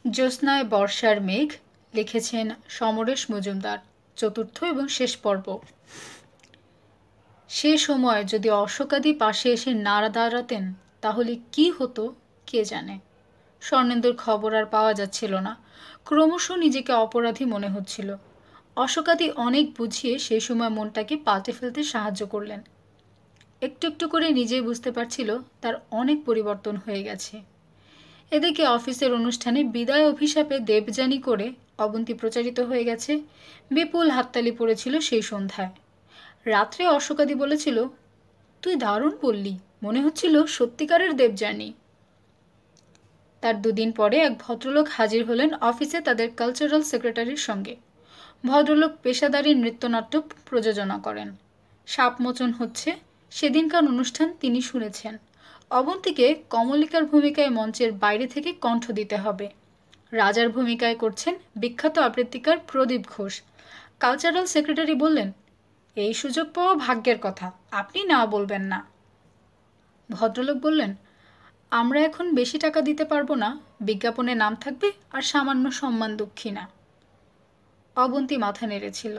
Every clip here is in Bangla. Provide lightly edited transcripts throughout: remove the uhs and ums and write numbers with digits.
জ্যোৎস্নায় বর্ষার মেঘ লিখেছেন সমরেশ মজুমদার। চতুর্থ এবং শেষ পর্ব। সে সময় যদি অশোকাদি পাশে এসে না দাঁড়াতেন তাহলে কি হতো কে জানে। স্বর্ণেন্দুর খবর আর পাওয়া যাচ্ছিল না। ক্রমশ নিজেকে অপরাধী মনে হচ্ছিল। অশোকাদি অনেক বুঝিয়ে সেই সময় মনটাকে পাল্টে ফেলতে সাহায্য করলেন। একটু একটু করে নিজেই বুঝতে পারছিল তার অনেক পরিবর্তন হয়ে গেছে। এদিকে অফিসের অনুষ্ঠানে বিদায় অভিশাপে দেবযানী করে অবন্তী প্রচারিত হয়ে গেছে। বিপুল হাততালি পড়েছিল সেই সন্ধ্যায়। রাত্রে অশোকাদি বলেছিল, তুই দারুণ বললি, মনে হচ্ছিল সত্যিকারের দেবযানী। তার দুদিন পরে এক ভদ্রলোক হাজির হলেন অফিসে তাদের কালচারাল সেক্রেটারির সঙ্গে। ভদ্রলোক পেশাদারী নৃত্যনাট্য প্রযোজনা করেন। সাপমোচন হচ্ছে সেদিনকার অনুষ্ঠান তিনি শুনেছেন। অবন্তীকে কমলিকার ভূমিকায় মঞ্চের বাইরে থেকে কণ্ঠ দিতে হবে। রাজার ভূমিকায় করছেন বিখ্যাত আবৃত্তিকার প্রদীপ ঘোষ। কালচারাল সেক্রেটারি বললেন, এই সুযোগ পাওয়া ভাগ্যের কথা, আপনি না বলবেন না। ভদ্রলোক বললেন, আমরা এখন বেশি টাকা দিতে পারবো না, বিজ্ঞাপনে নাম থাকবে আর সামান্য সম্মান দক্ষিণা। অবন্তী মাথা নেড়েছিল,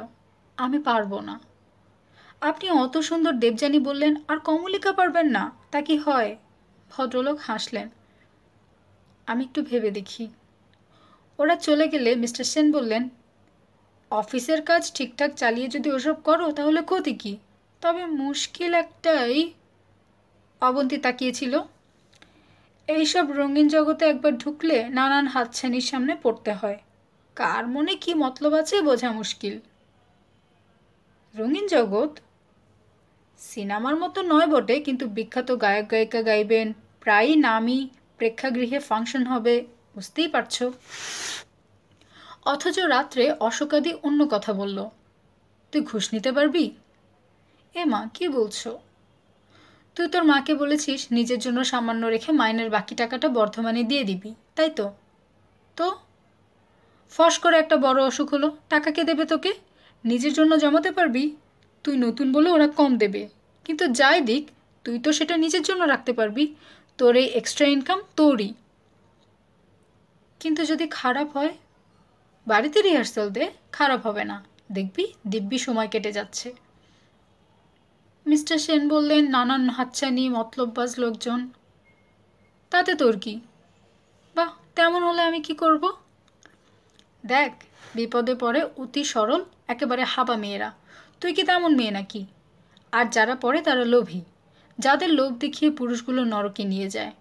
আমি পারবো না। আপনি অত সুন্দর দেবযানী বললেন আর কমলিকা পারবেন না, তা কি হয়? ভদ্রলোক হাসলেন, আমি একটু ভেবে দেখি। ওরা চলে গেলে মিস্টার সেন বললেন, অফিসের কাজ ঠিকঠাক চালিয়ে যদি ওসব করো তাহলে ক্ষতি কি? তবে মুশকিল একটাই। অবন্তী তাকিয়েছিল। এইসব রঙিন জগতে একবার ঢুকলে নানান হাতছানির সামনে পড়তে হয়। কার মনে কি মতলব আছে বোঝা মুশকিল। রঙিন জগৎ? সিনেমার মতো নয় বটে, কিন্তু বিখ্যাত গায়ক গায়িকা গাইবেন, প্রায়ই নামী প্রেক্ষাগৃহে ফাংশন হবে, বুঝতেই পারছো। অথচ রাত্রে অশোকাদি অন্য কথা বলল, তুই ঘুষ নিতে পারবি? এ মা, কি বলছো? তুই তোর মাকে বলেছিস নিজের জন্য সামান্য রেখে মাইনের বাকি টাকাটা বর্ধমানে দিয়ে দিবি, তাই তো? তো ফস করে একটা বড় অসুখ হলো, টাকা কে দেবে তোকে? নিজের জন্য জমাতে পারবি? তুই নতুন বলে ওরা কম দেবে, কিন্তু যাই দিক তুই তো সেটা নিজের জন্য রাখতে পারবি। তোর এই এক্সট্রা ইনকাম তোরই। কিন্তু যদি খারাপ হয়? বাড়িতে রিহার্সাল দে, খারাপ হবে না, দেখবি দিব্যি সময় কেটে যাচ্ছে। মিস্টার সেন বললেন, নানান হাতছানি মতলববাজ লোকজন। তাতে তোর কি? বাহ, তেমন হলে আমি কি করব? দেখ, বিপদে পড়ে অতি সরল একেবারে হাবা মেয়েরা। তুই কি তেমন মেয়ে নাকি? আর যারা পড়ে তারা লোভী, যাদের লোভ দেখিয়ে পুরুষগুলো নরকে নিয়ে যায়।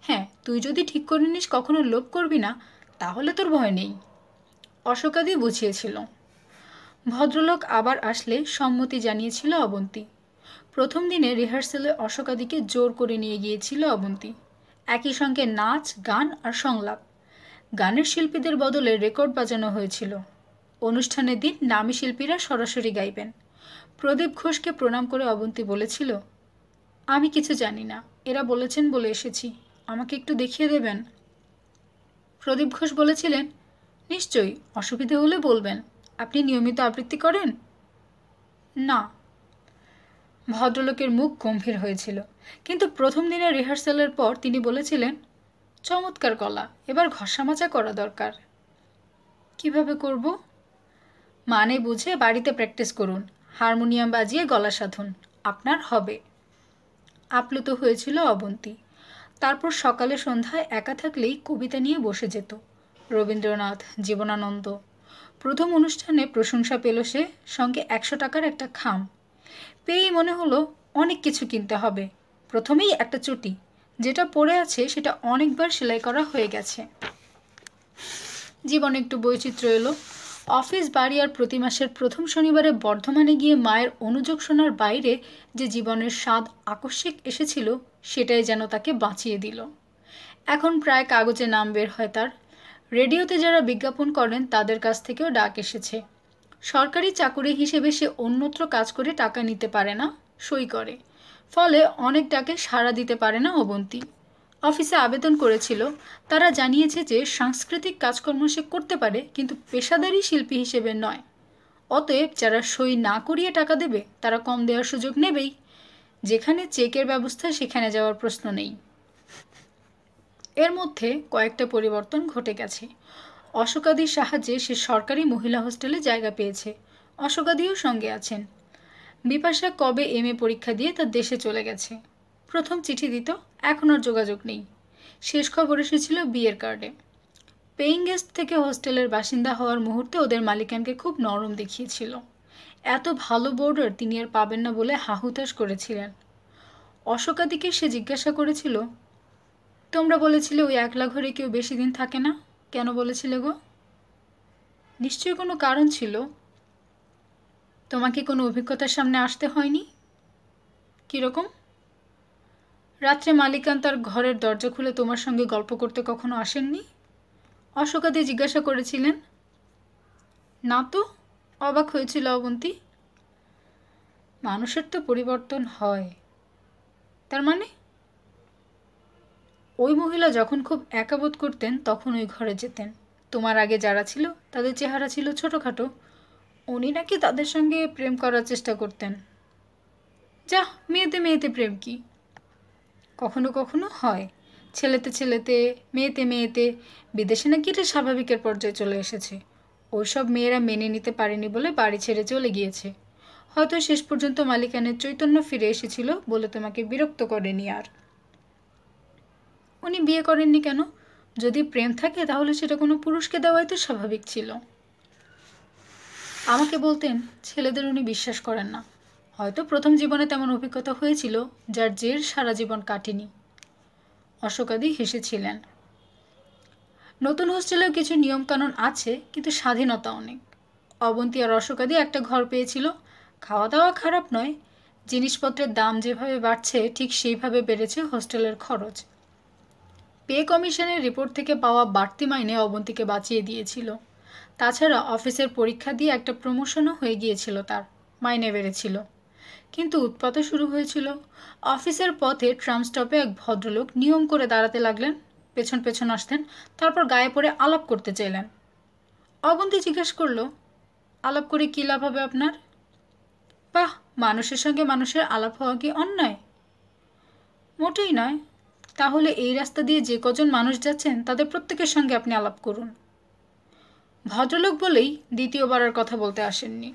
হ্যাঁ, তুই যদি ঠিক করে নিস কখনো লোভ করবি না, তাহলে তোর ভয় নেই। অশোকাদি বুঝিয়েছিল। ভদ্রলোক আবার আসলে সম্মতি জানিয়েছিল অবন্তী। প্রথম দিনে রিহার্সেলে অশোকাদিকে জোর করে নিয়ে গিয়েছিল অবন্তী। একই সঙ্গে নাচ, গান আর সংলাপ। গানের শিল্পীদের বদলে রেকর্ড বাজানো হয়েছিল। অনুষ্ঠানের দিন নামী শিল্পীরা সরাসরি গাইবেন। প্রদীপ ঘোষকে প্রণাম করে অবন্তী বলেছিল, আমি কিছু জানি না, এরা বলেছেন বলে এসেছি, আমাকে একটু দেখিয়ে দেবেন? প্রদীপ ঘোষ বলেছিলেন, নিশ্চয়ই, অসুবিধে হলে বলবেন। আপনি নিয়মিত আবৃত্তি করেন? না। ভদ্রলোকের মুখ গম্ভীর হয়েছিল, কিন্তু প্রথম দিনের রিহার্সালের পর তিনি বলেছিলেন, চমৎকার গলা, এবার ঘষামাজা করা দরকার। কিভাবে করব? মানে বুঝে বাড়িতে প্র্যাকটিস করুন, হারমোনিয়াম বাজিয়ে গলা সাধুন, আপনার হবে। আপ্লুত হয়েছিল অবন্তী। তারপর সকালে সন্ধ্যায় একা থাকলেই কবিতা নিয়ে বসে যেত। রবীন্দ্রনাথ, জীবনানন্দ। প্রথম অনুষ্ঠানে প্রশংসা পেল সে, সঙ্গে 100 টাকার একটা খাম। পেয়েই মনে হলো অনেক কিছু কিনতে হবে। প্রথমেই একটা চটি, যেটা পড়ে আছে সেটা অনেকবার সেলাই করা হয়ে গেছে। জীবনে একটু বৈচিত্র্য এলো। অফিস, বাড়ি আর প্রতি মাসের প্রথম শনিবারে বর্ধমানে গিয়ে মায়ের অনুযোগ শোনার বাইরে যে জীবনের স্বাদ আকস্মিক এসেছিল, সেটাই যেন তাকে বাঁচিয়ে দিল। এখন প্রায় কাগজে নাম বের হয় তার। রেডিওতে যারা বিজ্ঞাপন করেন তাদের কাছ থেকেও ডাক এসেছে। সরকারি চাকুরি হিসেবে সে অন্যত্র কাজ করে টাকা নিতে পারে না, সই করে। ফলে অনেক ডাকে সাড়া দিতে পারে না অবন্তী। অফিসে আবেদন করেছিল, তারা জানিয়েছে যে সাংস্কৃতিক কাজকর্ম সে করতে পারে, কিন্তু পেশাদারী শিল্পী হিসেবে নয়। অতএব যারা সই না করিয়ে টাকা দেবে তারা কম দেওয়ার সুযোগ নেবেই। যেখানে চেকের ব্যবস্থা সেখানে যাওয়ার প্রশ্ন নেই। এর মধ্যে কয়েকটা পরিবর্তন ঘটে গেছে। অশোকাদির সাহায্যে সে সরকারি মহিলা হোস্টেলে জায়গা পেয়েছে। অশোকাদিও সঙ্গে আছেন। বিপাশা কবে এমএ পরীক্ষা দিয়ে তার দেশে চলে গেছে। প্রথম চিঠি দিত, এখন আর যোগাযোগ নেই। শেষ খবর এসেছিল বিয়ের কার্ডে। পেইং গেস্ট থেকে হোস্টেলের বাসিন্দা হওয়ার মুহূর্তে ওদের মালিকানকে খুব নরম দেখিয়েছিল। এত ভালো বোর্ডার তিনি আর পাবেন না বলে হাহুতাশ করেছিলেন। অশোকাদিকে সে জিজ্ঞাসা করেছিল, তোমরা বলেছিলে ওই একলা ঘরে কেউ বেশি দিন থাকে না, কেন বলেছিলে গো? নিশ্চয়ই কোনো কারণ ছিল। তোমাকে কোনো অভিজ্ঞতার সামনে আসতে হয়নি? কীরকম? রাত্রে মালিকান তার ঘরের দরজা খুলে তোমার সঙ্গে গল্প করতে কখনো আসেননি? অশোকাদি জিজ্ঞাসা করেছিলেন। না তো, অবাক হয়েছিল অবন্তী। মানুষের তো পরিবর্তন হয়। তার মানে? ওই মহিলা যখন খুব একা বোধ করতেন তখন ওই ঘরে যেতেন। তোমার আগে যারা ছিল তাদের চেহারা ছিল ছোটোখাটো। উনি নাকি তাদের সঙ্গে প্রেম করার চেষ্টা করতেন। যা, মেয়েতে মেয়েতে প্রেম কি? কখনো কখনো হয়, ছেলেতে ছেলেতে, মেয়েতে মেয়েতে। বিদেশে নাকি এটা স্বাভাবিকের পর্যায়ে চলে এসেছে। ওইসব মেয়েরা মেনে নিতে পারেনি বলে বাড়ি ছেড়ে চলে গিয়েছে। হয়তো শেষ পর্যন্ত মালিকানের চৈতন্য ফিরে এসেছিল বলে তোমাকে বিরক্ত করেনি আর। উনি বিয়ে করেননি কেন? যদি প্রেম থাকে তাহলে সেটা কোনো পুরুষকে দেওয়াই তো স্বাভাবিক ছিল। আমাকে বলতেন ছেলেদের উনি বিশ্বাস করেন না। হয়তো প্রথম জীবনে তেমন অভিজ্ঞতা হয়েছিল যার জের সারা জীবন কাটেনি। অশোকাদি হেসেছিলেন। নতুন হোস্টেলেও কিছু নিয়মকানুন আছে, কিন্তু স্বাধীনতা অনেক। অবন্তী আর অশোকাদি একটা ঘর পেয়েছিল। খাওয়া দাওয়া খারাপ নয়। জিনিসপত্রের দাম যেভাবে বাড়ছে ঠিক সেইভাবে বেড়েছে হোস্টেলের খরচ। পে কমিশনের রিপোর্ট থেকে পাওয়া বাড়তি মাইনে অবন্তীকে বাঁচিয়ে দিয়েছিল। তাছাড়া অফিসের পরীক্ষা দিয়ে একটা প্রমোশনও হয়ে গিয়েছিল তার, মাইনে বেড়েছিল। কিন্তু উৎপাতও শুরু হয়েছিল। অফিসের পথে ট্রাম স্টপে এক ভদ্রলোক নিয়ম করে দাঁড়াতে লাগলেন, পেছন পেছন আসতেন, তারপর গায়ে পড়ে আলাপ করতে চাইলেন। অবন্তী জিজ্ঞেস করল, আলাপ করে কী লাভ হবে আপনার? বাহ, মানুষের সঙ্গে মানুষের আলাপ হওয়া কি অন্যায়? মোটেই নয়। তাহলে এই রাস্তা দিয়ে যে কজন মানুষ যাচ্ছেন তাদের প্রত্যেকের সঙ্গে আপনি আলাপ করুন। ভদ্রলোক বলেই দ্বিতীয়বার আর কথা বলতে আসেননি।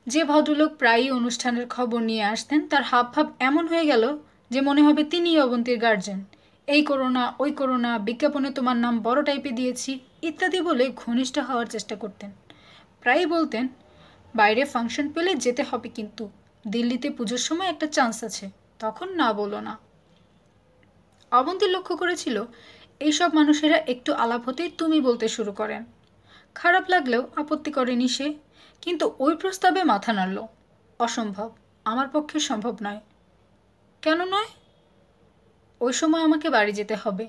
যে ভদ্রলোক প্রায়ই অনুষ্ঠানের খবর নিয়ে আসতেন তার হাবভাব এমন হয়ে গেল যে মনে হবে তিনিই অবন্তীর গার্জেন। এই করো না, ওই করো না, বিজ্ঞাপনে তোমার নাম বড় টাইপে দিয়েছি ইত্যাদি বলে ঘনিষ্ঠ হওয়ার চেষ্টা করতেন। প্রায়ই বলতেন, বাইরে ফাংশন পেলে যেতে হবে, কিন্তু দিল্লিতে পুজোর সময় একটা চান্স আছে, তখন না বলো না। অবন্তী লক্ষ্য করেছিল এইসব মানুষেরা একটু আলাপ হতেই তুমি বলতে শুরু করেন। খারাপ লাগলেও আপত্তি করেনি সে, কিন্তু ওই প্রস্তাবে মাথা নাড়ল। অসম্ভব, আমার পক্ষে সম্ভব নয়। কেন নয়? ওই সময় আমাকে বাড়ি যেতে হবে।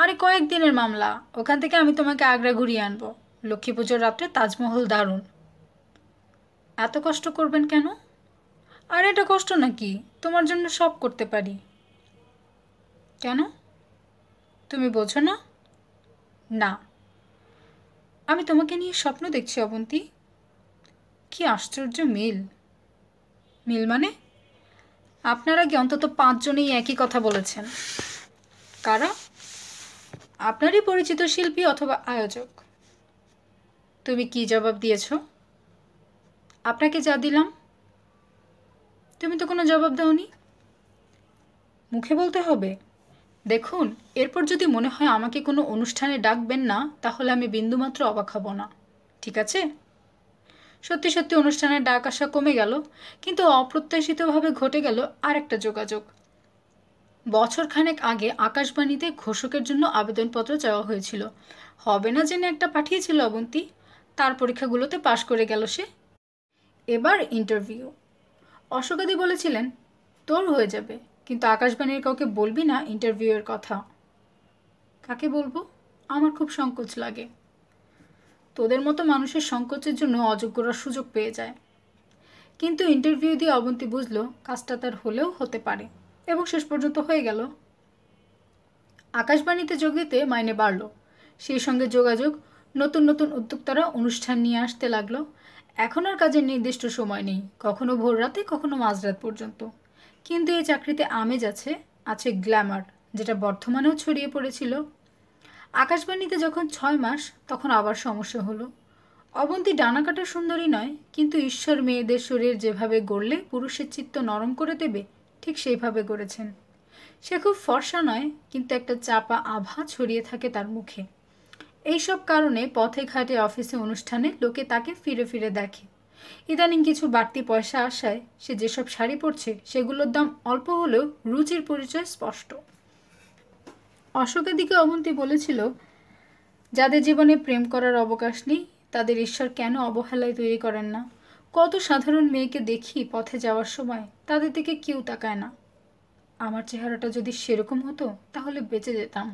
আরে কয়েকদিনের মামলা, ওখান থেকে আমি তোমাকে আগ্রা ঘুরিয়ে আনবো। লক্ষ্মী পুজোর রাত্রে তাজমহল দারুণ। এত কষ্ট করবেন কেন? আর এটা কষ্ট নাকি? তোমার জন্য সব করতে পারি। কেন? তুমি বোঝো না? না, আমি তোমাকে নিয়ে স্বপ্ন দেখছি অবন্তী। কি আশ্চর্য মিল! মিল মানে? আপনার আগে অন্তত 5 জনেই একই কথা বলেছেন। কারা? আপনারই পরিচিত শিল্পী অথবা আয়োজক। তুমি কি জবাব দিয়েছ? আপনাকে যা দিলাম। তুমি তো কোনো জবাব দাওনি। মুখে বলতে হবে? দেখুন, এরপর যদি মনে হয় আমাকে কোনো অনুষ্ঠানে ডাকবেন না তাহলে আমি বিন্দুমাত্র অবাক হব না, ঠিক আছে? সত্যি সত্যি অনুষ্ঠানের ডাক আসা কমে গেল, কিন্তু অপ্রত্যাশিতভাবে ঘটে গেল আরেকটা যোগাযোগ। বছরখানেক আগে আকাশবাণীতে ঘোষকের জন্য আবেদনপত্র চাওয়া হয়েছিল। হবে না জেনে একটা পাঠিয়েছিল অবন্তী। তার পরীক্ষাগুলোতে পাশ করে গেল সে। এবার ইন্টারভিউ। অশোকাদি বলেছিলেন, তোর হয়ে যাবে, কিন্তু আকাশবাণীর কাউকে বলবি না ইন্টারভিউয়ের কথা। কাকে বলবো? আমার খুব সংকোচ লাগে। তোদের মতো মানুষের সংকোচের জন্য অযোগ্যরা সুযোগ পেয়ে যায়। কিন্তু ইন্টারভিউ দিয়ে অবন্তী বুঝল কাজটা তার হলেও হতে পারে, এবং শেষ পর্যন্ত হয়ে গেল। আকাশবাণীতে যোগ দিতে মাইনে বাড়ল, সেই সঙ্গে যোগাযোগ, নতুন নতুন উদ্যোক্তারা অনুষ্ঠান নিয়ে আসতে লাগলো। এখন আর কাজের নির্দিষ্ট সময় নেই, কখনো ভোর রাতে, কখনো মাঝরাত পর্যন্ত। কিন্তু এই চাকরিতে আমেজ আছে, আছে গ্ল্যামার, যেটা বর্ধমানেও ছড়িয়ে পড়েছিল। আকাশবাণীতে যখন 6 মাস, তখন আবার সমস্যা হলো। অবন্তী ডানাকাটা সুন্দরী নয়, কিন্তু ঈশ্বর মেয়েদের শরীর যেভাবে গড়লে পুরুষের চিত্ত নরম করে দেবে, ঠিক সেইভাবে গড়েছেন। সে খুব ফর্সা নয়, কিন্তু একটা চাপা আভা ছড়িয়ে থাকে তার মুখে। এইসব কারণে পথে ঘাটে অফিসে অনুষ্ঠানে লোকে তাকে ফিরে ফিরে দেখে। ইদানিং কিছু বাড়তি পয়সা আসায় সে যেসব শাড়ি পরছে সেগুলোর দাম অল্প হলেও রুচির পরিচয় স্পষ্ট। অশোকের দিকে অবন্তী বলেছিল, যাদের জীবনে প্রেম করার অবকাশ নেই তাদের ঈশ্বর কেন অবহেলায় তৈরি করেন না? কত সাধারণ মেয়েকে দেখি পথে যাওয়ার সময়, তাদের দিকে কেউ তাকায় না। আমার চেহারাটা যদি সেরকম হতো তাহলে বেঁচে যেতাম।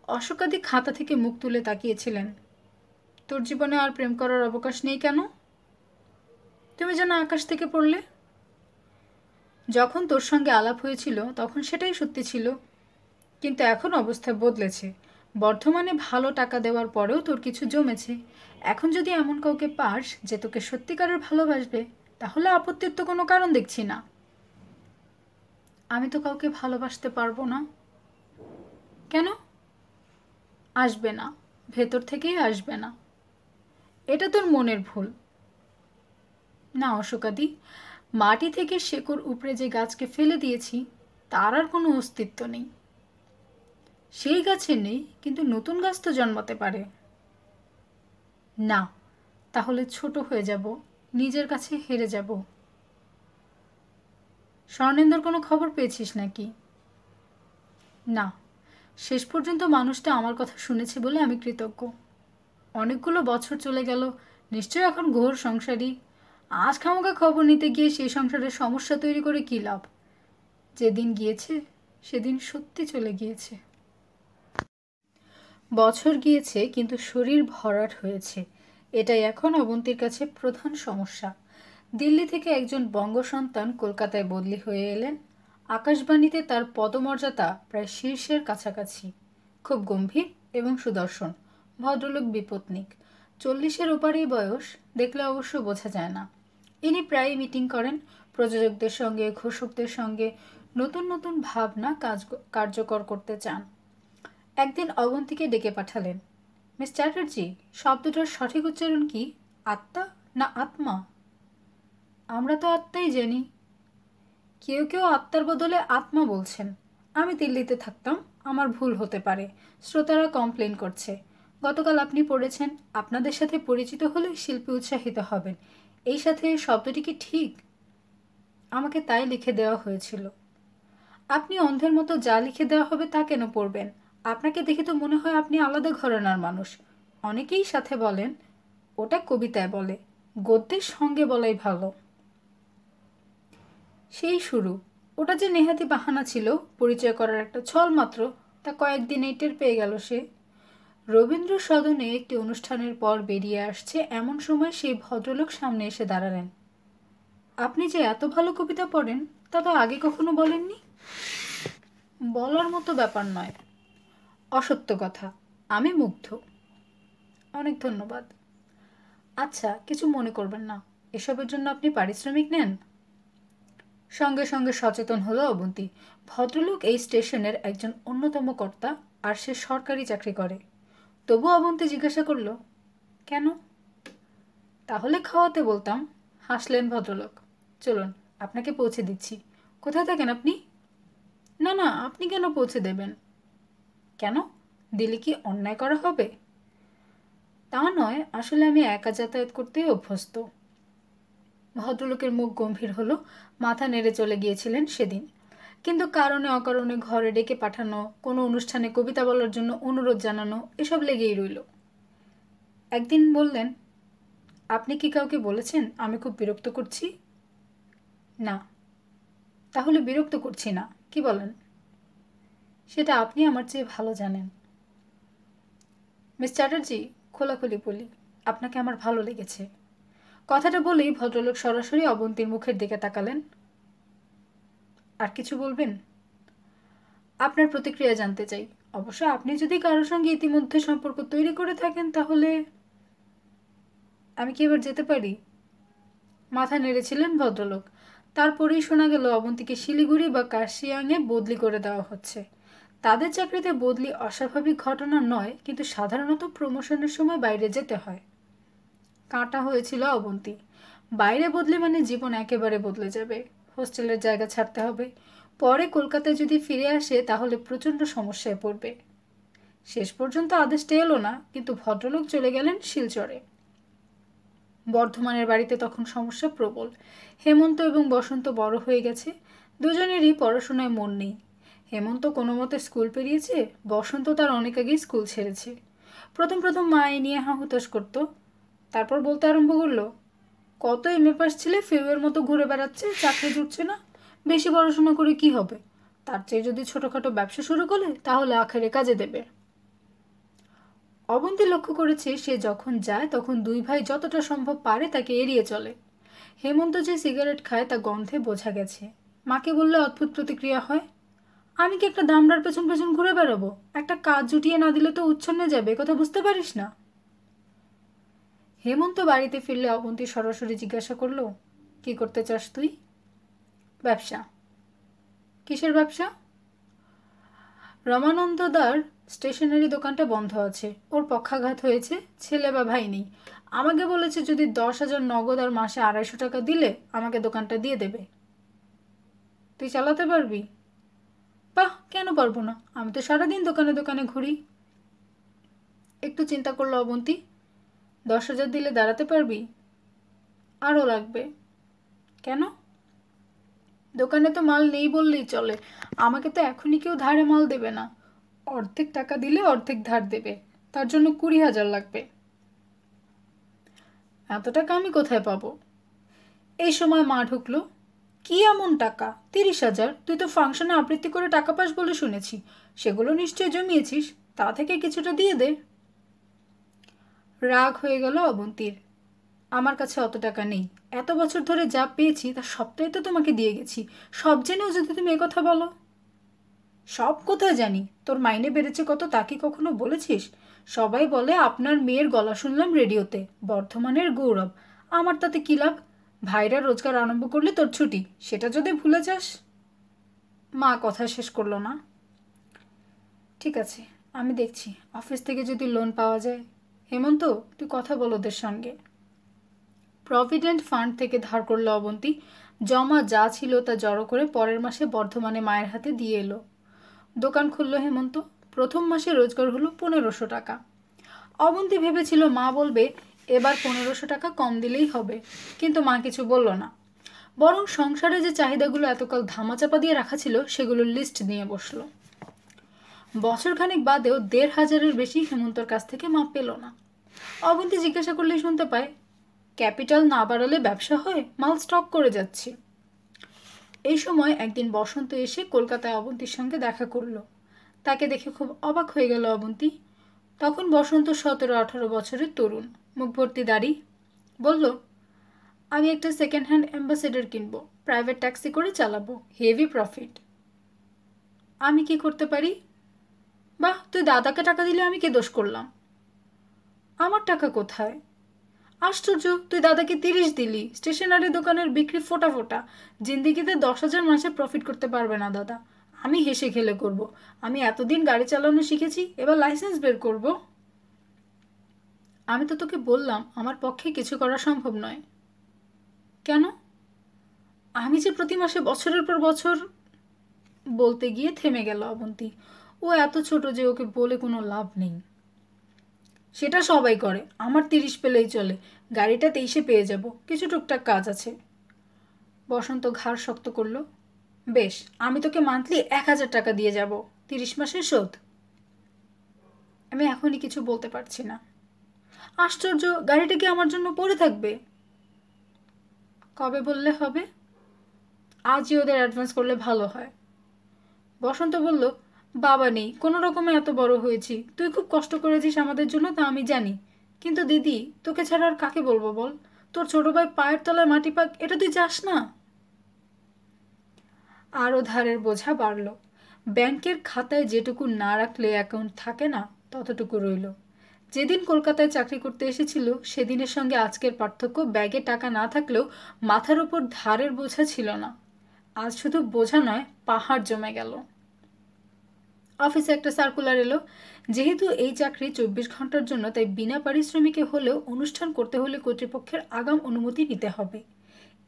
অশোকাদি খাতা থেকে মুখ তুলে তাকিয়েছিলেন। তোর জীবনে আর প্রেম করার অবকাশ নেই কেন? তুমি যেন আকাশ থেকে পড়লে। যখন তোর সঙ্গে আলাপ হয়েছিল তখন সেটাই সত্যি ছিল, কিন্তু এখন অবস্থা বদলেছে। বর্ধমানে ভালো টাকা দেওয়ার পরেও তোর কিছু জমেছে। এখন যদি এমন কাউকে পাস যে তোকে সত্যিকারের ভালোবাসবে, তাহলে আপত্তির তো কোনো কারণ দেখছি না। আমি তো কাউকে ভালোবাসতে পারবো না। কেন? আসবে না, ভেতর থেকেই আসবে না। এটা তোর মনের ভুল। না অশোকাদি, মাটি থেকে শেকড় উপড়ে যে গাছকে ফেলে দিয়েছি তার আর কোনো অস্তিত্ব নেই। সেই গাছের নেই, কিন্তু নতুন গাছ তো জন্মাতে পারে। না, তাহলে ছোট হয়ে যাব, নিজের কাছে হেরে যাব। স্বর্ণেন্দুর কোনো খবর পেয়েছিস নাকি? না, শেষ পর্যন্ত মানুষটা আমার কথা শুনেছে বলে আমি কৃতজ্ঞ। অনেকগুলো বছর চলে গেল, নিশ্চয় এখন ঘোর সংসারী। আজ খামোখা খবর নিতে গিয়ে সেই সংসারের সমস্যা তৈরি করে কী লাভ? যেদিন গিয়েছে সেদিন সত্যি চলে গিয়েছে। বছর গিয়েছে, কিন্তু শরীর ভরাট হয়েছে। এটাই এখন অবন্তীর কাছে প্রধান সমস্যা। দিল্লি থেকে একজন বঙ্গসন্তান কলকাতায় বদলি হয়ে এলেন। আকাশবাণীতে তার পদমর্যাদা প্রায় শীর্ষের কাছাকাছি। খুব গম্ভীর এবং সুদর্শন ভদ্রলোক, বিপত্নিক। 40-এর ওপারেই বয়স, দেখলে অবশ্য বোঝা যায় না। ইনি প্রায়ই মিটিং করেন প্রযোজকদের সঙ্গে, ঘোষকদের সঙ্গে। নতুন নতুন ভাবনা কার্যকর করতে চান। একদিন অবন্তীকে ডেকে পাঠালেন। মিস চ্যাটার্জি, শব্দটার সঠিক উচ্চারণ কি? আত্মা না আত্মা? আমরা তো আত্মাই জানি। কেউ কেউ আত্মার বদলে আত্মা বলছেন। আমি দিল্লিতে থাকতাম, আমার ভুল হতে পারে। শ্রোতারা কমপ্লেন করছে। গতকাল আপনি পড়েছেন, আপনাদের সাথে পরিচিত হলে শিল্পী উৎসাহিত হবেন। এই সাথে শব্দটি কি ঠিক? আমাকে তাই লিখে দেওয়া হয়েছিল। আপনি অন্ধের মতো যা লিখে দেওয়া হবে তা কেন পড়বেন? আপনাকে দেখে তো মনে হয় আপনি আলাদা ঘরানার মানুষ। অনেকেই সাথে বলেন, ওটা কবিতায় বলে, গদ্যের সঙ্গে বলাই ভালো। সেই শুরু। ওটা যে নেহাতি বাহানা ছিল, পরিচয় করার একটা ছল মাত্র, তা কয়েকদিনেই টের পেয়ে গেল সে। রবীন্দ্র সদনে একটি অনুষ্ঠানের পর বেরিয়ে আসছে এমন সময় সেই ভদ্রলোক সামনে এসে দাঁড়ালেন। আপনি যে এত ভালো কবিতা পড়েন তা তো আগে কখনো বলেননি। বলার মতো ব্যাপার নয়, অসত্য কথা। আমি মুগ্ধ। অনেক ধন্যবাদ। আচ্ছা, কিছু মনে করবেন না, এসবের জন্য আপনি পারিশ্রমিক নেন? সঙ্গে সঙ্গে সচেতন হলো অবন্তী। ভদ্রলোক এই স্টেশনের একজন অন্যতম কর্তা, আর সে সরকারি চাকরি করে। তবু অবন্তী জিজ্ঞাসা করল, কেন? তাহলে খাওয়াতে বলতাম। হাসলেন ভদ্রলোক। চলুন, আপনাকে পৌঁছে দিচ্ছি। কোথায় থাকেন আপনি? না না, আপনি কেন পৌঁছে দেবেন? কেন? দিলে কি অন্যায় করা হবে? তা নয়, আসলে আমি একা যাতায়াত করতেই অভ্যস্ত। ভদ্রলোকের মুখ গম্ভীর হলো। মাথা নেড়ে চলে গিয়েছিলেন সেদিন, কিন্তু কারণে অকারণে ঘরে ডেকে পাঠানো, কোনো অনুষ্ঠানে কবিতা বলার জন্য অনুরোধ জানানো, এসব লেগেই রইল। একদিন বললেন, আপনি কি কাউকে বলেছেন আমি খুব বিরক্ত করছি? না। তাহলে বিরক্ত করছি না, কি বলেন? সেটা আপনি আমার চেয়ে ভালো জানেন। মিস চ্যাটার্জি, খোলাখুলি বলি, আপনাকে আমার ভালো লেগেছে। কথাটা বলেই ভদ্রলোক সরাসরি অবন্তীর মুখের দিকে তাকালেন। আর কিছু বলবেন? আপনার প্রতিক্রিয়া জানতে চাই। অবশ্য আপনি যদি কারোর সঙ্গে ইতিমধ্যে সম্পর্ক তৈরি করে থাকেন তাহলে। আমি কি এবার যেতে পারি? মাথা নেড়েছিলেন ভদ্রলোক। তারপরেই শোনা গেল অবন্তীকে শিলিগুড়ি বা কার্শিয়াংয়ে বদলি করে দেওয়া হচ্ছে। তাদের চাকরিতে বদলি অস্বাভাবিক ঘটনা নয়, কিন্তু সাধারণত প্রমোশনের সময় বাইরে যেতে হয়। কাঁটা হয়েছিল অবন্তী। বাইরে বদলি মানে জীবন একেবারে বদলে যাবে। হোস্টেলের জায়গা ছাড়তে হবে। পরে কলকাতায় যদি ফিরে আসে তাহলে প্রচণ্ড সমস্যায় পড়বে। শেষ পর্যন্ত আদেশটা এলো না, কিন্তু ভদ্রলোক চলে গেলেন শিলচরে। বর্ধমানের বাড়িতে তখন সমস্যা প্রবল। হেমন্ত এবং বসন্ত বড় হয়ে গেছে, দুজনেরই পড়াশোনায় মন নেই। হেমন্ত কোনো মতে স্কুল পেরিয়েছে, বসন্ত তার অনেক আগেই স্কুল ছেড়েছে। প্রথম প্রথম মা এ নিয়ে হাহুতাশ করত, তারপর বলতে আরম্ভ করলো, কত এমএ পাস ছেলে ফেউয়ের মতো ঘুরে বেড়াচ্ছে, চাকরি জুটছে না, বেশি পড়াশোনা করে কি হবে, তার চেয়ে যদি ছোটোখাটো ব্যবসা শুরু করে তাহলে আখেরে কাজে দেবে। অবন্তী লক্ষ্য করেছে সে যখন যায় তখন দুই ভাই যতটা সম্ভব পারে তাকে এড়িয়ে চলে। হেমন্ত যে সিগারেট খায় তা গন্ধে বোঝা গেছে। মাকে বললে অদ্ভুত প্রতিক্রিয়া হয়। আমি কি একটা দামড়ার পেছন পেছন ঘুরে বেড়াবো? একটা কাজ জুটিয়ে না দিলে তো উচ্ছন্নে যাবে, কথা বুঝতে পারিস না? হেমন্ত বাড়িতে ফিরলে অবন্তী সরাসরি জিজ্ঞাসা করলো, কি করতে চাস তুই? ব্যবসা। কিসের ব্যবসা? রমানন্দদার স্টেশনারি দোকানটা বন্ধ আছে, ওর পক্ষাঘাত হয়েছে, ছেলে বা ভাই নেই। আমাকে বলেছে যদি 10,000 নগদ আর মাসে 250 টাকা দিলে আমাকে দোকানটা দিয়ে দেবে। তুই চালাতে পারবি? বাহ, কেন পারবো না, আমি তো সারাদিন দোকানে দোকানে ঘুরি। একটু চিন্তা করলো অবন্তী। 10,000 দিলে দাঁড়াতে পারবি? আরও লাগবে। কেন? দোকানে তো মাল নেই বললেই চলে, আমাকে তো এখনই কেউ ধারে মাল দেবে না। অর্ধেক টাকা দিলে অর্ধেক ধার দেবে, তার জন্য 20,000 লাগবে। এত টাকা আমি কোথায় পাবো? এই সময় মা ঢুকলো। কি এমন টাকা? 30,000? তুই তো ফাংশনে আবৃত্তি করে টাকা পাস বলে শুনেছি, সেগুলো নিশ্চয়ই জমিয়েছিস, তা থেকে কিছুটা দিয়ে দে। রাগ হয়ে গেল অবন্তীর। আমার কাছে অত টাকা নেই, এত বছর ধরে যা পেয়েছি তার সবটাই তো তোমাকে দিয়ে গেছি, সব জেনেও যদি তুমি একথা বলো। সব কোথায় জানি, তোর মাইনে বেড়েছে কত তা কি কখনো বলেছিস? সবাই বলে আপনার মেয়ের গলা শুনলাম রেডিওতে, বর্ধমানের গৌরব। আমার তাতে কী লাভ? ভাইরা রোজগার আরম্ভ করলে তোর ছুটি, সেটা যদি ভুলে যাস। মা কথা শেষ করলো না। ঠিক আছে, আমি দেখছি অফিস থেকে যদি লোন পাওয়া যায়। হেমন্ত, তুই কথা বল ওদের সঙ্গে। প্রভিডেন্ট ফান্ড থেকে ধার করলো অবন্তী, জমা যা ছিল তা জড়ো করে পরের মাসে বর্ধমানে মায়ের হাতে দিয়ে এলো। দোকান খুলল হেমন্ত। প্রথম মাসে রোজগার হলো 1500 টাকা। অবন্তী ভেবেছিল মা বলবে এবার 1500 টাকা কম দিলেই হবে, কিন্তু মা কিছু বলল না, বরং সংসারে যে চাহিদাগুলো এতকাল ধামাচাপা দিয়ে রাখা ছিল সেগুলোর লিস্ট নিয়ে বসলো। বছরখানেক বাদেও 1,500-এর বেশি হেমন্তর কাছ থেকে মা পেল না। অবন্তী জিজ্ঞাসা করলেই শুনতে পায়, ক্যাপিটাল না বাড়ালে ব্যবসা হয়, মাল স্টক করে যাচ্ছি। এই সময় একদিন বসন্ত এসে কলকাতায় অবন্তীর সঙ্গে দেখা করল। তাকে দেখে খুব অবাক হয়ে গেল অবন্তী। তখন বসন্ত 17-18 বছরের তরুণ, মুখ ভর্তি দাড়ি। বলল, আমি একটা সেকেন্ড হ্যান্ড অ্যাম্বাসেডর কিনবো, প্রাইভেট ট্যাক্সি করে চালাবো, হেভি প্রফিট। আমি কি করতে পারি? বাহ, তুই দাদাকে টাকা দিলে আমি কি দোষ করলাম? আমার টাকা কোথায়? আশ্চর্য, তুই দাদাকে 30 দিলি, স্টেশনারি দোকানের বিক্রি ফোটা ফোটা, জিন্দিগিতে 10,000 মাসে প্রফিট করতে পারবে না দাদা। আমি হেসে খেলে করব, আমি এতদিন গাড়ি চালানো শিখেছি, এবার লাইসেন্স বের করব। আমি তো তোকে বললাম আমার পক্ষে কিছু করা সম্ভব নয়। কেন? আমি যে প্রতি মাসে বছরের পর বছর। বলতে গিয়ে থেমে গেল অবন্তী। ও এত ছোট যে ওকে বলে কোনো লাভ নেই। সেটা সবাই করে, আমার 30 পেলেই চলে, গাড়িটা 23-এ পেয়ে যাব, কিছু টুকটাক কাজ আছে। বসন্ত ঘাড় শক্ত করল। বেশ, আমি তোকে মান্থলি 1,000 টাকা দিয়ে যাব, 30 মাসের শোধ। আমি এখনই কিছু বলতে পারছি না। আশ্চর্য, গাড়িটা কি আমার জন্য পড়ে থাকবে? কবে বললে হবে? আজই ওদের অ্যাডভান্স করলে ভালো হয়। বসন্ত বলল, বাবা নেই, কোনো রকমে এত বড় হয়েছি, তুই খুব কষ্ট করেছিস আমাদের জন্য তা আমি জানি, কিন্তু দিদি তোকে ছাড়া আর কাকে বলবো বল? তোর ছোট ভাই পায়ের তলায় মাটি পাক, এটা তুই চাস না? আরও ধারের বোঝা বাড়ল। ব্যাংকের খাতায় যেটুকু না রাখলে অ্যাকাউন্ট থাকে না, ততটুকু রইল। যেদিন কলকাতায় চাকরি করতে এসেছিল সেদিনের সঙ্গে আজকের পার্থক্য ব্যাগে টাকা না থাকলেও মাথার ওপর ধারের বোঝা ছিল না। আজ শুধু বোঝা নয়, পাহাড় জমে গেল। অফিসে একটা সার্কুলার এলো, যেহেতু এই চাকরি 24 ঘন্টার জন্য, তাই বিনা পারিশ্রমিকে হলেও অনুষ্ঠান করতে হলে কর্তৃপক্ষের আগাম অনুমতি নিতে হবে।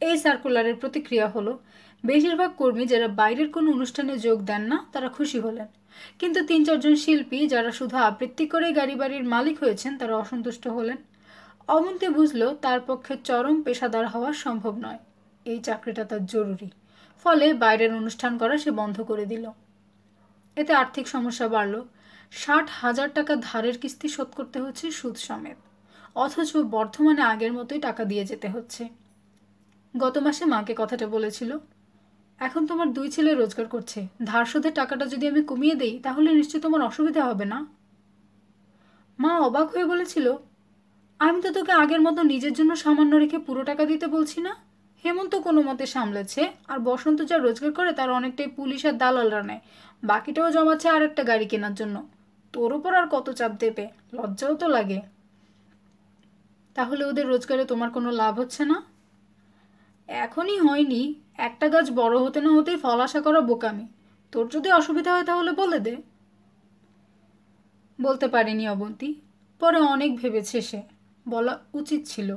এই সার্কুলারের প্রতিক্রিয়া হলো, বেশিরভাগ কর্মী যারা বাইরের কোনো অনুষ্ঠানে যোগ দেন না তারা খুশি হলেন, কিন্তু 3-4 জন শিল্পী যারা শুধু আবৃত্তি করে গাড়ি বাড়ির মালিক হয়েছেন তারা অসন্তুষ্ট হলেন। অবন্তী বুঝলো তার পক্ষে চরম পেশাদার হওয়া সম্ভব নয়। এই চাকরিটা তার জরুরি। ফলে বাইরের অনুষ্ঠান করা সে বন্ধ করে দিল। এতে আর্থিক সমস্যা বাড়ল। 60,000 টাকা ধারের কিস্তি শোধ করতে হচ্ছে সুদ সমেত, অথচ বর্তমানে আগের মতোই টাকা দিয়ে যেতে হচ্ছে। গত মাসে মাকে কথাটা বলেছিল, এখন তোমার 2 ছেলে রোজগার করছে, ধার শোধের টাকাটা যদি আমি কমিয়ে দেই তাহলে নিশ্চয়ই তোমার অসুবিধা হবে না। মা অবাক হয়ে বলেছিল, আমি তো তোকে আগের মতো নিজের জন্য সামান্য রেখে পুরো টাকা দিতে বলছি না। হেমন্ত কোনো মতে সামলেছে, আর বসন্ত যা রোজগার করে তার অনেকটাই পুলিশ আর দালালরা নেয়, বাকিটাও জমাচ্ছে আর একটা গাড়ি কেনার জন্য। তোর ওপর আর কত চাপ দেবে, লজ্জাও তো লাগে। তাহলে ওদের রোজগারে তোমার কোনো লাভ হচ্ছে না? এখনই হয়নি, একটা গাছ বড় হতে না হতেই ফল আশা করা বোকামি। তোর যদি অসুবিধা হয় তাহলে বলে দে। বলতে পারেনি অবন্তী। পরে অনেক ভেবেছে সে, বলা উচিত ছিল।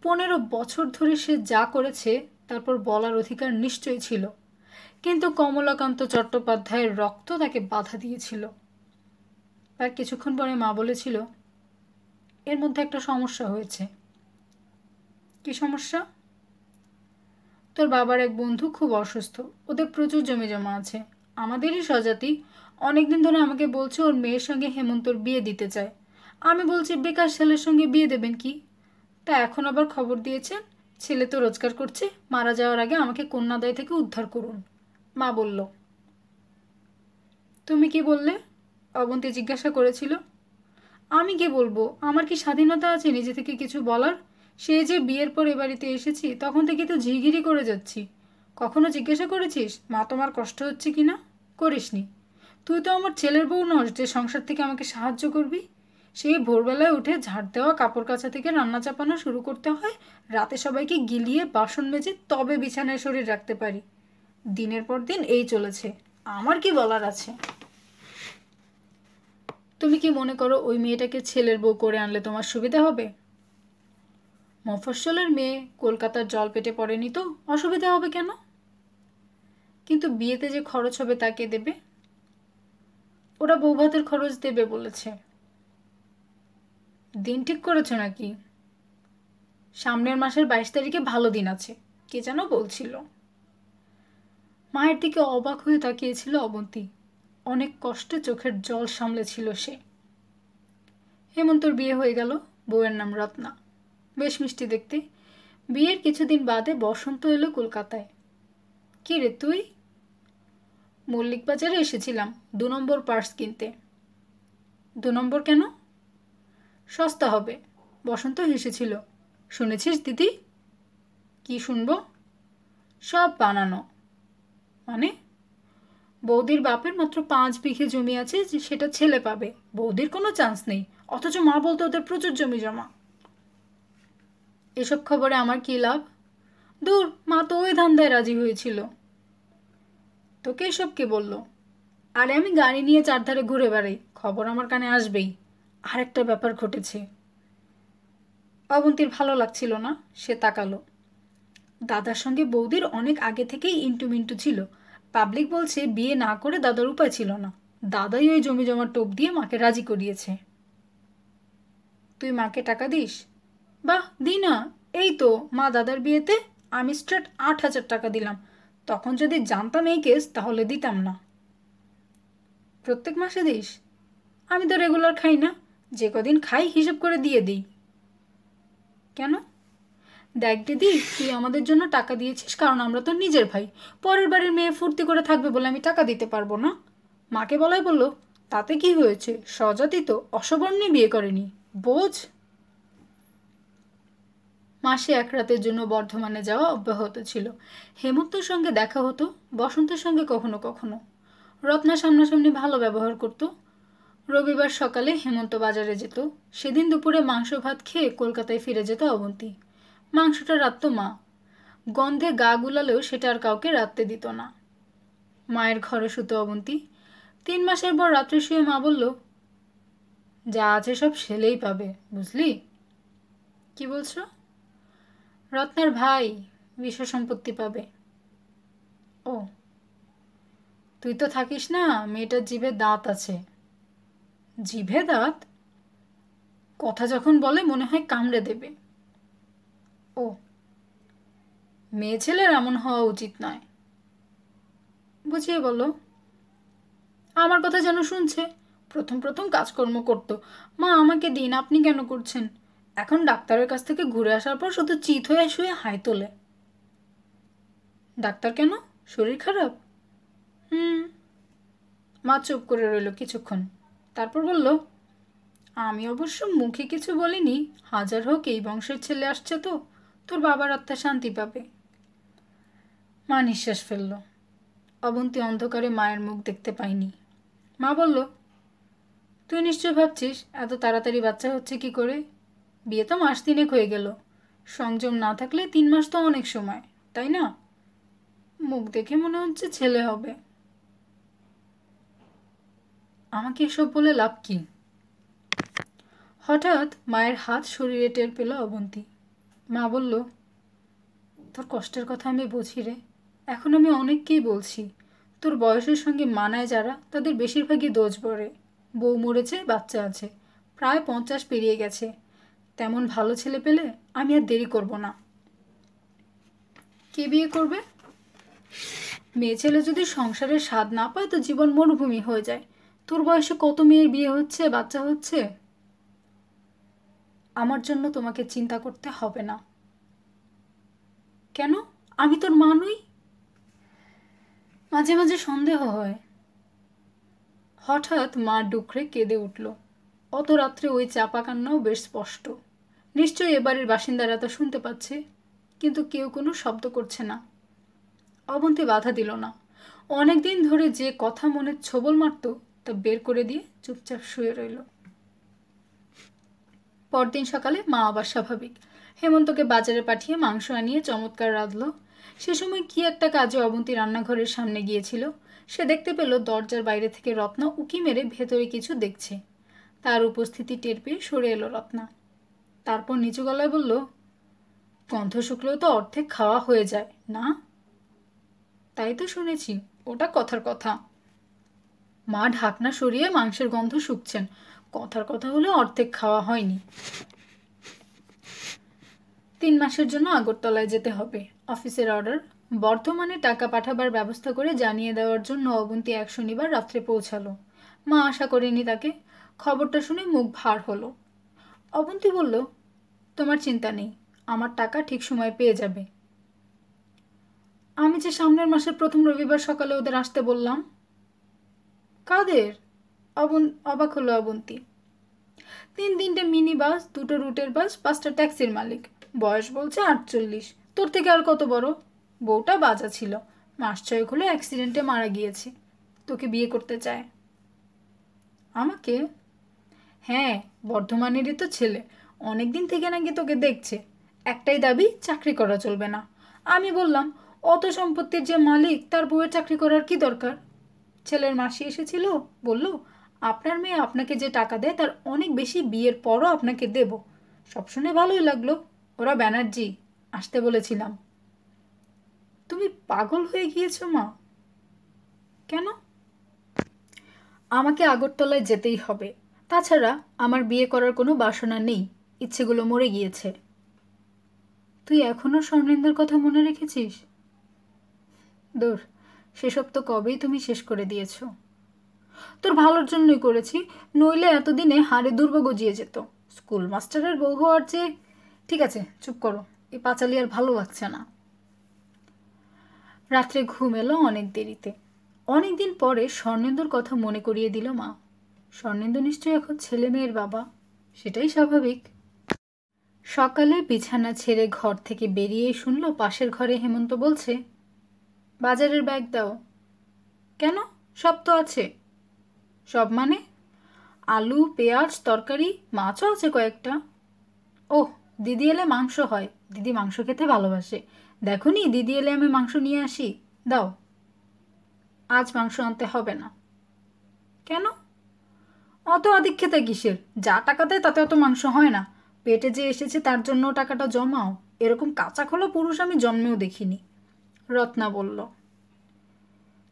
15 বছর ধরে সে যা করেছে তারপর বলার অধিকার নিশ্চয়ই ছিল, কিন্তু কমলাকান্ত চট্টোপাধ্যায়ের রক্ত তাকে বাধা দিয়েছিল। তার কিছুক্ষণ পরে মা বলেছিল, এর মধ্যে একটা সমস্যা হয়েছে। কি সমস্যা? তোর বাবার এক বন্ধু খুব অসুস্থ, ওদের প্রচুর জমি জমা আছে, আমাদেরই স্বজাতি। অনেকদিন ধরে আমাকে বলছে ওর মেয়ের সঙ্গে হেমন্তর বিয়ে দিতে চায়। আমি বলছি বেকার ছেলের সঙ্গে বিয়ে দেবেন কি? তা এখন আবার খবর দিয়েছেন ছেলে তো রোজগার করছে, মারা যাওয়ার আগে আমাকে কন্যাদায় থেকে উদ্ধার করুন। মা বলল। তুমি কি বললে? অবন্তী জিজ্ঞাসা করেছিল। আমি কি বলবো, আমার কি স্বাধীনতা আছে নিজে থেকে কিছু বলার? সে যে বিয়ের পর এ বাড়িতে এসেছি তখন থেকে তো ঝিগিরি করে যাচ্ছি। কখনো জিজ্ঞাসা করেছিস মা তোমার কষ্ট হচ্ছে কি না? করিসনি। তুই তো আমার ছেলের বউ নস যে সংসার থেকে আমাকে সাহায্য করবি। সেই ভোরবেলায় উঠে ঝাড় দেওয়া, কাপড় কাচা থেকে রান্না চাপানো শুরু করতে হয়, রাতে সবাইকে গিলিয়ে বাসন মেজে তবে বিছানায় শরীর রাখতে পারি। দিনের পর দিন এই চলেছে, আমার কি বলার আছে? তুমি কি মনে করো ওই মেয়েটাকে ছেলের বউ করে আনলে তোমার সুবিধা হবে? মফস্বলের মেয়ে, কলকাতার জল পেটে পড়েনি তো, অসুবিধা হবে কেন? কিন্তু বিয়েতে যে খরচ হবে তা কে দেবে? ওরা বৌভাতের খরচ দেবে বলেছে। দিন ঠিক করেছো নাকি? সামনের মাসের 22 তারিখে ভালো দিন আছে, কে যেন বলছিল। মায়ের দিকে অবাক হয়ে তাকিয়েছিল অবন্তী। অনেক কষ্টে চোখের জল সামলেছিল সে। হেমন্তর বিয়ে হয়ে গেল। বউয়ের নাম রত্না, বেশ মিষ্টি দেখতে। বিয়ের কিছুদিন বাদে বসন্ত এলো কলকাতায়। কি রে তুই? মল্লিক বাজারে এসেছিলাম 2 নম্বর পার্স কিনতে। 2 নম্বর কেন? সস্তা হবে। বসন্ত হেসেছিল। শুনেছিস দিদি? কি শুনবো? সব বানানো। মানে? বৌদির বাপের মাত্র 5 বিঘে জমি আছে, যে সেটা ছেলে পাবে, বৌদির কোনো চান্স নেই, অথচ মা বলতে ওদের প্রচুর জমি জমা। এসব খবরে আমার কি লাভ? দূর, মা তো ওই ধান্দায় রাজি হয়েছিল। তোকে এসব কে বললো? আরে আমি গাড়ি নিয়ে চারধারে ঘুরে বেড়াই, খবর আমার কানে আসবেই। আর একটা ব্যাপার ঘটেছে। অবন্তীর ভালো লাগছিল না, সে তাকালো। দাদার সঙ্গে বৌদির অনেক আগে থেকেই ইন্টু মিন্টু ছিল। পাবলিক বলছে বিয়ে না করে দাদার উপায় ছিল না, দাদাই ওই জমি জমার টোপ দিয়ে মাকে রাজি করিয়েছে। তুই মাকে টাকা দিস? বাহ, দি না। এই তো মা দাদার বিয়েতে আমি স্ট্রেট 8,000 টাকা দিলাম। তখন যদি জানতাম এই কেস তাহলে দিতাম না। প্রত্যেক মাসে দিস? আমি তো রেগুলার খাই না, যে কদিন খাই হিসেব করে দিয়ে দিই। কেন? দেখ দিদি, তুই আমাদের জন্য টাকা দিয়েছিস কারণ আমরা তো নিজের ভাই। পরের বাড়ির মেয়ে ফুর্তি করে থাকবে বলে আমি টাকা দিতে পারবো না? মাকে বলাই বললো, তাতে কি হয়েছে, স্বজাতি তো, অসবর্ণে বিয়ে করেনি, বোঝ। মাসে 1 রাতের জন্য বর্ধমানে যাওয়া অব্যাহত ছিল। হেমন্তর সঙ্গে দেখা হতো, বসন্তের সঙ্গে কখনো কখনো। রত্না সামনাসামনি ভালো ব্যবহার করত। রবিবার সকালে হেমন্ত বাজারে যেত, সেদিন দুপুরে মাংস ভাত খেয়ে কলকাতায় ফিরে যেত অবন্তী। মাংসটা রাঁধত মা, গন্ধে গা গুলালেও সেটা আর কাউকে রাঁধতে দিত না। মায়ের ঘরে শুতো অবন্তী। 3 মাসের পর রাত্রে শুয়ে মা বলল, যা আছে সব ছেলেই পাবে, বুঝলি? কি বলছো? রত্নার ভাই বিষয় সম্পত্তি পাবে। ও, তুই তো থাকিস না, মেয়েটার জিভে দাঁত আছে। জিভে দাঁত? কথা যখন বলে মনে হয় কামড়ে দেবে। ও, মেয়ে ছেলের এমন হওয়া উচিত নয়। বুঝিয়ে বলো। আমার কথা যেন শুনছে। প্রথম প্রথম কাজকর্ম করতো। মা আমাকে দিন, আপনি কেন করছেন? এখন ডাক্তারের কাছ থেকে ঘুরে আসার পর শুধু চিত হয়ে শুয়ে হাই তোলে। ডাক্তার কেন? শরীর খারাপ? হুম। মা চুপ করে রইল কিছুক্ষণ, তারপর বলল, আমি অবশ্য মুখে কিছু বলিনি। হাজার হোক এই বংশের ছেলে আসছে তো, তোর বাবার আত্মা শান্তি পাবে। মা নিঃশ্বাস ফেলল। অবন্তী অন্ধকারে মায়ের মুখ দেখতে পায়নি। মা বলল, তুই নিশ্চয় ভাবছিস এত তাড়াতাড়ি বাচ্চা হচ্ছে কি করে? বিয়ে তো মাস 3 হয়ে গেল। সংযম না থাকলে 3 মাস তো অনেক সময়, তাই না? মুখ দেখে মনে হচ্ছে ছেলে হবে। আমাকে এসব বলে লাভ কি? হঠাৎ মায়ের হাত শরীরে টের পেল অবন্তী। মা বলল, তোর কষ্টের কথা আমি বুঝি রে। এখন আমি অনেককেই বলছি, তোর বয়সের সঙ্গে মানায় যারা তাদের বেশিরভাগই দোষ পড়ে। বউ মরেছে, বাচ্চা আছে, প্রায় 50 পেরিয়ে গেছে। তেমন ভালো ছেলে পেলে আমি আর দেরি করব না। কে বিয়ে করবে? মেয়ে ছেলে যদি সংসারের স্বাদ না পায় তো জীবন মরুভূমি হয়ে যায়। তোর বয়সে কত মেয়ের বিয়ে হচ্ছে, বাচ্চা হচ্ছে। আমার জন্য তোমাকে চিন্তা করতে হবে না। কেন? আমি তোর মা নই? মাঝে মাঝে সন্দেহ হয়। হঠাৎ মা ডুকরে কেঁদে উঠল। অত রাত্রে ওই চাপা কান্নাও বেশ স্পষ্ট। নিশ্চয়ই এবারের বাসিন্দারা তা শুনতে পাচ্ছে, কিন্তু কেউ কোনো শব্দ করছে না। অবন্তী বাধা দিল না। অনেকদিন ধরে যে কথা মনে ছোবল মারত তা বের করে দিয়ে চুপচাপ শুয়ে রইল। পরদিন সকালে মা আবার স্বাভাবিক। হেমন্তকে বাজারে পাঠিয়ে মাংস আনিয়ে চমৎকার রাঁধল। সে সময় কি একটা কাজে অবন্তী রান্নাঘরের সামনে গিয়েছিল। সে দেখতে পেল দরজার বাইরে থেকে রত্না উকি মেরে ভেতরে কিছু দেখছে। তার উপস্থিতি টের পেয়ে সরে এলো রত্না। তারপর নিচু গলায় বলল, গন্ধ শুকলেও তো অর্ধেক খাওয়া হয়ে যায় না? তাই তো শুনেছি, ওটা কথার কথা। মা ঢাকনা সরিয়ে মাংসের গন্ধ শুকছেন। কথার কথা হলে অর্ধেক খাওয়া হয়নি। 3 মাসের জন্য আগরতলায় যেতে হবে। অফিসের অর্ডার। বর্ধমানে টাকা পাঠাবার ব্যবস্থা করে জানিয়ে দেওয়ার জন্য অবন্তী এক শনিবার রাত্রে পৌঁছালো। মা আশা করেনি তাকে। খবরটা শুনে মুখ ভার হলো। অবন্তী বলল, তোমার চিন্তা নেই, আমার টাকা ঠিক সময় পেয়ে যাবে। আমি যে সামনের মাসের প্রথম রবিবার সকালে ওদের আসতে বললাম। কাদের? অবাক হলো অবন্তী। 3 মিনি বাস, 2 রুটের বাস, 5টা ট্যাক্সির মালিক। বয়স বলছে 48। তোর থেকে আর কত বড়। বউটা বাজা ছিল, মাস 6 হলো অ্যাক্সিডেন্টে মারা গিয়েছে। তোকে বিয়ে করতে চায়। আমাকে? হ্যাঁ, বর্ধমানেরই তো ছেলে। অনেকদিন থেকে নাকি তোকে দেখছে। একটাই দাবি, চাকরি করা চলবে না। আমি বললাম, অত সম্পত্তির যে মালিক তার বউয়ের চাকরি করার কি দরকার? ছেলের মাসি এসেছিল, বলল, আপনার মেয়ে আপনাকে যে টাকা দেয় তার অনেক বেশি, বিয়ের পরও আপনাকে দেব। সব শুনে ভালোই লাগলো। ওরা ব্যানার্জি, আসতে বলেছিলাম। তুমি পাগল হয়ে গিয়েছো মা? কেন? আমাকে আগরতলায় যেতেই হবে। তাছাড়া আমার বিয়ে করার কোনো বাসনা নেই, ইচ্ছেগুলো মরে গিয়েছে। তুই এখনো স্বর্ণেন্দ্রের কথা মনে রেখেছিস? দূর, সেসব তো কবেই তুমি শেষ করে দিয়েছ। তোর ভালোর জন্যই করেছি, নইলে এতদিনে হাড়ে দুর্ব গজিয়ে যেত। স্কুল মাস্টারের বউ হওয়ার চেয়ে। ঠিক আছে, চুপ করো, এই পাঁচালি আর ভালো লাগছে না। রাত্রে ঘুম এলো অনেক দেরিতে। অনেকদিন পরে স্বর্ণেন্দুর কথা মনে করিয়ে দিল মা। স্বর্ণেন্দু নিশ্চয়ই এখন ছেলে মেয়ের বাবা, সেটাই স্বাভাবিক। সকালে বিছানা ছেড়ে ঘর থেকে বেরিয়েই শুনল পাশের ঘরে হেমন্ত বলছে, বাজারের ব্যাগ দাও। কেন? সব তো আছে। সব মানে? আলু, পেঁয়াজ, তরকারি, মাছও আছে কয়েকটা। ওহ, দিদি এলে মাংস হয়, দিদি মাংস খেতে ভালোবাসে। দেখো নি, দিদি এলে আমি মাংস নিয়ে আসি। দাও। আজ মাংস আনতে হবে না। কেন? অত আদিক্ষেতা কিসের? যা টাকা দেয় তাতে অত মাংস হয় না। পেটে যে এসেছে তার জন্য টাকাটা জমাও। এরকম কাঁচা খোলা পুরুষ আমি জন্মেও দেখিনি। রত্না বলল।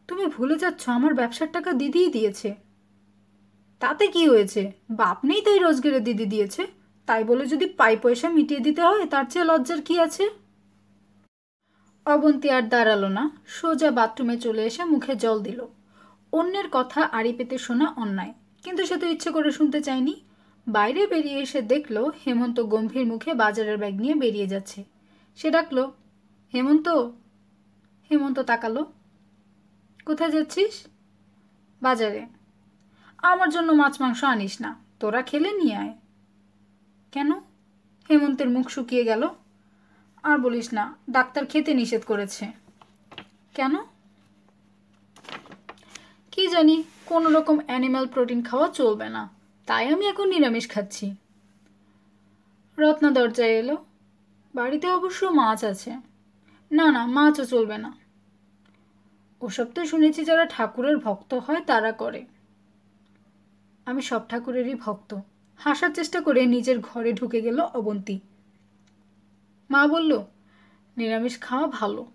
তুমি ভুলে যাচ্ছ আমার ব্যবসার টাকা দিদিই দিয়েছে। তাতে কি হয়েছে? বাপ নেই তাই রোজগারে দিদি দিয়েছে। তাই বলে যদি পাই পয়সা মিটিয়ে দিতে হয় তার চেয়ে লজ্জার কি আছে? অবন্তী আর দাঁড়ালো না, সোজা বাথরুমে চলে এসে মুখে জল দিল। অন্যের কথা আড়ি পেতে শোনা অন্যায়, কিন্তু সে তো ইচ্ছে করে শুনতে চায়নি। বাইরে বেরিয়ে এসে দেখল হেমন্ত গম্ভীর মুখে বাজারের ব্যাগ নিয়ে বেরিয়ে যাচ্ছে। সে ডাকল, হেমন্ত। হেমন্ত তাকালো। কোথায় যাচ্ছিস? বাজারে। আমার জন্য মাছ মাংস আনিস না, তোরা খেলে নিয়ে আয়। কেন? হেমন্তের মুখ শুকিয়ে গেল। আর বলিস না, ডাক্তার খেতে নিষেধ করেছে। কেন? কি জানি, কোনো রকম অ্যানিম্যাল প্রোটিন খাওয়া চলবে না, তাই আমি এখন নিরামিষ খাচ্ছি। রত্না দরজায় এলো। বাড়িতে অবশ্য মাছ আছে। না না, মাছও চলবে না। ওসব তো শুনেছি যারা ঠাকুরের ভক্ত হয় তারা করে। আমি সব ঠাকুরেরই ভক্ত। হাসার চেষ্টা করে নিজের ঘরে ঢুকে গেল অবন্তী। মা বলল, নিরামিষ খাওয়া ভালো।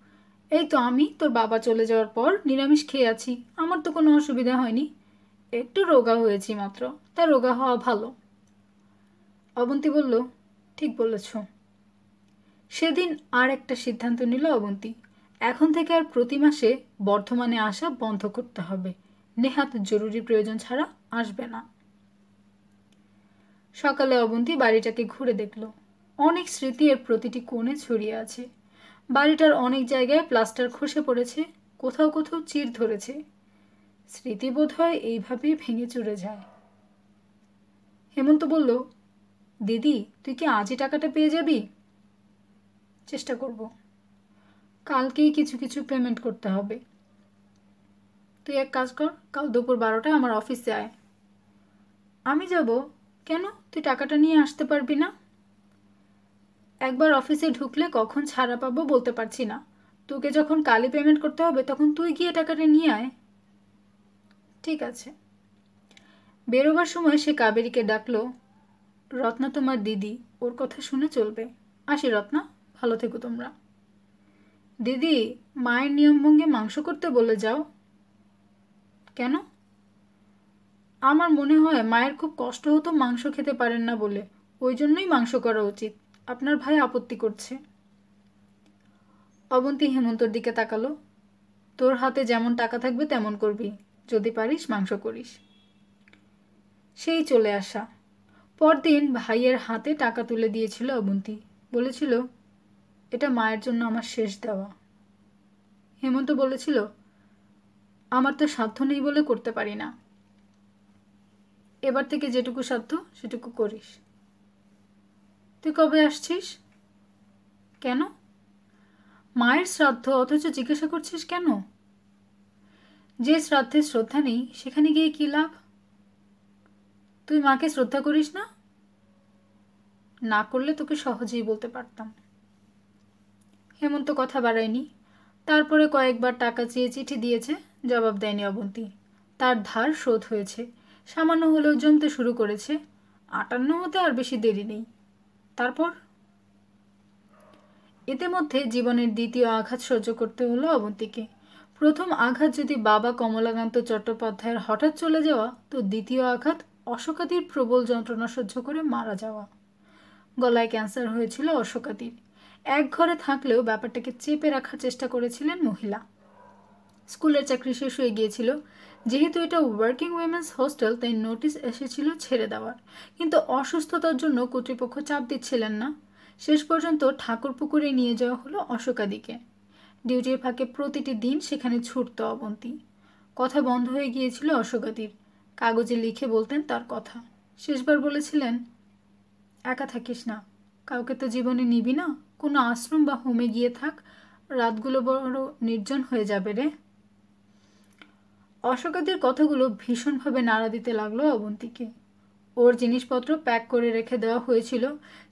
এই তো আমি তোর বাবা চলে যাওয়ার পর নিরামিষ খেয়ে আছি, আমার তো কোনো অসুবিধা হয়নি। একটু রোগা হয়েছি মাত্র, তা রোগা হওয়া ভালো। অবন্তী বলল, ঠিক বলেছ। সেদিন আর একটা সিদ্ধান্ত নিল অবন্তী। এখন থেকে আর প্রতি মাসে বর্ধমানে আসা বন্ধ করতে হবে। নেহাত জরুরি প্রয়োজন ছাড়া আসবে না। সকালে অবন্তী বাড়িটাকে ঘুরে দেখল। অনেক স্মৃতি এর প্রতিটি কোণে ছড়িয়ে আছে। বাড়িটার অনেক জায়গায় প্লাস্টার খসে পড়েছে, কোথাও কোথাও চির ধরেছে। স্মৃতি বোধ হয় এইভাবেই ভেঙে চুরে যায়। হেমন্ত বলল, দিদি তুই কি আজই টাকাটা পেয়ে যাবি? চেষ্টা করব। কালকেই কিছু কিছু পেমেন্ট করতে হবে। তুই এক কাজ কর, কাল দুপুর 12টায় আমার অফিসে আয়। আমি যাব? কেন, তুই টাকাটা নিয়ে আসতে পারবি না? একবার অফিসে ঢুকলে কখন ছাড়া পাবো বলতে পারছি না। তোকে যখন কালই পেমেন্ট করতে হবে তখন তুই গিয়ে টাকাটা নিয়ে আয়। ঠিক আছে। বেরোবার সময় সে কাবেরীকে ডাকলো। রত্না তোমার দিদি, ওর কথা শুনে চলবে। আসি রত্না, ভালো থেকো তোমরা। দিদি, মায়ের নিয়মভঙ্গে মাংস করতে বলে যাও। কেন? আমার মনে হয় মায়ের খুব কষ্ট হতো মাংস খেতে পারেন না বলে, ওই জন্যই মাংস করা উচিত। আপনার ভাই আপত্তি করছে। অবন্তী হেমন্তর দিকে তাকালো। তোর হাতে যেমন টাকা থাকবে তেমন করবি, যদি পারিস মাংস করিস। সেই চলে আসা। পরদিন ভাইয়ের হাতে টাকা তুলে দিয়েছিল অবন্তী। বলেছিল, এটা মায়ের জন্য আমার শেষ দেওয়া। হেমন্ত বলেছিল, আমার তো সাধ্য নেই বলে করতে পারি না। এবার থেকে যেটুকু সাধ্য সেটুকু করিস। তুই কবে আসছিস? কেন? মায়ের শ্রাদ্ধ, অথচ জিজ্ঞাসা করছিস কেন? যে শ্রাদ্ধে শ্রদ্ধা নেই সেখানে গিয়ে কি লাভ? তুই মাকে শ্রদ্ধা করিস না? না করলে তোকে সহজেই বলতে পারতাম। হেমন্ত কথা বাড়ায়নি। তারপরে কয়েকবার টাকা চেয়ে চিঠি দিয়েছে, জবাব দেয়নি অবন্তী। তার ধার শোধ হয়েছে, সামান্য হলেও জমতে শুরু করেছে। 58 হতে আর বেশি দেরি নেই। তারপর ইতিমধ্যে জীবনের দ্বিতীয় আঘাত সহ্য করতে হলো অবন্তীকে। প্রথম আঘাত যদি বাবা কমলাকান্ত চট্টোপাধ্যায়ের হঠাৎ চলে যাওয়া, তো দ্বিতীয় আঘাত অশোকাদির প্রবল যন্ত্রণা সহ্য করে মারা যাওয়া। গলায় ক্যান্সার হয়েছিল অশোকাদির। এক ঘরে থাকলেও ব্যাপারটাকে চেপে রাখার চেষ্টা করেছিলেন মহিলা। স্কুলের চাকরি শেষ হয়ে গিয়েছিল। যেহেতু এটা ওয়ার্কিং উইমেন্স হোস্টেল, তাই নোটিশ এসেছিল ছেড়ে দেওয়ার, কিন্তু অসুস্থতার জন্য কর্তৃপক্ষ চাপ দিচ্ছিলেন না। শেষ পর্যন্ত ঠাকুরপুকুরে নিয়ে যাওয়া হলো অশোকাদিকে। ডিউটির ফাঁকে প্রতিটি দিন সেখানে ছুটত অবন্তী। কথা বন্ধ হয়ে গিয়েছিল অশোকাদির। কাগজে লিখে বলতেন তার কথা। শেষবার বলেছিলেন, একা থাকিস না, কাউকে তো জীবনে নিবি না, কোনো আশ্রম বা হোমে গিয়ে থাক, রাতগুলো বড় নির্জন হয়ে যাবে রে। অশোকাদির কথাগুলো ভীষণভাবে নাড়া দিতে লাগলো অবন্তীকে। ওর জিনিসপত্র প্যাক করে রেখে দেওয়া হয়েছিল।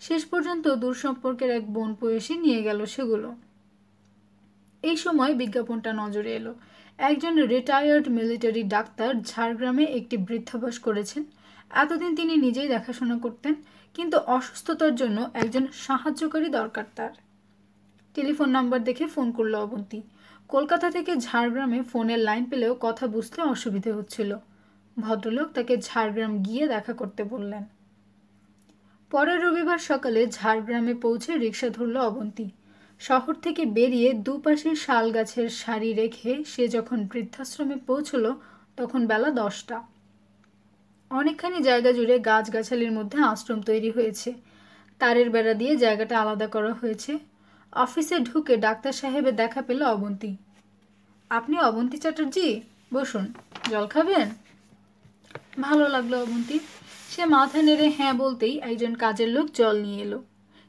শেষ পর্যন্ত দূর সম্পর্কের এক বোন এসে নিয়ে গেল সেগুলো। এই সময় বিজ্ঞাপনটা নজরে এলো। একজন রিটায়ার্ড মিলিটারি ডাক্তার ঝাড়গ্রামে একটি বৃদ্ধাবাস করেছেন। এতদিন তিনি নিজেই দেখাশোনা করতেন, কিন্তু অসুস্থতার জন্য একজন সাহায্যকারী দরকার তার। টেলিফোন নাম্বার দেখে ফোন করলো অবন্তী। কলকাতা থেকে ঝাড়গ্রামে ফোনের লাইন পেলেও কথা বুঝতে অসুবিধে হচ্ছিল। ভদ্রলোক তাকে ঝাড়গ্রাম গিয়ে দেখা করতে বললেন। পরের রবিবার সকালে ঝাড়গ্রামে পৌঁছে রিক্সা ধরল অবন্তী। শহর থেকে বেরিয়ে দুপাশে শাল গাছের সারি রেখে সে যখন বৃদ্ধাশ্রমে পৌঁছল তখন বেলা 10টা। অনেকখানি জায়গা জুড়ে গাছগাছালির মধ্যে আশ্রম তৈরি হয়েছে। তারের বেড়া দিয়ে জায়গাটা আলাদা করা হয়েছে। অফিসে ঢুকে ডাক্তার সাহেবের দেখা পেল অবন্তী। আপনি অবন্তী চ্যাটার্জি? বসুন, জল খাবেন? ভালো লাগলো অবন্তী। সে মাথা নেড়ে হ্যাঁ বলতেই একজন কাজের লোক জল নিয়ে এলো।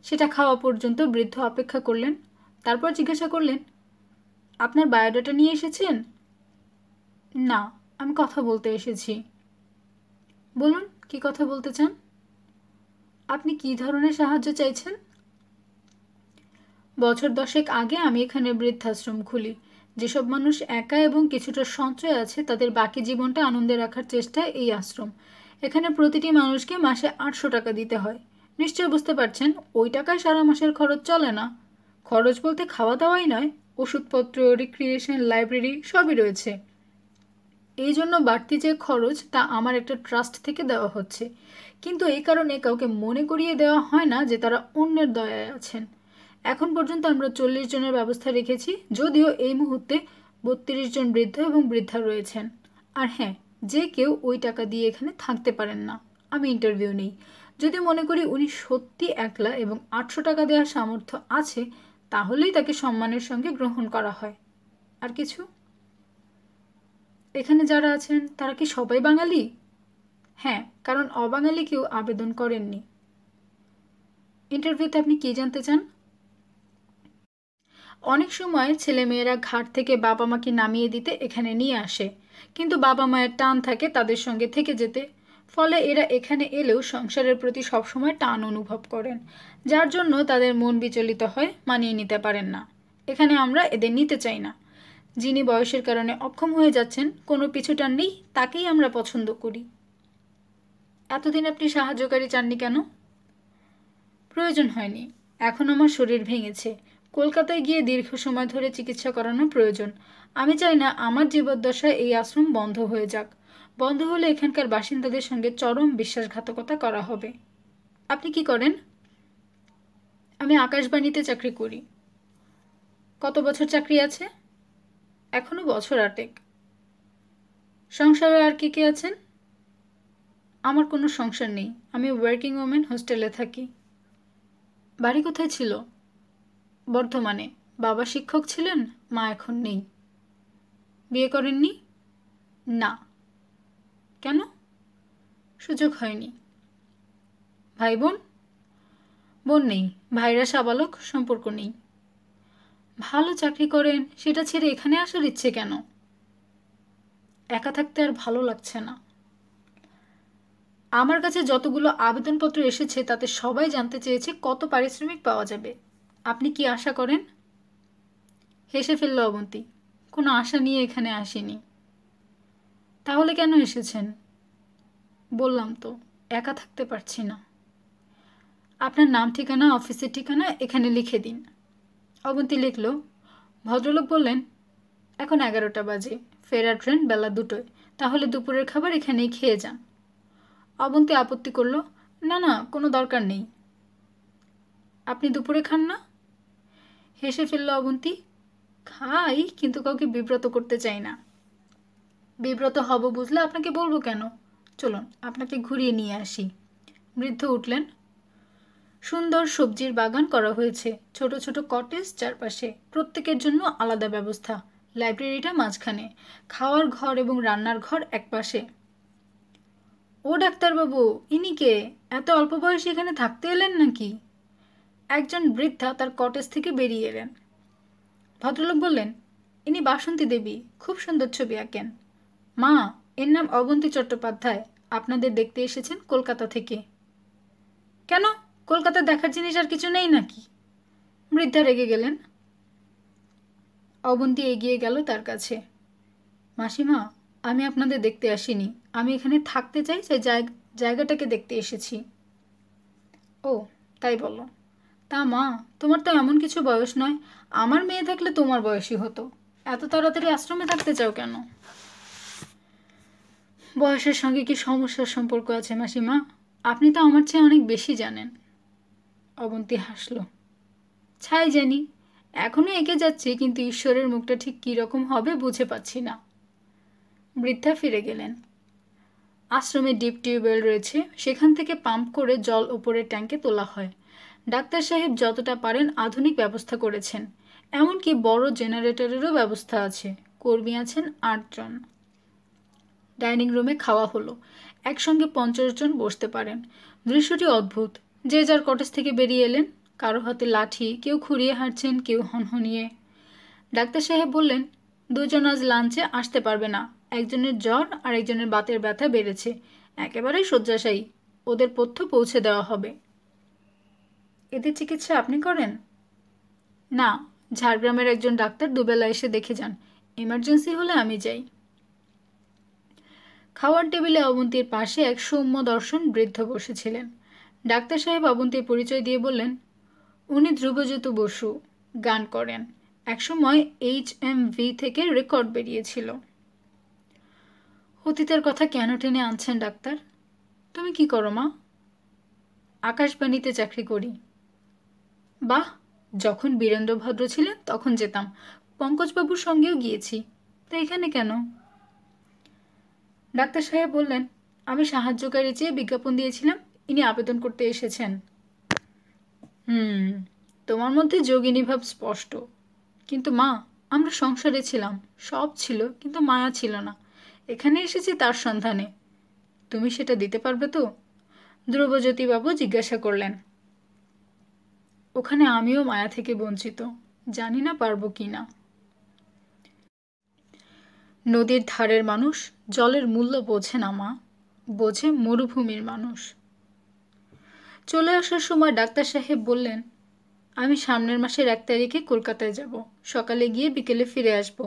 সেটা খাওয়া পর্যন্ত বৃদ্ধ অপেক্ষা করলেন। তারপর জিজ্ঞাসা করলেন, আপনার বায়োডাটা নিয়ে এসেছেন? না, আমি কথা বলতে এসেছি। বলুন, কি কথা বলতে চান? আপনি কি ধরনের সাহায্য চাইছেন? বছর 10 আগে আমি এখানে বৃদ্ধাশ্রম খুলি। যেসব মানুষ একা এবং কিছুটা সঞ্চয় আছে তাদের বাকি জীবনটা আনন্দে রাখার চেষ্টায় এই আশ্রম। এখানে প্রতিটি মানুষকে মাসে 800 টাকা দিতে হয়। নিশ্চয় বুঝতে পারছেন, ওই টাকায় সারা মাসের খরচ চলে না। খরচ বলতে খাওয়া দাওয়াই নয়, ওষুধপত্র, রিক্রিয়েশন, লাইব্রেরি সবই রয়েছে। এই জন্য বাড়তি যে খরচ তা আমার একটা ট্রাস্ট থেকে দেওয়া হচ্ছে, কিন্তু এই কারণে কাউকে মনে করিয়ে দেওয়া হয় না যে তারা অন্যের দয়ায় আছেন। এখন পর্যন্ত আমরা 40 জনের ব্যবস্থা রেখেছি, যদিও এই মুহূর্তে 32 জন বৃদ্ধ এবং বৃদ্ধা রয়েছেন। আর হ্যাঁ, যে কেউ ওই টাকা দিয়ে এখানে থাকতে পারেন না। আমি ইন্টারভিউ নেই। যদি মনে করি উনি সত্যি একলা এবং 800 টাকা দেওয়ার সামর্থ্য আছে, তাহলেই তাকে সম্মানের সঙ্গে গ্রহণ করা হয়। আর কিছু? এখানে যারা আছেন তারা কি সবাই বাঙালি? হ্যাঁ, কারণ অবাঙালি কেউ আবেদন করেননি। ইন্টারভিউতে আপনি কি জানতে চান? অনেক সময় ছেলেমেয়েরা ঘাট থেকে বাবা মাকে নামিয়ে দিতে এখানে নিয়ে আসে, কিন্তু বাবা মায়ের টান থাকে তাদের সঙ্গে থেকে যেতে। ফলে এরা এখানে এলেও সংসারের প্রতি সবসময় টান অনুভব করেন, যার জন্য তাদের মন বিচলিত হয়, মানিয়ে নিতে পারেন না। এখানে আমরা এদের নিতে চাই না। যিনি বয়সের কারণে অক্ষম হয়ে যাচ্ছেন, কোনো পিছুটান নেই, তাকেই আমরা পছন্দ করি। এতদিন আপনি সাহায্যকারী চাননি কেন? প্রয়োজন হয়নি। এখন আমার শরীর ভেঙেছে। কলকাতায় গিয়ে দীর্ঘ সময় ধরে চিকিৎসা করানো প্রয়োজন। আমি চাই না আমার জীবদ্দশায় এই আশ্রম বন্ধ হয়ে যাক। বন্ধ হলে এখানকার বাসিন্দাদের সঙ্গে চরম বিশ্বাসঘাতকতা করা হবে। আপনি কি করেন? আমি আকাশবাণীতে চাকরি করি। কত বছর চাকরি আছে? এখনো বছর 8। সংসারে আর কে কে আছেন? আমার কোনো সংসার নেই। আমি ওয়ার্কিং ওমেন হোস্টেলে থাকি। বাড়ি কোথায় ছিল? বর্ধমানে। বাবা শিক্ষক ছিলেন, মা এখন নেই। বিয়ে করেননি? না। কেন? সুযোগ হয়নি। ভাই বোন? বোন নেই, ভাইরা সাবালক, সম্পর্ক নেই। ভালো চাকরি করেন, সেটা ছেড়ে এখানে আসার ইচ্ছে কেন? একা থাকতে আর ভালো লাগছে না। আমার কাছে যতগুলো আবেদনপত্র এসেছে তাতে সবাই জানতে চেয়েছে কত পারিশ্রমিক পাওয়া যাবে। আপনি কি আশা করেন? হেসে ফেলল অবন্তী। কোনো আশা নিয়ে এখানে আসিনি। তাহলে কেন এসেছেন? বললাম তো, একা থাকতে পারছি না। আপনার নাম ঠিকানা, অফিসের ঠিকানা এখানে লিখে দিন। অবন্তী লিখল। ভদ্রলোক বললেন, এখন 11টা বাজে, ফেরার ট্রেন বেলা 2টোয়। তাহলে দুপুরের খাবার এখানেই খেয়ে যান। অবন্তী আপত্তি করল, না না, কোনো দরকার নেই। আপনি দুপুরে খান না? হেসে ফেলল অবন্তী। খাই, কিন্তু কাউকে বিব্রত করতে চাই না। বিব্রত হব বুঝলে আপনাকে বলবো কেন? চলুন আপনাকে ঘুরিয়ে নিয়ে আসি। বৃদ্ধ উঠলেন। সুন্দর সবজির বাগান করা হয়েছে, ছোট ছোট কটেজ চারপাশে, প্রত্যেকের জন্য আলাদা ব্যবস্থা। লাইব্রেরিটা মাঝখানে, খাওয়ার ঘর এবং রান্নার ঘর একপাশে। ও ডাক্তারবাবু, ইনি কে? এত অল্প বয়সে এখানে থাকতে এলেন নাকি? একজন বৃদ্ধা তার কটেজ থেকে বেরিয়ে এলেন। ভদ্রলোক বললেন, ইনি বাসন্তী দেবী, খুব সুন্দর ছবি আঁকেন। মা, এর নাম অবন্তী চট্টোপাধ্যায়। আপনাদের দেখতে এসেছেন কলকাতা থেকে। কেন, কলকাতা দেখার জিনিস আর কিছু নেই নাকি? বৃদ্ধা রেগে গেলেন। অবন্তী এগিয়ে গেল তার কাছে। মাসিমা, আমি আপনাদের দেখতে আসিনি, আমি এখানে থাকতে চাই, সেই জায়গাটাকে দেখতে এসেছি। ও, তাই বলো। তা মা, তোমার তো এমন কিছু বয়স নয়, আমার মেয়ে থাকলে তোমার বয়সী হতো। এত তাড়াতাড়ি আশ্রমে থাকতে চাও কেন? বয়সের সঙ্গে কি সমস্যার সম্পর্ক আছে মাসিমা? আপনি তো আমার চেয়ে অনেক বেশি জানেন। অবন্তী হাসল। ছাই জানি, এখনো এঁকে যাচ্ছি, কিন্তু ঈশ্বরের মুখটা ঠিক কী রকম হবে বুঝে পাচ্ছি না। বৃদ্ধা ফিরে গেলেন। আশ্রমে ডিপ টিউবওয়েল রয়েছে, সেখান থেকে পাম্প করে জল ওপরের ট্যাঙ্কে তোলা হয়। ডাক্তার সাহেব যতটা পারেন আধুনিক ব্যবস্থা করেছেন, এমনকি বড় জেনারেটরেরও ব্যবস্থা আছে। কর্মী আছেন ৮ জন। ডাইনিং রুমে খাওয়া হলো। একসঙ্গে ৫০ জন বসতে পারেন। দৃশ্যটি অদ্ভুত। যে যার কটেজ থেকে বেরিয়ে এলেন, কারো হাতে লাঠি, কেউ খুঁড়িয়ে হাঁটছেন, কেউ হনহনিয়ে। ডাক্তার সাহেব বললেন, ২ জন আজ লাঞ্চে আসতে পারবে না। একজনের জ্বর আর একজনের বাতের ব্যথা বেড়েছে, একেবারেই শয্যাশায়ী। ওদের পথ্য পৌঁছে দেওয়া হবে। এদের চিকিৎসা আপনি করেন? না, ঝাড়গ্রামের একজন ডাক্তার দুবেলা এসে দেখে যান। এমার্জেন্সি হলে আমি যাই। খাওয়ার টেবিলে অবন্তীর পাশে এক সৌম্য দর্শন বৃদ্ধ বসেছিলেন। ডাক্তার সাহেব অবন্তীর পরিচয় দিয়ে বললেন, উনি ধ্রুবজ্যোত বসু, গান করেন। একসময় HMV থেকে রেকর্ড বেরিয়েছিল। অতীতের কথা কেন টেনে আনছেন ডাক্তার? তুমি কি করো মা? আকাশবাণীতে চাকরি করি। বাহ, যখন বীরেন্দ্র ভদ্র ছিলেন তখন যেতাম, পঙ্কজবাবুর সঙ্গেও গিয়েছি। তা এখানে কেন? ডাক্তার সাহেব বললেন, আমি সাহায্যকারী চেয়ে বিজ্ঞাপন দিয়েছিলাম, ইনি আবেদন করতে এসেছেন। তোমার মধ্যে যোগিনী ভাব স্পষ্ট। কিন্তু মা, আমরা সংসারে ছিলাম, সব ছিল, কিন্তু মায়া ছিল না। এখানে এসেছি তার সন্ধানে। তুমি সেটা দিতে পারবে তো? ধ্রুবজ্যোতিবাবু জিজ্ঞাসা করলেন। ওখানে আমিও মায়া থেকে বঞ্চিত, জানি না পারবো কি না। নদীর ধারের মানুষ জলের মূল্য বোঝে না মা, বোঝে মরুভূমির মানুষ। চলে আসার সময় ডাক্তার সাহেব বললেন, আমি সামনের মাসের ১ তারিখে কলকাতায় যাব। সকালে গিয়ে বিকেলে ফিরে আসব।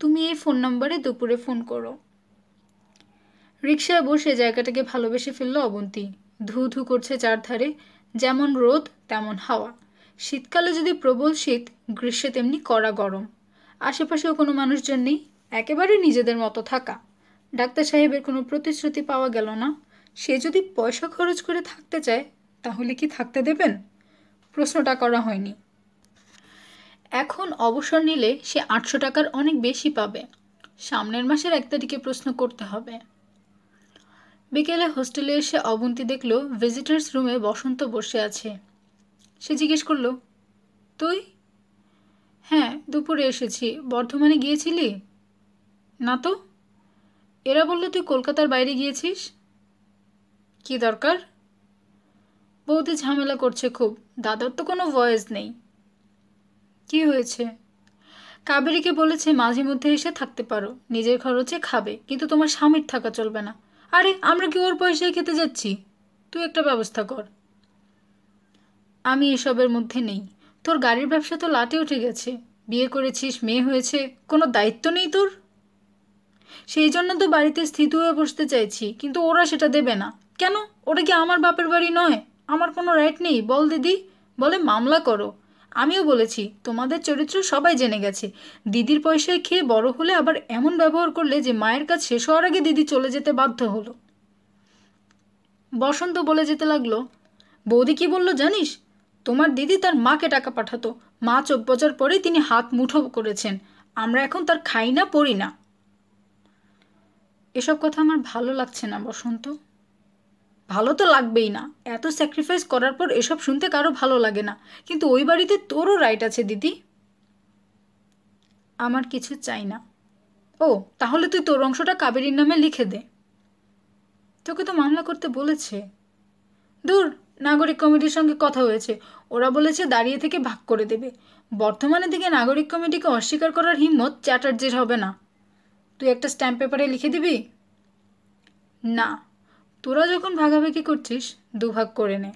তুমি এই ফোন নাম্বারে দুপুরে ফোন করো। রিকশায় বসে জায়গাটাকে ভালোবেসে ফেলল অবন্তী। ধু ধু করছে চারধারে, যেমন রোদ তেমন হাওয়া। শীতকালে যদি প্রবল শীত, গ্রীষ্মে তেমনি কড়া গরম। আশেপাশেও কোনো মানুষজন নেই, একেবারে নিজেদের মতো থাকা। ডাক্তার সাহেবের কোনো প্রতিশ্রুতি পাওয়া গেল না। সে যদি পয়সা খরচ করে থাকতে চায়, তাহলে কি থাকতে দেবেন? প্রশ্নটা করা হয়নি। এখন অবসর নিলে সে ৮০০ টাকার অনেক বেশি পাবে। সামনের মাসের ১ তারিখে প্রশ্ন করতে হবে। বিকেলে হোস্টেলে এসে অবন্তী দেখল ভিজিটার্স রুমে বসন্ত বসে আছে। সে জিজ্ঞেস করল, তুই? হ্যাঁ, দুপুরে এসেছি। বর্ধমানে গিয়েছিলি? না তো। এরা বলল তুই কলকাতার বাইরে গিয়েছিস। কি দরকার? বৌদি ঝামেলা করছে খুব, দাদার তো কোনো ভয়েস নেই। কি হয়েছে? কাবেরীকে বলেছে মাঝে মধ্যে এসে থাকতে পারো, নিজের খরচে খাবে, কিন্তু তোমার স্বামীর থাকা চলবে না। আরে, আমরা কি ওর পয়সায় খেতে যাচ্ছি? তুই একটা ব্যবস্থা কর। আমি এসবের মধ্যে নেই। তোর গাড়ির ব্যবসা তো লাটে উঠে গেছে, বিয়ে করেছিস, মেয়ে হয়েছে, কোনো দায়িত্ব নেই তোর। সেই জন্য তো বাড়িতে স্থিত হয়ে বসতে চাইছি, কিন্তু ওরা সেটা দেবে না। কেন? ওটা কি আমার বাপের বাড়ি নয়? আমার কোনো রাইট নেই? বল দিদি। বলে মামলা করো। আমিও বলেছি, তোমাদের চরিত্র সবাই জেনে গেছে। দিদির পয়সায় খেয়ে বড় হলে আবার এমন ব্যবহার করলে যে মায়ের কাজ শেষ হওয়ার আগে দিদি চলে যেতে বাধ্য হলো। বসন্ত বলে যেতে লাগলো, বৌদি কি বললো জানিস? তোমার দিদি তার মাকে টাকা পাঠাতো, মা চোখ বজার পরে তিনি হাত মুঠো করেছেন। আমরা এখন তার খাই না, পড়ি না। এসব কথা আমার ভালো লাগছে না বসন্ত। ভালো তো লাগবেই না, এত স্যাক্রিফাইস করার পর এসব শুনতে কারো ভালো লাগে না, কিন্তু ওই বাড়িতে তোরও রাইট আছে দিদি। আমার কিছু চাই না। ও, তাহলে তুই তোর অংশটা কাবেরীর নামে লিখে দে। তোকে তো মামলা করতে বলেছে। দূর, নাগরিক কমিটির সঙ্গে কথা হয়েছে, ওরা বলেছে দাঁড়িয়ে থেকে ভাগ করে দেবে। বর্তমানে থেকে নাগরিক কমিটিকে অস্বীকার করার হিম্মত চ্যাটার্জির হবে না। তুই একটা স্ট্যাম্প পেপারে লিখে দিবি? না, তোরা যখন ভাগাভাগি করছিস দুভাগ করে নে।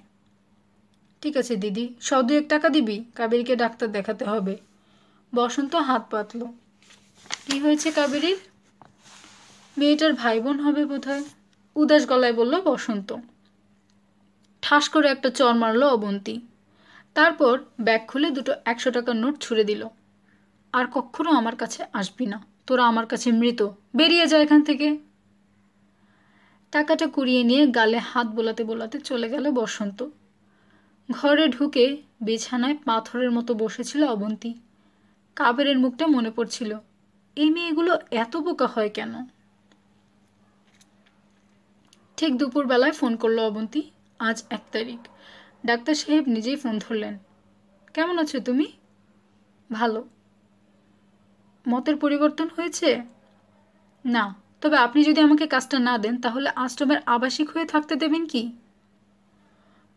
ঠিক আছে দিদি, 100-2 টাকা দিবি, কাবেরীকে ডাক্তার দেখাতে হবে। বসন্ত হাত পাতল। কি হয়েছে কাবেরীর? মেয়েটার ভাই বোন হবে বোধহয়, উদাস গলায় বলল বসন্ত। ঠাস করে একটা চড় মারল অবন্তী। তারপর ব্যাগ খুলে দুটো 100 টাকার নোট ছুঁড়ে দিল। আর কখনো আমার কাছে আসবি না, তোরা আমার কাছে মৃত, বেরিয়ে যা এখান থেকে। টাকাটা কুড়িয়ে নিয়ে গালে হাত বোলাতে বোলাতে চলে গেল বসন্ত। ঘরে ঢুকে বিছানায় পাথরের মতো বসেছিল অবন্তী। কাবেরের মুখটা মনে পড়ছিল। এই মেয়েগুলো এত বোকা হয় কেন? ঠিক দুপুরবেলায় ফোন করলো অবন্তী। আজ 1 তারিখ। ডাক্তার সাহেব নিজেই ফোন ধরলেন। কেমন আছো তুমি? ভালো। মতের পরিবর্তন হয়েছে? না, তবে আপনি যদি আমাকে কাজটা না দেন তাহলে আশ্রমের আবাসিক হয়ে থাকতে দেবেন কি?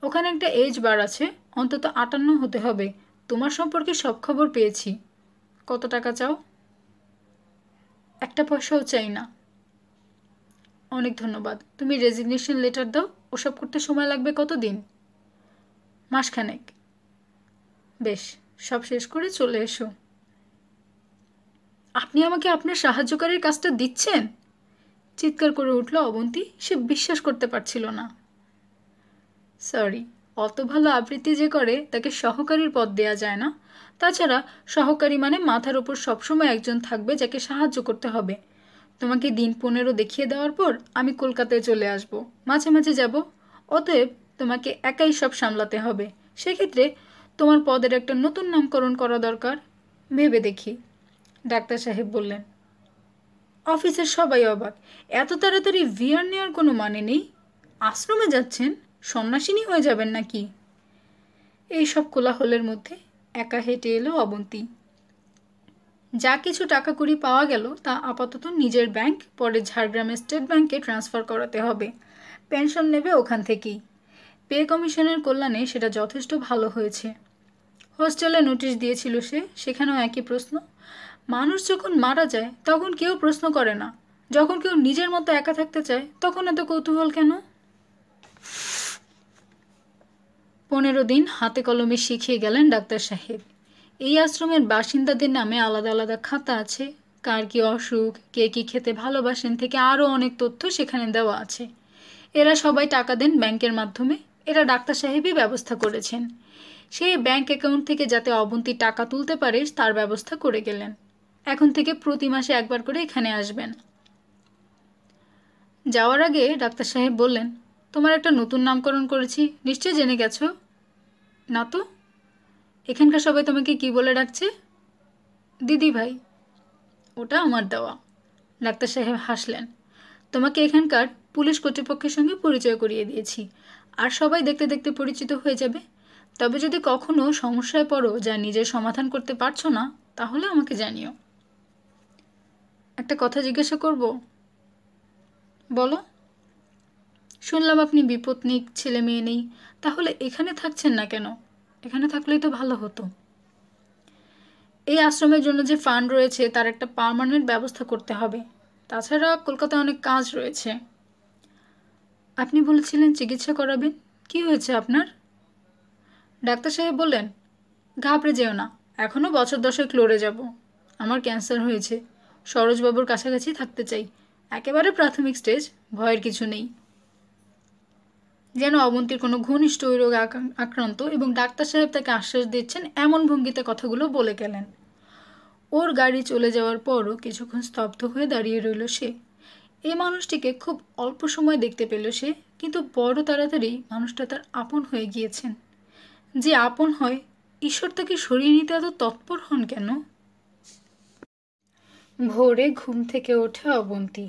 ওখানে একটা এজ বার আছে, অন্তত 58 হতে হবে। তোমার সম্পর্কে সব খবর পেয়েছি। কত টাকা চাও? 1 পয়সাও চাই না। অনেক ধন্যবাদ। তুমি রেজিগনেশন লেটার দাও। ওসব করতে সময় লাগবে কতদিন? মাসখানেক। বেশ, সব শেষ করে চলে এসো। আপনি আমাকে আপনার সাহায্যকারীর কাজটা দিচ্ছেন? চিৎকার করে উঠল অবন্তী। সে বিশ্বাস করতে পারছিল না। সরি, অত ভালো আবৃত্তি যে করে তাকে সহকারীর পদ দেয়া যায় না। তাছাড়া সহকারী মানে মাথার ওপর সবসময় একজন থাকবে যাকে সাহায্য করতে হবে। তোমাকে দিন 15 দেখিয়ে দেওয়ার পর আমি কলকাতায় চলে আসব, মাঝে মাঝে যাব। অতএব তোমাকে একাই সব সামলাতে হবে। সেক্ষেত্রে তোমার পদের একটা নতুন নামকরণ করা দরকার। ভেবে দেখি, ডাক্তার সাহেব বললেন। অফিসের সবাই অবাক। এত তাড়াতাড়ি ভিআর নেওয়ার কোনো মানে নেই। আশ্রমে যাচ্ছেন, সন্ন্যাসিনী হয়ে যাবেন নাকি? এই সব কোলাহলের মধ্যে একা হেঁটে এলো অবন্তী। যা কিছু টাকা কুড়ি পাওয়া গেল তা আপাতত নিজের ব্যাংক, পরে ঝাড়গ্রামের স্টেট ব্যাংকে ট্রান্সফার করাতে হবে। পেনশন নেবে ওখান থেকেই। পে কমিশনের কল্যাণে সেটা যথেষ্ট ভালো হয়েছে। হোস্টেলে নোটিশ দিয়েছিল সে, সেখানেও একই প্রশ্ন। মানুষ যখন মারা যায় তখন কেউ প্রশ্ন করে না, যখন কেউ নিজের মতো একা থাকতে চায় তখন এত কৌতূহল কেন? 15 দিন হাতে কলমে শিখিয়ে গেলেন ডাক্তার সাহেব। এই আশ্রমের বাসিন্দাদের নামে আলাদা আলাদা খাতা আছে। কার কি অসুখ, কে কি খেতে ভালোবাসেন থেকে আরও অনেক তথ্য সেখানে দেওয়া আছে। এরা সবাই টাকা দেন ব্যাংকের মাধ্যমে। এরা ডাক্তার সাহেবই ব্যবস্থা করেছেন। সেই ব্যাংক অ্যাকাউন্ট থেকে যাতে অবন্তী টাকা তুলতে পারে তার ব্যবস্থা করে গেলেন। এখন থেকে প্রতি মাসে একবার করে এখানে আসবেন। যাওয়ার আগে ডাক্তার সাহেব বললেন, তোমার একটা নতুন নামকরণ করেছি, নিশ্চয় জেনে গেছো। না তো? এখানকার সবাই তোমাকে কি বলে ডাকছে? দিদি ভাই। ওটা আমার দেওয়া। ডাক্তার সাহেব হাসলেন। তোমাকে এখানকার পুলিশ কর্তৃপক্ষের সঙ্গে পরিচয় করিয়ে দিয়েছি, আর সবাই দেখতে দেখতে পরিচিত হয়ে যাবে। তবে যদি কখনো সমস্যায় পড়ো যা নিজের সমাধান করতে পারছো না, তাহলে আমাকে জানিও। একটা কথা জিজ্ঞাসা করব? বলো। শুনলাম আপনি বিপত্নিক, ছেলে মেয়ে নেই, তাহলে এখানে থাকছেন না কেন? এখানে থাকলেই তো ভালো হতো। এই আশ্রমের জন্য যে ফান্ড রয়েছে তার একটা পার্মানেন্ট ব্যবস্থা করতে হবে। তাছাড়া কলকাতায় অনেক কাজ রয়েছে। আপনি বলেছিলেন চিকিৎসা করাবেন, কি হয়েছে আপনার? ডাক্তার সাহেব বললেন, ঘাবড়ে যেও না, এখনও বছর 10 লড়ে যাব। আমার ক্যান্সার হয়েছে, সরোজবাবুর কাছাকাছি থাকতে চাই। একেবারে প্রাথমিক স্টেজ, ভয়ের কিছু নেই। যেন অবন্তীর কোনো ঘনিষ্ঠ ওই রোগে আক্রান্ত এবং ডাক্তার সাহেব তাকে আশ্বাস দিচ্ছেন এমন ভঙ্গিতে কথাগুলো বলে গেলেন। ওর গাড়ি চলে যাওয়ার পরও কিছুক্ষণ স্তব্ধ হয়ে দাঁড়িয়ে রইল সে। এই মানুষটিকে খুব অল্প সময় দেখতে পেল সে, কিন্তু বড় তাড়াতাড়ি মানুষটা তার আপন হয়ে গিয়েছেন। যে আপন হয়, ঈশ্বর তাকে সরিয়ে নিতে এত তৎপর হন কেন? ভোরে ঘুম থেকে ওঠে অবন্তী।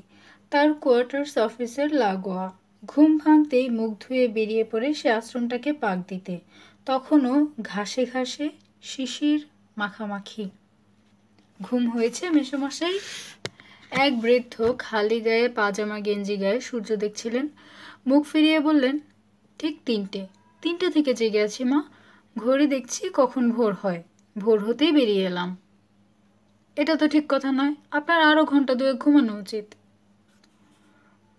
তার কোয়ার্টার্স অফিসের লাগোয়া। ঘুম ভাঙতেই মুখ ধুয়ে বেরিয়ে পড়ে সে আশ্রমটাকে পাক দিতে। তখনও ঘাসে ঘাসে শিশির মাখামাখি। ঘুম হয়েছে মেসোমশাই? এক বৃদ্ধ খালি গায়ে পাজামা গেঞ্জি গায়ে সূর্য দেখছিলেন। মুখ ফিরিয়ে বললেন, ঠিক 3টে থেকে জেগে আছি মা। ঘড়ি দেখছি কখন ভোর হয়, ভোর হতেই বেরিয়ে এলাম। এটা তো ঠিক কথা নয়, আপনার আরও ঘন্টা 2 ঘুমানো উচিত।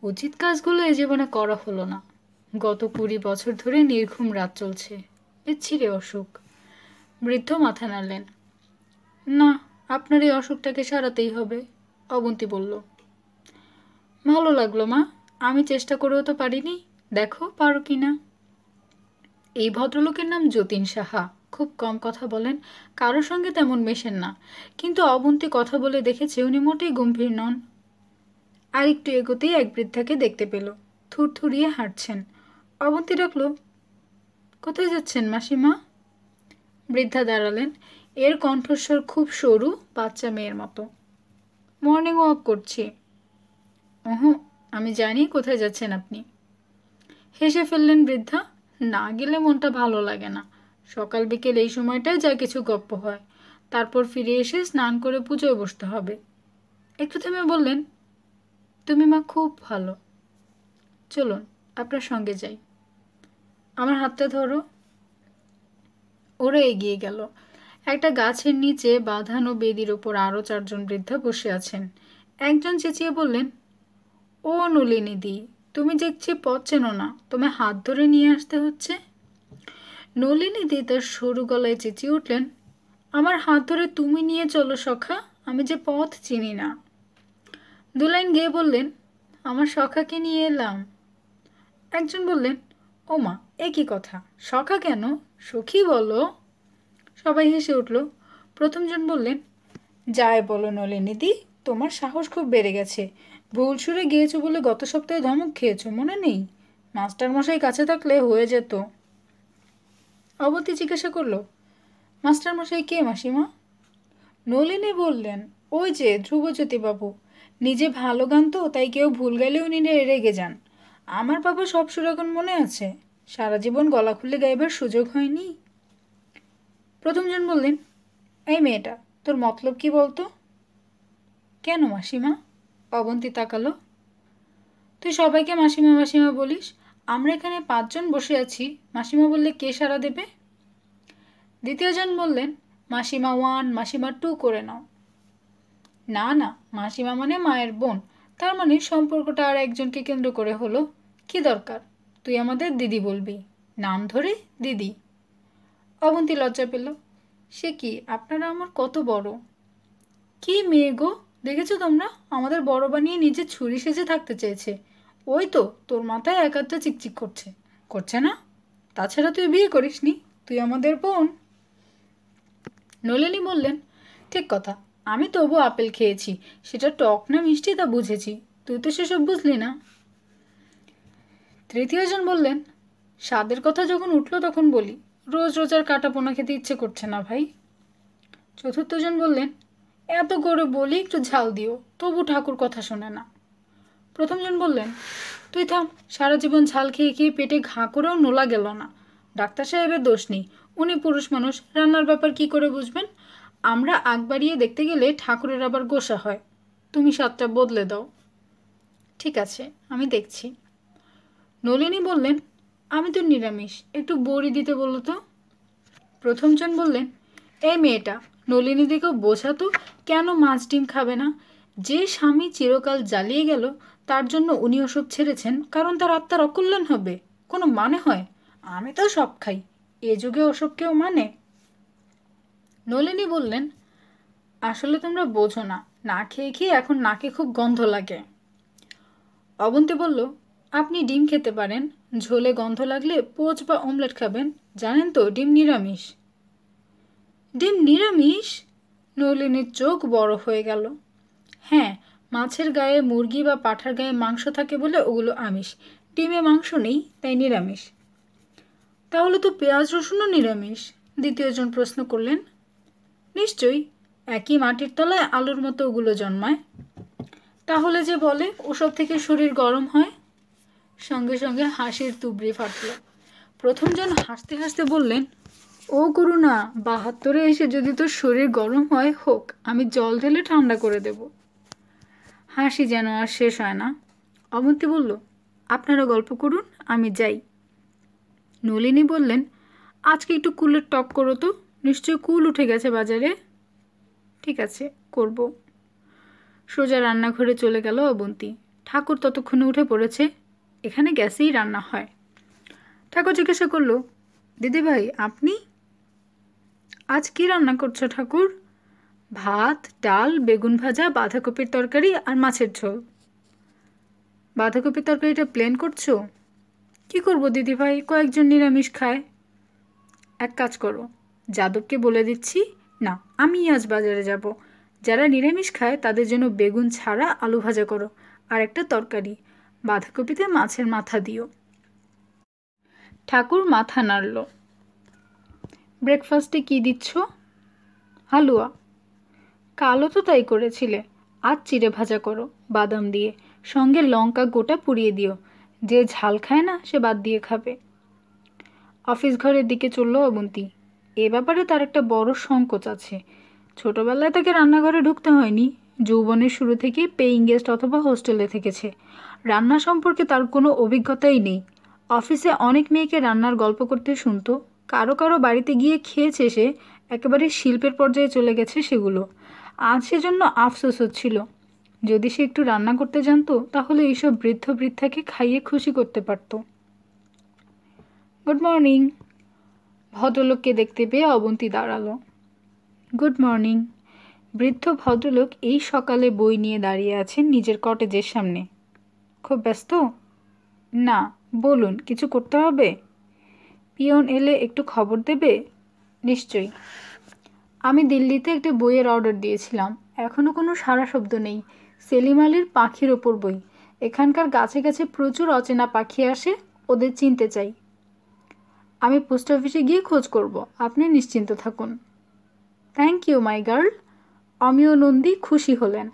উচিত কাজগুলো এ জীবনে করা হলো না। গত 20 বছর ধরে নির্ঘুম রাত চলছে। বিচ্ছিরি অসুখ। বৃদ্ধ মাথা নাড়লেন। না, আপনার এই অসুখটাকে সারাতেই হবে, অবন্তী বলল। ভালো লাগলো মা, আমি চেষ্টা করেও তো পারিনি, দেখো পারো কিনা। এই ভদ্রলোকের নাম যতীন সাহা। খুব কম কথা বলেন, কারোর সঙ্গে তেমন মেশেন না, কিন্তু অবন্তী কথা বলে দেখেছে উনি মোটেই গম্ভীর নন। আর একটু এগোতেই এক বৃদ্ধাকে দেখতে পেল, থুরথুরিয়ে হাঁটছেন। অবন্তী ডাকল, কোথায় যাচ্ছেন মাসিমা? বৃদ্ধা দাঁড়ালেন। এর কণ্ঠস্বর খুব সরু, বাচ্চা মেয়ের মতো। মর্নিং ওয়াক করছি। ওহো, আমি জানি কোথায় যাচ্ছেন আপনি। হেসে ফেললেন বৃদ্ধা। না গেলে মনটা ভালো লাগে না। সকাল বিকেল এই সময়টায় যা কিছু গপ্প হয়, তারপর ফিরে এসে স্নান করে পুজোয় বসতে হবে। একটু থেমে বললেন, তুমি মা খুব ভালো, চলুন আপনার সঙ্গে যাই। আমার হাতটা ধরো। ওরা এগিয়ে গেল। একটা গাছের নিচে বাঁধানো বেদির ওপর আরও 4 জন বৃদ্ধা বসে আছেন। একজন চেঁচিয়ে বললেন, ও নলিনীদি, তুমি দেখছি পথ চেনো না, তোমায় হাত ধরে নিয়ে আসতে হচ্ছে। নলিনীদি তার সরু গলায় চেঁচিয়ে উঠলেন, আমার হাত ধরে তুমি নিয়ে চলো সখা, আমি যে পথ চিনি না। 2 লাইন গেয়ে বললেন, আমার সখাকে নিয়ে এলাম। একজন বললেন, ও মা, এ কি কথা, সখা কেন, সখী বলো। সবাই হেসে উঠল। প্রথমজন বললেন, যাই বলো নলিনীদি, তোমার সাহস খুব বেড়ে গেছে। ভুল সুরে গিয়েছো বলে গত সপ্তাহে ধমক খেয়েছো, মনে নেই? মাস্টার মশাই কাছে থাকলে হয়ে যেত। অবন্তী জিজ্ঞাসা করলো, মাস্টার মশাই কে মাসিমা? নলিনী বললেন, ওই যে ধ্রুবজ্যোতিবাবু। নিজে ভালো গান তো, তাই কেউ ভুল গাইলে উনি রেগে যান। আমার বাবা সব সুর এখন মনে আছে, সারা জীবন গলা খুলে গাইবার সুযোগ হয়নি। প্রথমজন বললেন, এই মেয়েটা, তোর মতলব কি বলতো? কেন মাসিমা? অবন্তী তাকালো। তুই সবাইকে মাসিমা মাসিমা বলিস, আমরা এখানে 5 জন বসে আছি, মাসিমা বললে কে সাড়া দেবে? দ্বিতীয়জন বললেন, মাসিমা 1, মাসিমা 2 করে নাও। না না, মাসিমা মানে মায়ের বোন, তার মানে সম্পর্কটা আর একজনকে কেন্দ্র করে হলো। কি দরকার, তুই আমাদের দিদি বলবি, নাম ধরে দিদি। অবন্তী লজ্জা পেল। সে কি, আপনারা আমার কত বড়। কি মেয়ে গো, দেখেছো তোমরা, আমাদের বড় বানিয়ে নিজে ছুরি সেজে থাকতে চেয়েছে। ওই তো তোর মাথায় একাত্তা চিকচিক করছে, করছে না? তাছাড়া তুই বিয়ে করিসনি, তুই আমাদের বোন। নলিনী বললেন, ঠিক কথা, আমি তবু আপেল খেয়েছি, সেটা টক না মিষ্টি তা বুঝেছি, তুই তো সেসব বুঝলি না। তৃতীয়জন বললেন, স্বাদের কথা যখন উঠলো তখন বলি, রোজ রোজ আর কাটা পোনা খেতে ইচ্ছে করছে না ভাই। চতুর্থজন বললেন, এত করে বলি একটু ঝাল দিও, তবু ঠাকুর কথা শোনে না। প্রথমজন বললেন, তুই থাম, সারা জীবন ঝাল খেয়ে খেয়ে পেটে ঘা করেও নোলা গেল না। ডাক্তার সাহেবের দোষ নেই, উনি পুরুষ মানুষ, রান্নার ব্যাপার কি করে বুঝবেন? আমরা আগ বাড়িয়ে দেখতে গেলে ঠাকুরের আবার গোসা হয়। তুমি স্বাদটা বদলে দাও। ঠিক আছে, আমি দেখছি। নলিনী বললেন, আমি তো নিরামিষ, একটু বড়ি দিতে বলো তো। প্রথমজন বললেন, এই মেয়েটা, নলিনী দিকেও বোঝাতো কেন মাছ ডিম খাবে না। যে স্বামী চিরকাল জ্বালিয়ে গেল, তার জন্য উনি ওসব ছেড়েছেন কারণ তার আত্মার অকল্যাণ হবে, কোনো মানে হয়? আমি তো সব খাই, এ যুগে ওসব কেউ মানে? নলিনী বললেন, আসলে তোমরা বোঝো না, না খেয়ে খেয়ে এখন নাকে খুব গন্ধ লাগে। অবন্তী বলল, আপনি ডিম খেতে পারেন, ঝোলে গন্ধ লাগলে পোচ বা অমলেট খাবেন, জানেন তো ডিম নিরামিষ। ডিম নিরামিষ? নলিনীর চোখ বড় হয়ে গেল। হ্যাঁ, মাছের গায়ে মুরগি বা পাঁঠার গায়ে মাংস থাকে বলে ওগুলো আমিষ, ডিমে মাংস নেই তাই নিরামিষ। তাহলে তো পেঁয়াজ রসুনও নিরামিষ? দ্বিতীয়জন প্রশ্ন করলেন। নিশ্চয়ই, একই মাটির তলায় আলুর মতো ওগুলো জন্মায়। তাহলে যে বলে ওসব থেকে শরীর গরম হয়? সঙ্গে সঙ্গে হাসির তুবড়ি ফাটল। প্রথমজন হাসতে হাসতে বললেন, ও করুণা, 72-এ এসে যদি তোর শরীর গরম হয় হোক, আমি জল ঢেলে ঠান্ডা করে দেব। হাসি যেন আর শেষ হয় না। অবন্তী বলল, আপনারা গল্প করুন, আমি যাই। নলিনী বললেন, আজকে একটু কুলের টক করো তো, নিশ্চয়ই কুল উঠে গেছে বাজারে। ঠিক আছে, করব। সোজা রান্নাঘরে চলে গেল অবন্তী। ঠাকুর ততক্ষণে উঠে পড়েছে। এখানে গ্যাসেই রান্না হয়। ঠাকুর জিজ্ঞাসা করলো, দিদিভাই আপনি আজ কি রান্না করছো ঠাকুর? ভাত, ডাল, বেগুন ভাজা, বাঁধাকপির তরকারি আর মাছের ঝোল। বাঁধাকপির তরকারিটা প্লেন করছো? কি করবো দিদিভাই, কয়েকজন নিরামিষ খায়। এক কাজ করো, যাদবকে বলে দিচ্ছি, না আমি আজ বাজারে যাব, যারা নিরামিষ খায় তাদের জন্য বেগুন ছাড়া আলু ভাজা করো আর একটা তরকারি, বাঁধাকপিতে মাছের মাথা দিও। ঠাকুর মাথা নাড়ল। ব্রেকফাস্টে কি দিচ্ছ? হালুয়া। কালও তো তাই করেছিলে, আজ চিড়ে ভাজা করো বাদাম দিয়ে, সঙ্গে লঙ্কা গোটা পুড়িয়ে দিও, যে ঝাল খায় না সে বাদ দিয়ে খাবে। অফিস ঘরের দিকে চলল অবন্তী। এ ব্যাপারে তার একটা বড় সংকোচ আছে। ছোটবেলায় তাকে রান্নাঘরে ঢুকতে হয়নি, যৌবনের শুরু থেকে পেইং গেস্ট অথবা হোস্টেলে থেকেছে। রান্না সম্পর্কে তার কোনো অভিজ্ঞতাই নেই। অফিসে অনেক মেয়েকে রান্নার গল্প করতে শুনতো, কারো কারো বাড়িতে গিয়ে খেয়েছে সে, একেবারে শিল্পের পর্যায়ে চলে গেছে সেগুলো। আজ সেজন্য আফসোস হচ্ছিল, যদি সে একটু রান্না করতে জানতো তাহলে এইসব বৃদ্ধ বৃদ্ধাকে খাইয়ে খুশি করতে পারত। Good morning. ভদ্রলোককে দেখতে পেয়ে অবন্তী দাঁড়ালো। Good morning. বৃদ্ধ ভদ্রলোক এই সকালে বই নিয়ে দাঁড়িয়ে আছেন নিজের কটেজের সামনে। খুব ব্যস্ত? না, বলুন, কিছু করতে হবে? পিয়ন এলে একটু খবর দেবে? নিশ্চয়ই। আমি দিল্লিতে একটা বইয়ের অর্ডার দিয়েছিলাম, এখনও কোনো সাড়া শব্দ নেই। সেলিম আলীর পাখির ওপর বই। এখানকার গাছে গাছে প্রচুর অচেনা পাখি আসে, ওদের চিনতে চাই। আমি পোস্ট অফিসে গিয়ে খোঁজ করব, আপনি নিশ্চিন্ত থাকুন। Thank you my girl. Amiya Nandi খুশি হলেন।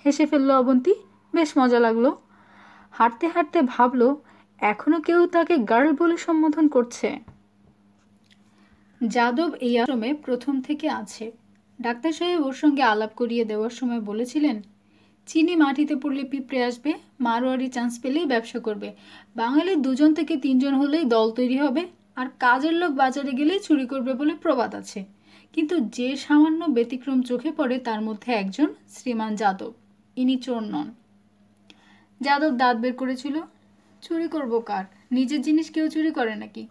হেসে ফেলল অবন্তী, বেশ মজা লাগলো। হাঁটতে হাঁটতে ভাবল, এখনও কেউ তাকে গার্ল বলে সম্বোধন করছে। যাদব এই আশ্রমে প্রথম থেকে আছে। ডাক্তার সাহেব ওর সঙ্গে আলাপ করিয়ে দেওয়ার সময় বলেছিলেন, চিনি মাটিতে পড়লে পিঁপড়ে আসবে, মারোয়ারি চান্স পেলেই ব্যবসা করবে, বাঙালির 2 থেকে 3 হলেই দল তৈরি হবে, আর কাজের লোক বাজারে গেলেই চুরি করবে বলে প্রবাদ আছে। কিন্তু যে সামান্য ব্যতিক্রম চোখে পড়ে তার মধ্যে একজন শ্রীমান যাদব। ইনি চোর নন। যাদব দাঁত বের করেছিল। চুরি করব কার? নিজের জিনিস কেউ চুরি করে নাকি?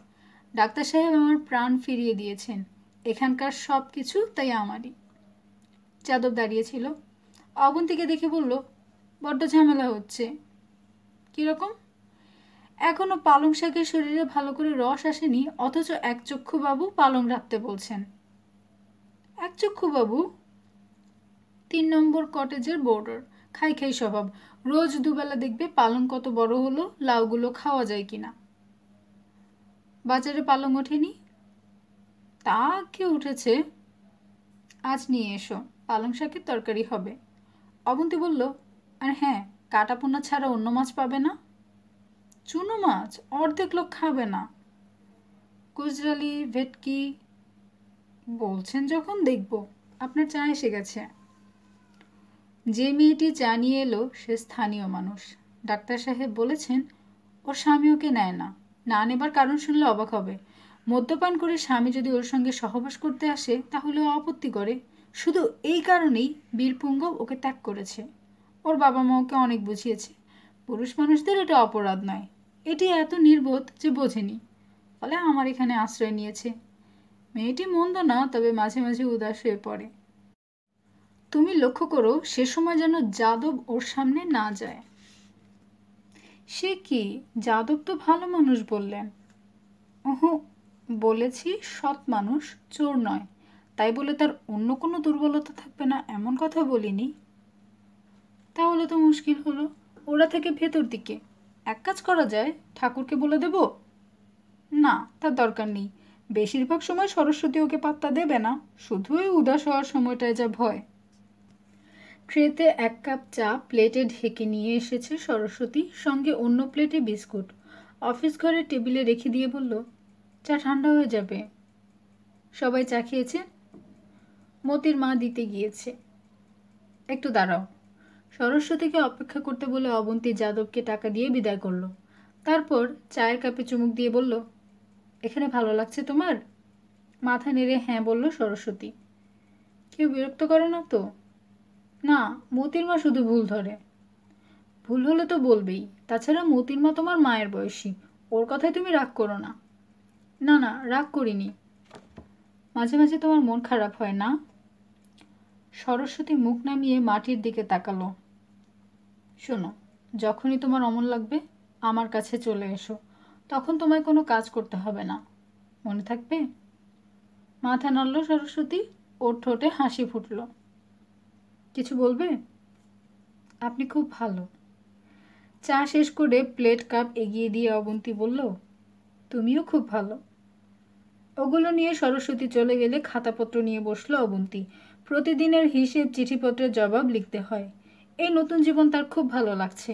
ডাক্তার সাহেব আমার প্রাণ ফিরিয়ে দিয়েছেন, এখানকার সব কিছু তাই আমারই। যাদব দাঁড়িয়েছিল। অবন্তীকে দেখে বলল, বড্ড ঝামেলা হচ্ছে। কীরকম? এখনো পালং শাকের শরীরে ভালো করে রস আসেনি, অথচ একচক্ষুবাবু পালং রাখতে বলছেন। একচক্ষুবাবু? 3 নম্বর কটেজের বোর্ডার, খাই খাই স্বভাব, রোজ দুবেলা দেখবে পালং কত বড় হলো, লাউগুলো খাওয়া যায় কিনা। বাজারে পালং ওঠেনি? তা কে উঠেছে? আজ নিয়ে এসো, পালং শাকের তরকারি হবে। অবন্তী বলল, আর হ্যাঁ, কাটা পোনা ছাড়া অন্য মাছ পাবে না। চুনো মাছ অর্ধেক লোক খাবে না। গুজরালি, ভেটকি বলছেন যখন দেখব। আপনার চা এসে গেছে। যে মেয়েটি চা নিয়ে এলো সে স্থানীয় মানুষ। ডাক্তার সাহেব বলেছেন ওর স্বামী ওকে নেয় না, না নেবার কারণ শুনলে অবাক হবে। মদ্যপান করে স্বামী যদি ওর সঙ্গে সহবাস করতে আসে তাহলে ও আপত্তি করে। শুধু এই কারণেই বীরপুঙ্গব ওকে ত্যাগ করেছে। ওর বাবা মা ওকে অনেক বুঝিয়েছে, পুরুষ মানুষদের এটা অপরাধ নয়। এটি এত নির্বোধ যে বোঝেনি, ফলে আমার এখানে আশ্রয় নিয়েছে। মেয়েটি মন্দ না, তবে মাঝে মাঝে উদাস হয়ে পড়ে। তুমি লক্ষ্য করো সে সময় যেন যাদব ওর সামনে না যায়। সে কি, যাদব তো ভালো মানুষ বললেন। ওহো, বলেছি সৎ মানুষ, চোর নয়। তাই বলে তার অন্য কোনো দুর্বলতা থাকবে না এমন কথা বলিনি। তাহলে তো মুশকিল হলো। ওরা থেকে ভেতর দিকে। এক কাজ করা যায়, ঠাকুরকে বলে দেব? না, তার দরকার নেই। বেশিরভাগ সময় সরস্বতী ওকে পাত্তা দেবে না, শুধু ওই উদাস হওয়ার সময়টায় যা ভয়। ট্রেতে 1 কাপ চা প্লেটে ঢেকে নিয়ে এসেছে সরস্বতী, সঙ্গে অন্য প্লেটে বিস্কুট। অফিস ঘরের টেবিলে রেখে দিয়ে বলল, চা ঠান্ডা হয়ে যাবে। সবাই চা খেয়েছে? মতির মা দিতে গিয়েছে। একটু দাঁড়াও। সরস্বতীকে অপেক্ষা করতে বলে অবন্তী যাদবকে টাকা দিয়ে বিদায় করল। তারপর চায়ের কাপে চুমুক দিয়ে বলল, এখানে ভালো লাগছে তোমার? মাথা নেড়ে হ্যাঁ বলল সরস্বতী। কেউ বিরক্ত করে না তো? না, মতির মা শুধু ভুল ধরে। ভুল হলে তো বলবেই। তাছাড়া মতির মা তোমার মায়ের বয়সী, ওর কথায় তুমি রাগ করো না। না না, রাগ করিনি। মাঝে মাঝে তোমার মন খারাপ হয় না? সরস্বতী মুখ নামিয়ে মাটির দিকে তাকালো। শোনো, যখনই তোমার অমন লাগবে আমার কাছে চলে এসো, তখন তোমায় কোনো কাজ করতে হবে না, মনে থাকবে? মাথা নাড়ল সরস্বতী, ওর ঠোঁটে হাসি ফুটল। কিছু বলবে? আপনি খুব ভালো। চা শেষ করে প্লেট কাপ এগিয়ে দিয়ে অবন্তী বলল, তুমিও খুব ভালো। ওগুলো নিয়ে সরস্বতী চলে গেলে খাতাপত্র নিয়ে বসলো অবন্তী। প্রতিদিনের হিসেব, চিঠিপত্রের জবাব লিখতে হয়। এই নতুন জীবন তার খুব ভালো লাগছে।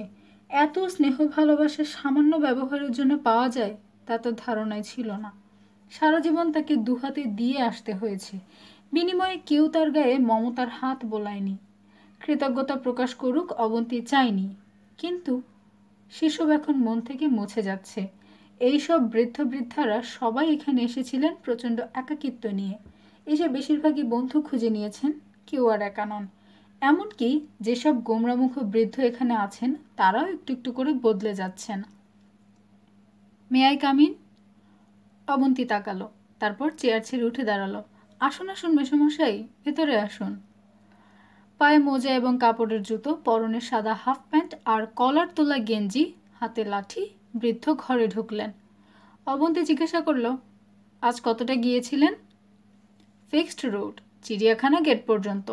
এত স্নেহ ভালোবাসা সামান্য ব্যবহারের জন্য পাওয়া যায় তা তো ধারণাই ছিল না। সারা জীবন তাকে দুহাতে দিয়ে আসতে হয়েছে, বিনিময়ে কেউ তার গায়ে মমতার হাত বোলায়নি। কৃতজ্ঞতা প্রকাশ করুক অবন্তী চায়নি, কিন্তু সেসব এখন মন থেকে মুছে যাচ্ছে। এইসব বৃদ্ধ বৃদ্ধারা সবাই এখানে এসেছিলেন প্রচণ্ড একাকিত্ব নিয়ে। এসে বেশিরভাগই বন্ধু খুঁজে নিয়েছেন, কেউ আর একা নন। এমনকি যেসব গোমরামুখ বৃদ্ধ এখানে আছেন তারাও একটু একটু করে বদলে যাচ্ছেন। May I come in? Abanti তাকালো, তারপর চেয়ার ছেড়ে উঠে দাঁড়ালো। আসুন আসুন মেসোমশাই, ভেতরে আসুন। পায়ে মোজা এবং কাপড়ের জুতো, পরনে সাদা হাফ প্যান্ট আর কলার তোলা গেঞ্জি, হাতে লাঠি, বৃদ্ধ ঘরে ঢুকলেন। অবন্তী জিজ্ঞাসা করল, আজ কতটা গিয়েছিলেন? ফিক্সড রুট, চিড়িয়াখানা গেট পর্যন্ত।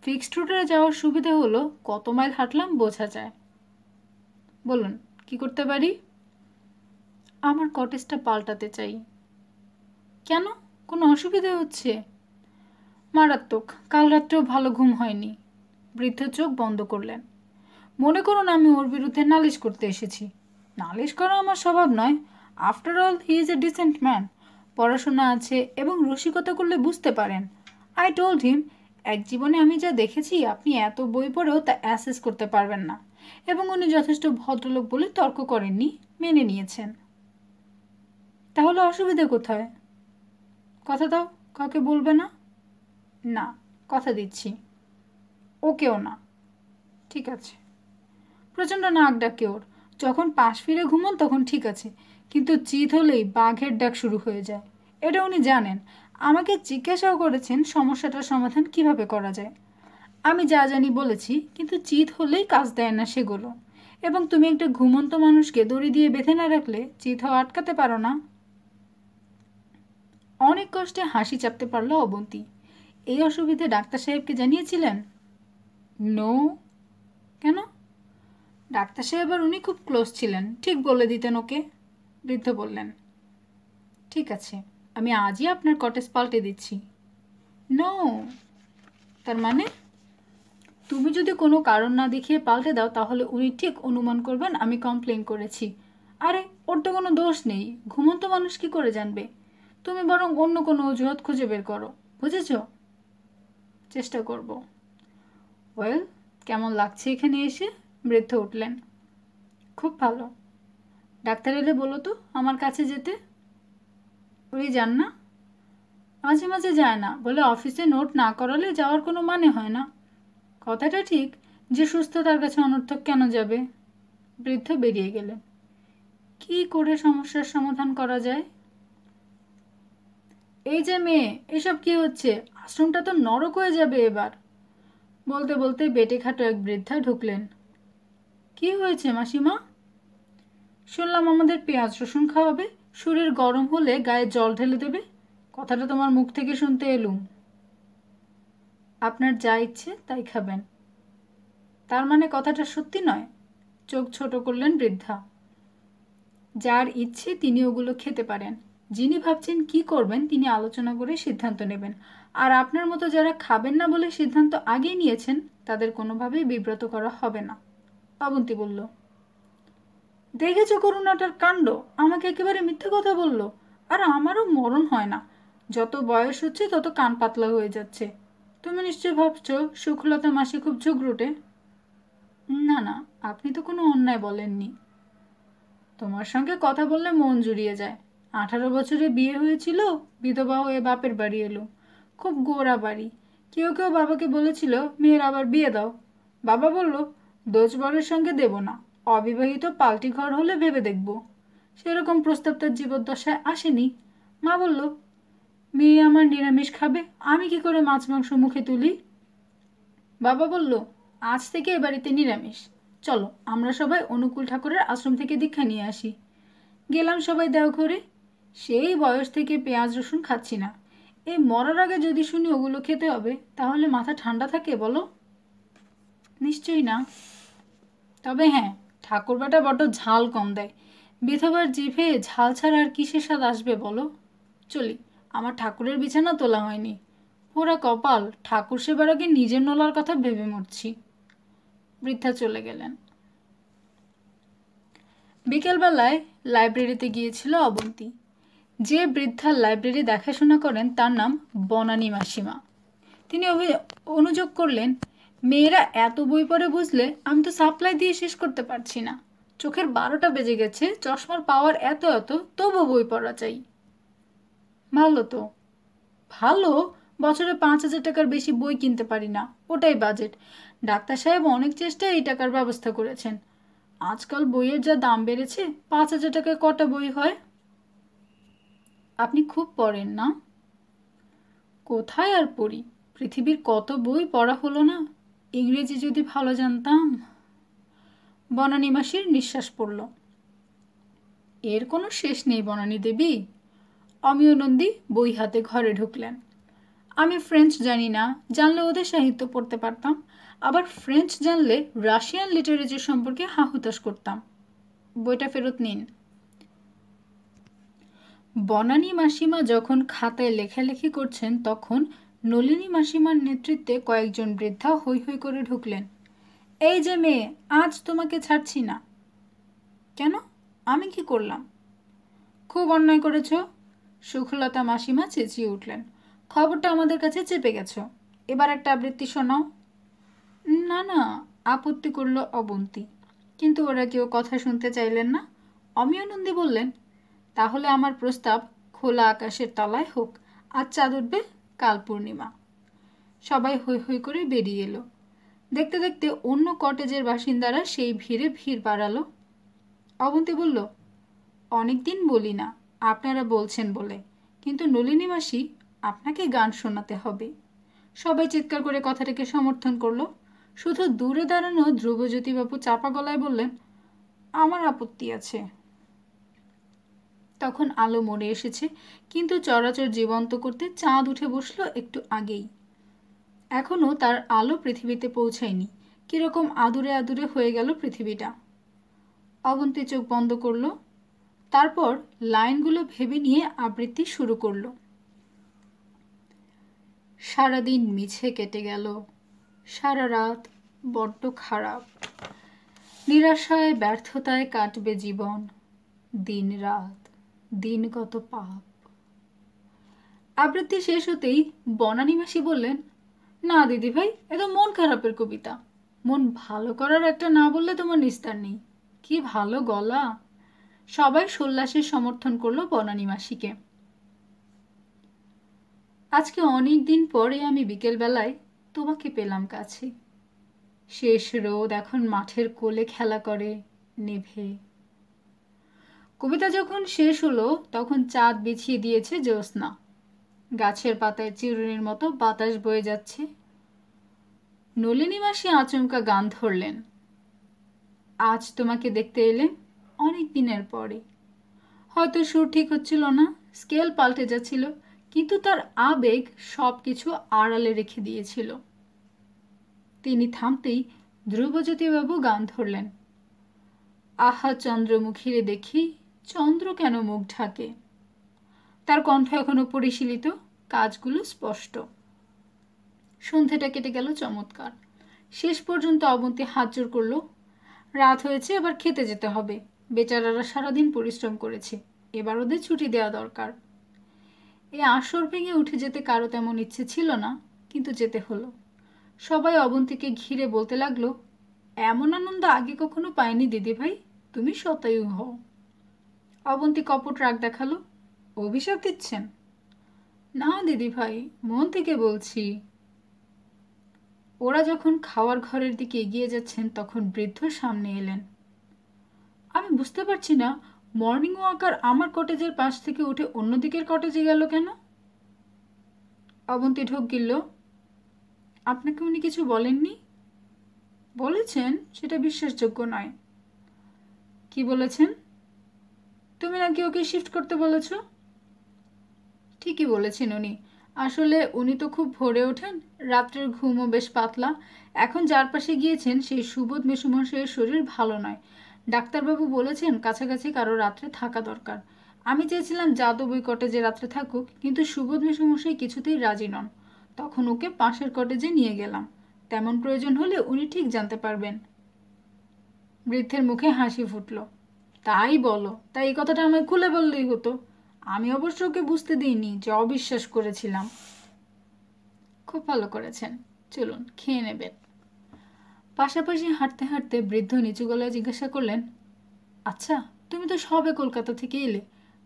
ফিক্সড রুটে যাওয়ার সুবিধে হলো কত মাইল হাঁটলাম বোঝা যায়। বলুন, কি করতে পারি? আমার কটেজটা পাল্টাতে চাই। কেন, কোনো অসুবিধা হচ্ছে? মারাত্মক, কাল রাত্রেও ভালো ঘুম হয়নি। বৃদ্ধ চোখ বন্ধ করলেন। মনে করুন আমি ওর বিরুদ্ধে নালিশ করতে এসেছি। নালিশ করা আমার স্বভাব নয়। After all he is a dissent man. পড়াশোনা আছে এবং রসিকতা করলে বুঝতে পারেন। আই টোল্ড হিম, এক জীবনে আমি যা দেখেছি আপনি এত বই পড়েও তা অ্যাসেস করতে পারবেন না। এবং উনি যথেষ্ট ভদ্রলোক বলে তর্ক করেননি, মেনে নিয়েছেন। তাহলে অসুবিধা কোথায়? কথা দাও, কাউকে বলবে না? না, কথা দিচ্ছি। ওকেও না। ঠিক আছে। প্রচণ্ড নাক ডাকে ওর। যখন পাশ ফিরে ঘুমন তখন ঠিক আছে, কিন্তু চিৎ হলেই বাঘের ডাক শুরু হয়ে যায়। এটা উনি জানেন। আমাকে জিজ্ঞাসাও করেছেন সমস্যাটার সমাধান কিভাবে করা যায়। আমি যা জানি বলেছি, কিন্তু চিৎ হলেই কাজ দেয় না সেগুলো। এবং তুমি একটা ঘুমন্ত মানুষকে দড়ি দিয়ে বেঁধে না রাখলে চিৎ হওয়া আটকাতে পারো না। অনেক কষ্টে হাসি চাপতে পারল অবন্তী। এই অসুবিধে ডাক্তার সাহেবকে জানিয়েছিলেন? নো। কেন? ডাক্তার সাহেব আর উনি খুব ক্লোজ ছিলেন, ঠিক বলে দিতেন ওকে। বৃদ্ধ বললেন, ঠিক আছে, আমি আজই আপনার কটেজ পাল্টে দিচ্ছি। নো। তার মানে? তুমি যদি কোনো কারণ না দেখিয়ে পাল্টে দাও তাহলে উনি ঠিক অনুমান করবেন আমি কমপ্লেন করেছি। আরে ওর তো কোনো দোষ নেই, ঘুমন্ত মানুষ কি করে জানবে? তুমি বরং অন্য কোনো অজুহাত খুঁজে বের করো, বুঝেছ? চেষ্টা করব। ওয়েল, কেমন লাগছে এখানে এসে? বৃদ্ধ উঠলেন। খুব ভালো। ডাক্তার এলে বলো তো আমার কাছে যেতে। উনি যান না? মাঝে মাঝে যায় না, বলে অফিসে নোট না করালে যাওয়ার কোনো মানে হয় না। কথাটা ঠিক, যে সুস্থ তার কাছে অনর্থক কেন যাবে? বৃদ্ধ বেরিয়ে গেলেন। কি করে সমস্যার সমাধান করা যায়? এই যে মেয়ে, এসব কি হচ্ছে? আশ্রমটা তো নরক হয়ে যাবে এবার। বলতে বলতে বেটে খাটো এক বৃদ্ধা ঢুকলেন। কি হয়েছে মাসিমা? শুনলাম আমাদের পেঁয়াজ রসুন খাওয়াবে, শরীর গরম হলে গায়ে জল ঢেলে দেবে। কথাটা তোমার মুখ থেকে শুনতে এলুম। আপনার যা ইচ্ছে তাই খাবেন। তার মানে কথাটা সত্যি নয়? চোখ ছোট করলেন বৃদ্ধা। যার ইচ্ছে তিনি ওগুলো খেতে পারেন। যিনি ভাবছেন কি করবেন তিনি আলোচনা করে সিদ্ধান্ত নেবেন। আর আপনার মতো যারা খাবেন না বলে সিদ্ধান্ত আগেই নিয়েছেন তাদের কোনোভাবেই বিব্রত করা হবে না। অবন্তী বলল, দেখেছ করুণাটার কাণ্ড, আমাকে একেবারে মিথ্যে কথা বলল। আর আমারও মরণ হয় না। যত বয়স হচ্ছে তত কান পাতলা হয়ে যাচ্ছে। তুমি নিশ্চয় ভাবছ সুখলতা মাসি খুব ঝগড়ুটে। না না, আপনি তো কোনো অন্যায় বলেননি। তোমার সঙ্গে কথা বললে মন জুড়িয়ে যায়। 18 বছরে বিয়ে হয়েছিল, বিধবা হয়ে বাপের বাড়ি এলো। খুব গোড়া বাড়ি। কেউ কেউ বাবাকে বলেছিল মেয়ের আবার বিয়ে দাও। বাবা বলল দোজবরের সঙ্গে দেব না, অবিবাহিত পাল্টি ঘর হলে ভেবে দেখব। সেরকম প্রস্তাব তার জীবদ্দশায় আসেনি। মা বলল, মেয়ে আমার নিরামিষ খাবে, আমি কি করে মাছ মাংস মুখে তুলি? বাবা বলল, আজ থেকে এ বাড়িতে নিরামিষ। চলো আমরা সবাই অনুকূল ঠাকুরের আশ্রম থেকে দীক্ষা নিয়ে আসি। গেলাম সবাই দেওঘরে। সেই বয়স থেকে পেঁয়াজ রসুন খাচ্ছি না। এই মরার আগে যদি শুনি ওগুলো খেতে হবে, তাহলে মাথা ঠান্ডা থাকে বলো? নিশ্চয়ই না। তবে হ্যাঁ, ঠাকুরবাটা বড্ড ঝাল কম দেয়। বিধবার জিভে ঝাল ছাড়া আর কিসের স্বাদ আসবে বলো? চলি, আমার ঠাকুরের বিছানা তোলা হয়নি। পোড়া কপাল, ঠাকুর সেবার আগে নিজের নোলার কথা ভেবে মরছি। বৃদ্ধা চলে গেলেন। বিকেলবেলায় লাইব্রেরিতে গিয়েছিল অবন্তী। যে বৃদ্ধার লাইব্রেরি দেখাশোনা করেন তার নাম বনানী মাসিমা। তিনি অনুযোগ করলেন, মেয়েরা এত বই পড়ে বুঝলে আমি তো সাপ্লাই দিয়ে শেষ করতে পারছি না। চোখের 12টা বেজে গেছে, চশমার পাওয়ার এত এত, তবু বই পড়া চাই। ভালো তো। ভালো? বছরে 5,000 টাকার বেশি বই কিনতে পারি না, ওটাই বাজেট। ডাক্তার সাহেব অনেক চেষ্টায় এই টাকার ব্যবস্থা করেছেন। আজকাল বইয়ের যা দাম বেড়েছে, 5,000 টাকায় কটা বই হয়? আপনি খুব পড়েন না? কোথায় আর পড়ি, পৃথিবীর কত বই পড়া হলো না। ইংরেজি যদি ভালো জানতাম। বনানী মাসির নিঃশ্বাস পড়ল। এর কোনো শেষ নেই বনানী দেবী। অমিয় নন্দী বই হাতে ঘরে ঢুকলেন। আমি ফ্রেঞ্চ জানি না, জানলে ওদের সাহিত্য পড়তে পারতাম। আবার ফ্রেঞ্চ জানলে রাশিয়ান লিটারেচার সম্পর্কে হাহুতাশ করতাম। বইটা ফেরত নিন। বনানী মাসিমা যখন খাতায় লেখালেখি করছেন, তখন নলিনী মাসিমার নেতৃত্বে কয়েকজন বৃদ্ধা হৈ হৈ করে ঢুকলেন। এই যে মেয়ে, আজ তোমাকে ছাড়ছি না। কেন? আমি কি করলাম? খুব অন্যায় করেছ। সুখলতা মাসিমা চেঁচিয়ে উঠলেন। খবরটা আমাদের কাছে চেপে গেছ। এবার একটা আবৃত্তি শোনাও। না না, আপত্তি করল অবন্তী। কিন্তু ওরা কেউ কথা শুনতে চাইলেন না। অমিয়ানন্দী বললেন, তাহলে আমার প্রস্তাব খোলা আকাশের তলায় হোক, আজ চাঁদ উঠবে, কাল পূর্ণিমা। সবাই হৈ হৈ করে বেরিয়ে এলো। দেখতে দেখতে অন্য কটেজের বাসিন্দারা সেই ভিড়ে ভিড় বাড়ালো। অবন্তী বলল, অনেকদিন বলি না, আপনারা বলছেন বলে, কিন্তু নলিনী মাসি, আপনাকে গান শোনাতে হবে। সবাই চিৎকার করে কথাটাকে সমর্থন করলো। শুধু দূরে দাঁড়ানো ধ্রুবজ্যোতিবাবু চাপা গলায় বললেন, আমার আপত্তি আছে। তখন আলো মরে এসেছে, কিন্তু চরাচর জীবন্ত করতে চাঁদ উঠে বসলো একটু আগেই। এখনো তার আলো পৃথিবীতে পৌঁছায়নি। কিরকম আদুরে আদুরে হয়ে গেল পৃথিবীটা। অবন্তী চোখ বন্ধ করলো। তারপর লাইনগুলো ভেবে নিয়ে আবৃত্তি শুরু করলো। সারাদিন মিছে কেটে গেল, সারা রাত বড্ড খারাপ। নিরাশায় ব্যর্থতায় কাটবে জীবন, দিন রাত, দিনগত পাপ। আবৃত্তি শেষ হতেই বনানী মাসি বললেন, না দিদি ভাই, এ তো মন খারাপের কবিতা। মন ভালো করার একটা না বললে তোমার নিস্তার নেই। কি ভালো গলা। সবাই সোল্লাসের সমর্থন করলো বনানী মাসিকে। আজকে অনেক দিন পরে আমি বিকেলবেলায় তোমাকে পেলাম কাছে। শেষ রোদ এখন মাঠের কোলে খেলা করে, নেভে। কবিতা যখন শেষ হলো, তখন চাঁদ বিছিয়ে দিয়েছে জ্যোৎস্না। গাছের পাতায় চিরুনির মতো বাতাস বয়ে যাচ্ছে। নলিনী মাসি আচমকা গান ধরলেন। আজ তোমাকে দেখতে এলেন অনেক দিনের পরে। হয়তো সুর ঠিক হচ্ছিল না, স্কেল পাল্টে যাচ্ছিল, কিন্তু তার আবেগ সব কিছু আড়ালে রেখে দিয়েছিল। তিনি থামতেই ধ্রুবজ্যোতিবাবু গান ধরলেন। আহা চন্দ্রমুখীরে দেখি, চন্দ্র কেন মুখ ঢাকে। তার কণ্ঠ এখনো পরিশীলিত, কাজগুলো স্পষ্ট। সন্ধেটা কেটে গেল চমৎকার। শেষ পর্যন্ত অবন্তী হাত জোর করল। রাত হয়েছে, এবার খেতে যেতে হবে। বেচারারা সারাদিন পরিশ্রম করেছে, এবার ওদের ছুটি দেওয়া দরকার। এই আসর ভেঙে উঠে যেতে কারো তেমন ইচ্ছে ছিল না, কিন্তু যেতে হলো। সবাই অবন্তীকে ঘিরে বলতে লাগলো, এমন আনন্দ আগে কখনো পায়নি দিদিভাই, তুমি শতায়ু হও। অবন্তী কপট রাগ দেখালো। অভিশাপ দিচ্ছেন? না দিদিভাই, মন থেকে বলছি। ওরা যখন খাওয়ার ঘরের দিকে এগিয়ে যাচ্ছেন, তখন বৃদ্ধ সামনে এলেন। আমি বুঝতে পারছি না মর্নিং ওয়াকার আমার কটেজের পাশ থেকে উঠে অন্যদিকের কটেজে গেল কেন? অবন্তী ঢোক গিলল। আপনাকে উনি কিছু বলেননি? বলেছেন, সেটা বিশ্বাসযোগ্য নয়। কি বলেছেন? তুমি নাকি ওকে শিফট করতে বলেছ? ঠিকই বলেছেন উনি। আসলে উনি তো খুব ভোরে ওঠেন, রাত্রের ঘুমও বেশ পাতলা। এখন যার পাশে গিয়েছেন সেই সুবোধ মেসোমশাইয়ের শরীর ভালো নয়। ডাক্তারবাবু বলেছেন কাছাকাছি কারো রাত্রে থাকা দরকার। আমি চেয়েছিলাম যাদব ওই কটেজে রাত্রে থাকুক, কিন্তু সুবোধ মেসোমশাই কিছুতেই রাজি নন। তখন ওকে পাশের কটেজে নিয়ে গেলাম। তেমন প্রয়োজন হলে উনি ঠিক জানতে পারবেন। বৃদ্ধের মুখে হাসি ফুটল। তাই বলো? তাই এই কথাটা আমায় খুলে বললেই হতো। আমি অবশ্য ওকে বুঝতে দিইনি যে অবিশ্বাস করেছিলাম। খুব ভালো করেছেন। চলুন, খেয়ে নেবেন। পাশাপাশি হাঁটতে হাঁটতে বৃদ্ধ নিচু গলায় জিজ্ঞাসা করলেন, আচ্ছা, তুমি তো সবে কলকাতা থেকে এলে,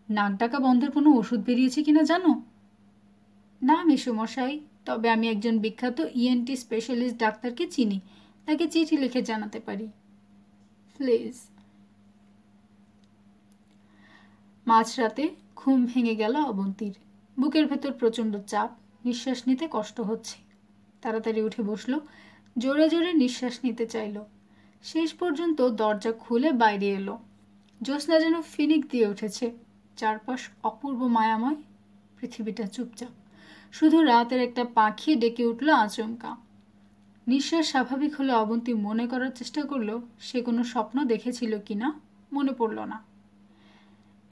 নাক ডাকা বন্ধের কোনো ওষুধ বেরিয়েছে কিনা জানো? না মেসোমশাই, তবে আমি একজন বিখ্যাত ইএনটি স্পেশালিস্ট ডাক্তারকে চিনি, তাকে চিঠি লিখে জানাতে পারি। প্লিজ। মাঝরাতে ঘুম ভেঙে গেল অবন্তীর। বুকের ভেতর প্রচণ্ড চাপ, নিঃশ্বাস নিতে কষ্ট হচ্ছে। তাড়াতাড়ি উঠে বসল, জোরে জোরে নিঃশ্বাস নিতে চাইল। শেষ পর্যন্ত দরজা খুলে বাইরে এলো। জ্যোৎস্না যেন ফিনিক দিয়ে উঠেছে। চারপাশ অপূর্ব মায়াময়, পৃথিবীটা চুপচাপ। শুধু রাতের একটা পাখি ডেকে উঠল আচমকা। নিঃশ্বাস স্বাভাবিক হলে অবন্তী মনে করার চেষ্টা করলো সে কোনো স্বপ্ন দেখেছিল কিনা। মনে পড়ল না।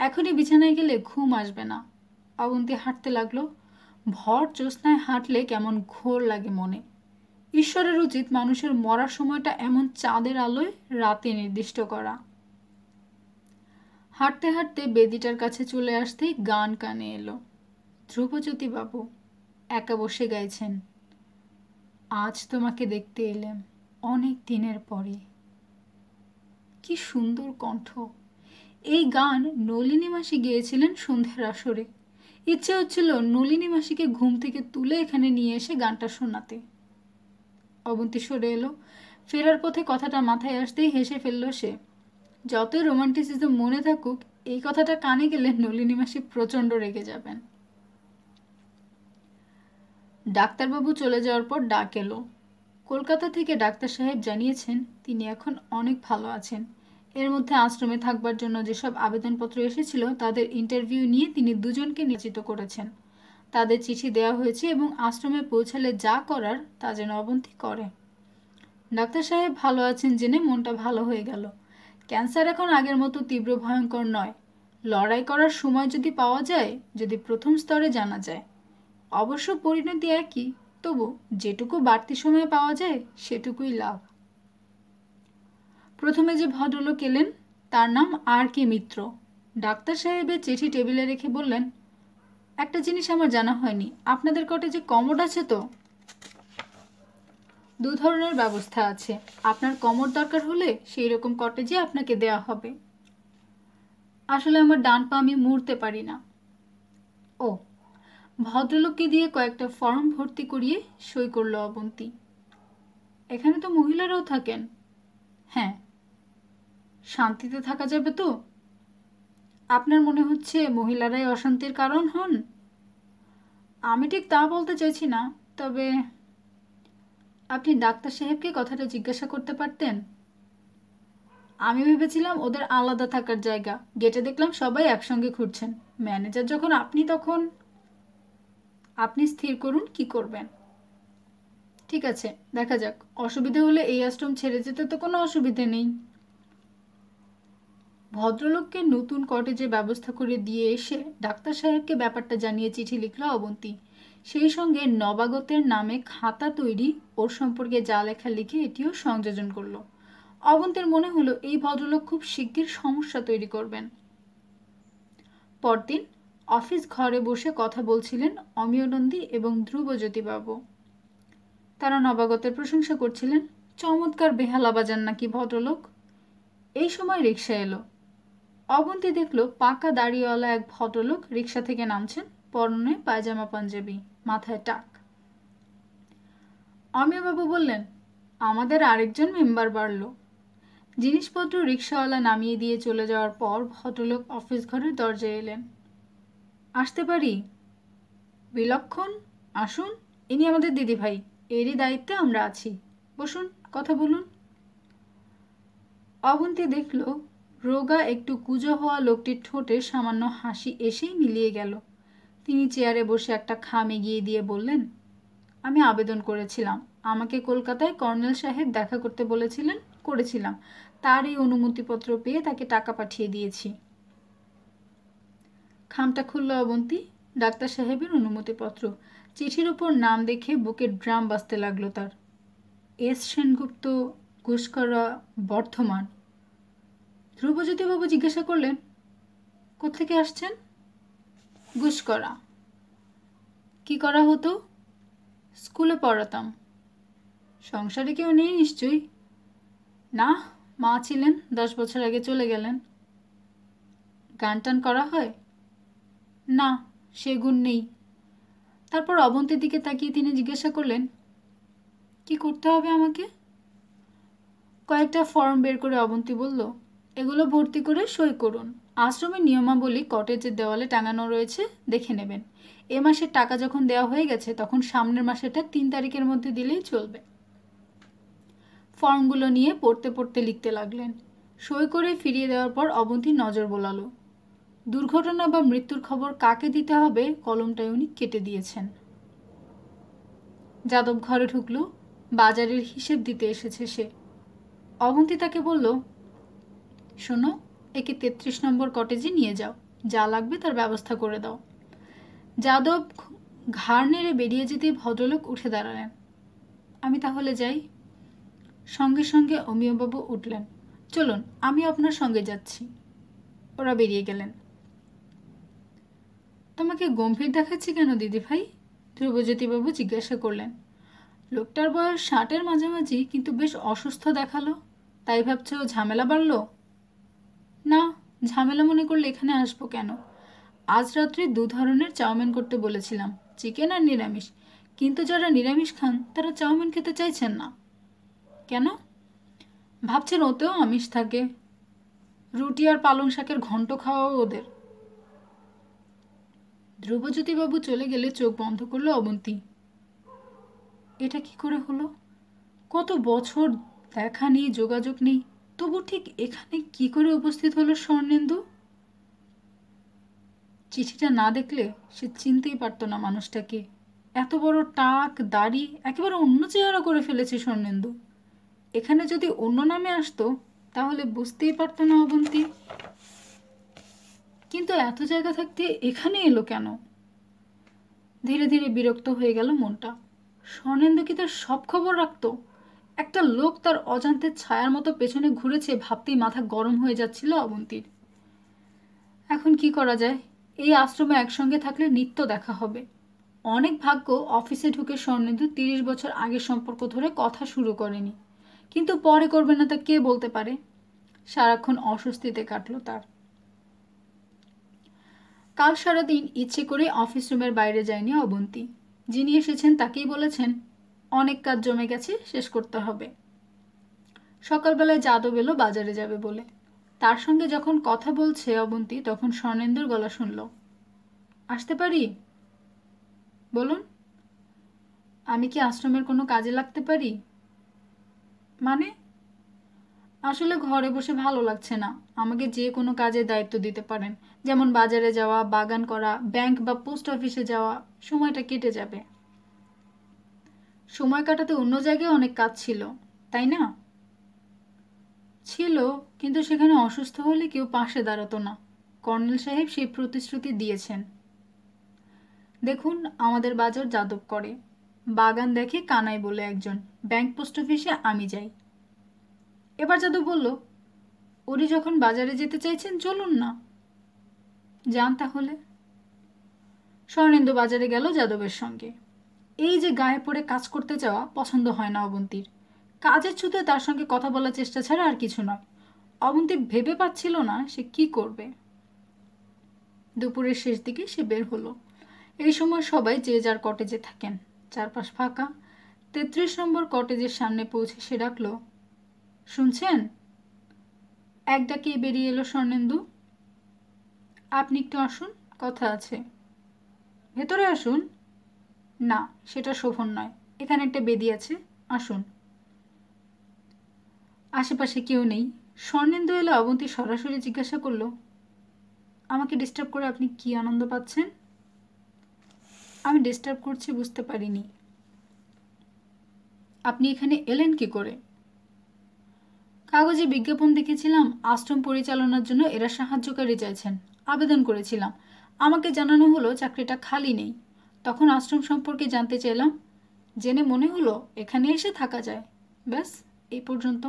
এখনই বিছানায় গেলে ঘুম আসবে না। অবন্তী হাঁটতে লাগলো। ভর জ্যোৎস্নায় হাঁটলে কেমন ঘোর লাগে মনে। ঈশ্বরের উচিত মানুষের মরার সময়টা এমন চাঁদের আলোয় রাতে নির্দিষ্ট করা। হাঁটতে হাঁটতে বেদিটার কাছে চলে আসতেই গান কানে এলো। ধ্রুবজ্যোতি বাবু একা বসে গাইছেন, আজ তোমাকে দেখতে এলাম অনেক দিনের পরে। কি সুন্দর কণ্ঠ! এই গান নলিনী মাসি গেয়েছিলেন সন্ধ্যার আসরে। ইচ্ছে হচ্ছিল নলিনী মাসিকে ঘুম থেকে তুলে এখানে নিয়ে এসে গানটা শোনাতে। অবন্তী সরে এলো। ফেরার পথে কথাটা মাথায় আসতেই হেসে ফেলল সে। যতই রোমান্টিসিজম মনে থাকুক, এই কথাটা কানে গেলে নলিনী মাসি প্রচণ্ড রেগে যাবেন। ডাক্তারবাবু চলে যাওয়ার পর ডাক এলো। কলকাতা থেকে ডাক্তার সাহেব জানিয়েছেন তিনি এখন অনেক ভালো আছেন। এর মধ্যে আশ্রমে থাকবার জন্য যেসব আবেদনপত্র এসেছিল তাদের ইন্টারভিউ নিয়ে তিনি দুজনকে নিশ্চিত করেছেন। তাদের চিঠি দেওয়া হয়েছে এবং আশ্রমে পৌঁছালে যা করার তা যেন অবন্তী করে। ডাক্তার সাহেব ভালো আছেন জেনে মনটা ভালো হয়ে গেল। ক্যান্সার এখন আগের মতো তীব্র ভয়ঙ্কর নয়। লড়াই করার সময় যদি পাওয়া যায়, যদি প্রথম স্তরে জানা যায়। অবশ্য পরিণতি একই, তবু যেটুকু বাড়তি সময় পাওয়া যায় সেটুকুই লাভ। প্রথমে যে ভদ্রলোক এলেন তার নাম আর কে মিত্র। ডাক্তার সাহেবের চিঠি টেবিলে রেখে বললেন, একটা জিনিস আমার জানা হয়নি, আপনাদের কটেজে কমোড আছে তো? দু ধরনের ব্যবস্থা আছে। আপনার কমোড দরকার হলে সেই রকম কটেজে আপনাকে দেওয়া হবে। আসলে আমার ডান পা আমি মুড়তে পারি না। ও। ভদ্রলোককে দিয়ে কয়েকটা ফর্ম ভর্তি করিয়ে সই করল অবন্তী। এখানে তো মহিলারাও থাকেন। হ্যাঁ। শান্তিতে থাকা যাবে তো? আপনার মনে হচ্ছে মহিলারাই অশান্তির কারণ হন? আমি ঠিক তা বলতে চাইছি না, তবে আপনি ডাক্তার সাহেবকে কথাটা জিজ্ঞাসা করতে পারতেন। আমি ভেবেছিলাম ওদের আলাদা থাকার জায়গা। গেটে দেখলাম সবাই একসঙ্গে ঘুরছেন। ম্যানেজার যখন আপনি, তখন আপনি স্থির করুন কি করবেন। ঠিক আছে, দেখা যাক। অসুবিধা হলে এই আশ্রম ছেড়ে যেতে তো কোনো অসুবিধে নেই। ভদ্রলোককে নতুন কটেজে ব্যবস্থা করে দিয়ে এসে ডাক্তার সাহেবকে ব্যাপারটা জানিয়ে চিঠি লিখল অবন্তী। সেই সঙ্গে নবাগতের নামে খাতা তৈরি, ওর সম্পর্কে যা লেখা লিখে এটিও সংযোজন করল। অবন্তীর মনে হলো এই ভদ্রলোক খুব শিগগির সমস্যা তৈরি করবেন। পরদিন অফিস ঘরে বসে কথা বলছিলেন অমিয় নন্দী এবং ধ্রুবজ্যোতিবাবু। তারা নবাগতের প্রশংসা করছিলেন। চমৎকার বেহালা বাজান নাকি ভদ্রলোক। এই সময় রিকশা এলো। অবন্তী দেখল পাকা দাড়িওয়ালা এক ভদ্রলোক রিকশা থেকে নামছেন, পরনে পায়জামা পাঞ্জাবি, মাথায় টাক। অমিয়বাবু বললেন, আমাদের আরেকজন মেম্বার বাড়ল। জিনিসপত্র রিক্সাওয়ালা নামিয়ে দিয়ে চলে যাওয়ার পর ভদ্রলোক অফিস ঘরের দরজায় এলেন। আসতে পারি? বিলক্ষণ, আসুন। ইনি আমাদের দিদিভাই, এরই দায়িত্বে আমরা আছি। বসুন, কথা বলুন। অবন্তী দেখল রোগা একটু কুঁজো হওয়া লোকটির ঠোঁটে সামান্য হাসি এসেই মিলিয়ে গেল। তিনি চেয়ারে বসে একটা খাম এগিয়ে দিয়ে বললেন, আমি আবেদন করেছিলাম, আমাকে কলকাতায় কর্নেল সাহেব দেখা করতে বলেছিলেন, করেছিলাম। তার এই অনুমতিপত্র পেয়ে তাকে টাকা পাঠিয়ে দিয়েছি। খামটা খুলল অবন্তী। ডাক্তার সাহেবের অনুমতিপত্র। চিঠির উপর নাম দেখে বুকে ড্রাম বাজতে লাগলো তার। এস সেনগুপ্ত, ঘুষকরা, বর্ধমান। ধ্রুবজ্যোতিবাবু জিজ্ঞাসা করলেন, কোত্থেকে আসছেন? ঘুষকরা। কি করা হতো? স্কুলে পড়াতাম। সংসারে কেউ নেই নিশ্চয়ই? না, মা ছিলেন, 10 বছর আগে চলে গেলেন। গান টান করা হয়? না, সে গুণ নেই। তারপর অবন্তীর দিকে তাকিয়ে তিনি জিজ্ঞাসা করলেন, কি করতে হবে আমাকে? কয়েকটা ফর্ম বের করে অবন্তী বলল, এগুলো ভর্তি করে সই করুন। আশ্রমের নিয়মাবলী কটেজের দেওয়ালে টাঙানো রয়েছে, দেখে নেবেন। এ মাসের টাকা যখন দেওয়া হয়ে গেছে তখন সামনের মাসেটা 3 তারিখের মধ্যে দিলেই চলবে। ফর্মগুলো নিয়ে পড়তে পড়তে লিখতে লাগলেন। সই করে ফিরিয়ে দেওয়ার পর অবন্তী নজর বোলালো। দুর্ঘটনা বা মৃত্যুর খবর কাকে দিতে হবে কলমটায় উনি কেটে দিয়েছেন। যাদব ঘরে ঢুকল। বাজারের হিসেব দিতে এসেছে সে। অবন্তী তাকে বলল, শোনো, একে 33 নম্বর কটেজে নিয়ে যাও, যা লাগবে তার ব্যবস্থা করে দাও। যাদব ঘাড় নেড়ে বেরিয়ে যেতেই ভদ্রলোক উঠে দাঁড়ালেন। আমি তাহলে যাই? সঙ্গে সঙ্গে অমিয়বাবু উঠলেন। চলুন, আমি আপনার সঙ্গে যাচ্ছি। ওরা বেরিয়ে গেলেন। তোমাকে গম্ভীর দেখাচ্ছি কেন দিদিভাই? ধ্রুবজ্যোতিবাবু জিজ্ঞাসা করলেন। লোকটার বয়স 60-এর মাঝামাঝি, কিন্তু বেশ অসুস্থ দেখালো। তাই ভাবছো ঝামেলা বাড়ল? না, ঝামেলা মনে করলে এখানে আসবো কেন? আজ রাত্রে 2 ধরনের চাউমিন করতে বলেছিলাম, চিকেন আর নিরামিষ। কিন্তু যারা নিরামিষ খান তারা চাউমিন খেতে চাইছেন না। কেন? ভাবছেন ওতেও আমিষ থাকে। রুটি আর পালং শাকের ঘন্ট খাওয়াও ওদের। ধ্রুবজ্যোতিবাবু চলে গেলে চোখ বন্ধ করলো অবন্তী। এটা কি করে হলো? কত বছর দেখা নেই, যোগাযোগ নেই, তবু ঠিক এখানে কি করে উপস্থিত হলো স্বর্ণেন্দু? চিঠিটা না দেখলে সে চিনতেই পারত না মানুষটাকে। এত বড় টাক, দাড়ি, একেবারে অন্য চেহারা করে ফেলেছে স্বর্ণেন্দু। এখানে যদি অন্য নামে আসতো তাহলে বুঝতেই পারত না অবন্তী। কিন্তু এত জায়গা থাকতে এখানে এলো কেন? ধীরে ধীরে বিরক্ত হয়ে গেল মনটা। স্বর্ণেন্দু কি তার সব খবর রাখত? একটা লোক তার অজান্তে ছায়ার মতো পেছনে ঘুরেছে ভাবতেই মাথা গরম হয়ে যাচ্ছিল অবন্তীর। এখন কি করা যায়? এই আশ্রমে একসঙ্গে থাকলে নিত্য দেখা হবে। অনেক ভাগ্য অফিসে ঢুকে স্বর্ণেন্দু 30 বছর আগের সম্পর্ক ধরে কথা শুরু করেনি। কিন্তু পরে করবে না তা কে বলতে পারে? সারাক্ষণ অস্বস্তিতে কাটল তার। কাল সারাদিন ইচ্ছে করে অফিস রুমের বাইরে যায়নি অবন্তী। যিনি এসেছেন তাকেই বলেছেন, অনেক কাজ জমে গেছে, শেষ করতে হবে। সকালবেলায় যাদব এলো বাজারে যাবে বলে। তার সঙ্গে যখন কথা বলছে অবন্তী তখন স্বর্ণেন্দুর গলা শুনল। আসতে পারি? বলুন। আমি কি আশ্রমের কোনো কাজে লাগতে পারি? মানে? আসলে ঘরে বসে ভালো লাগছে না, আমাকে যে কোনো কাজের দায়িত্ব দিতে পারেন। যেমন বাজারে যাওয়া, বাগান করা, ব্যাংক বা পোস্ট অফিসে যাওয়া, সময়টা কেটে যাবে। সময় কাটাতে অন্য জায়গায় অনেক কাজ ছিল, তাই না? ছিল, কিন্তু সেখানে অসুস্থ হলে কেউ পাশে দাঁড়াতো না। কর্নেল সাহেব সেই প্রতিশ্রুতি দিয়েছেন। দেখুন, আমাদের বাজার যাদব করে, বাগান দেখে কানাই বলে একজন, ব্যাংক পোস্ট অফিসে আমি যাই। এবার যাদব বলল, উনি যখন বাজারে যেতে চাইছেন চলুন না। যান তাহলে। স্বর্ণেন্দু বাজারে গেল যাদবের সঙ্গে। এই যে গায়ে পড়ে কাজ করতে যাওয়া পছন্দ হয় না অবন্তীর। কাজের ছুতে তার সঙ্গে কথা বলার চেষ্টা ছাড়া আর কিছু নয়। অবন্তী ভেবে পাচ্ছিল না সে কি করবে। দুপুরের শেষ দিকে সে বের হলো। এই সময় সবাই যে যার কটেজে থাকেন, চারপাশ ফাঁকা। 33 নম্বর কটেজের সামনে পৌঁছে সে ডাকল, শুনছেন? এক ডাকেই বেরিয়ে এলো স্বর্ণেন্দু। আপনি একটু আসুন, কথা আছে। ভেতরে আসুন। না, সেটা শোভন নয়, এখানে একটা বেদি আছে, আসুন। আশেপাশে কেউ নেই। স্বর্ণেন্দু এলো। অবন্তী সরাসরি জিজ্ঞাসা করলো, আমাকে ডিস্টার্ব করে আপনি কি আনন্দ পাচ্ছেন? আমি ডিস্টার্ব করছি বুঝতে পারিনি। আপনি এখানে এলেন কি করে? কাগজে বিজ্ঞাপন দেখেছিলাম, আশ্রম পরিচালনার জন্য এরা সাহায্যকারী চাইছেন। আবেদন করেছিলাম। আমাকে জানানো হলো চাকরিটা খালি নেই। তখন আশ্রম সম্পর্কে জানতে চাইলাম। জেনে মনে হলো এখানে এসে থাকা যায়। ব্যাস, এই পর্যন্ত।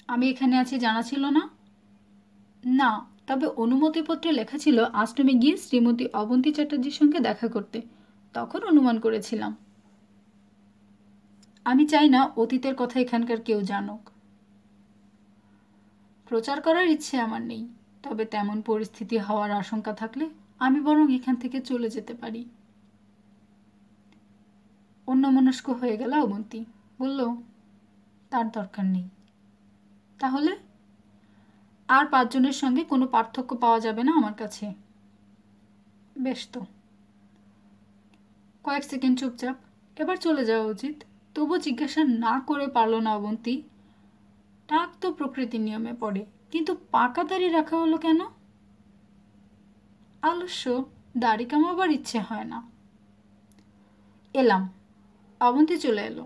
আমি এখানে আছি জানা ছিল না? না, তবে অনুমতিপত্রে লেখা ছিল আশ্রমে গিয়ে শ্রীমতী অবন্তী চ্যাটার্জির সঙ্গে দেখা করতে। তখন অনুমান করেছিলাম। আমি চাই না অতীতের কথা এখানকার কেউ জানুক। প্রচার করার ইচ্ছে আমার নেই, তবে তেমন পরিস্থিতি হওয়ার আশঙ্কা থাকলে আমি বরং এখান থেকে চলে যেতে পারি। অন্যমনস্ক হয়ে গেল অবন্তী। বলল, তার দরকার নেই। তাহলে? আর 5 জনের সঙ্গে কোনো পার্থক্য পাওয়া যাবে না আমার কাছে। বেশ তো। কয়েক সেকেন্ড চুপচাপ। এবার চলে যাওয়া উচিত। তবু জিজ্ঞাসা না করে পারল না অবন্তী। টাক তো প্রকৃতির নিয়মে পড়ে, কিন্তু পাকা দাড়ি রাখা হলো কেন? আলস্য, দাড়ি কামাবার ইচ্ছে হয় না। এলাম। অবন্তী চলে এলো।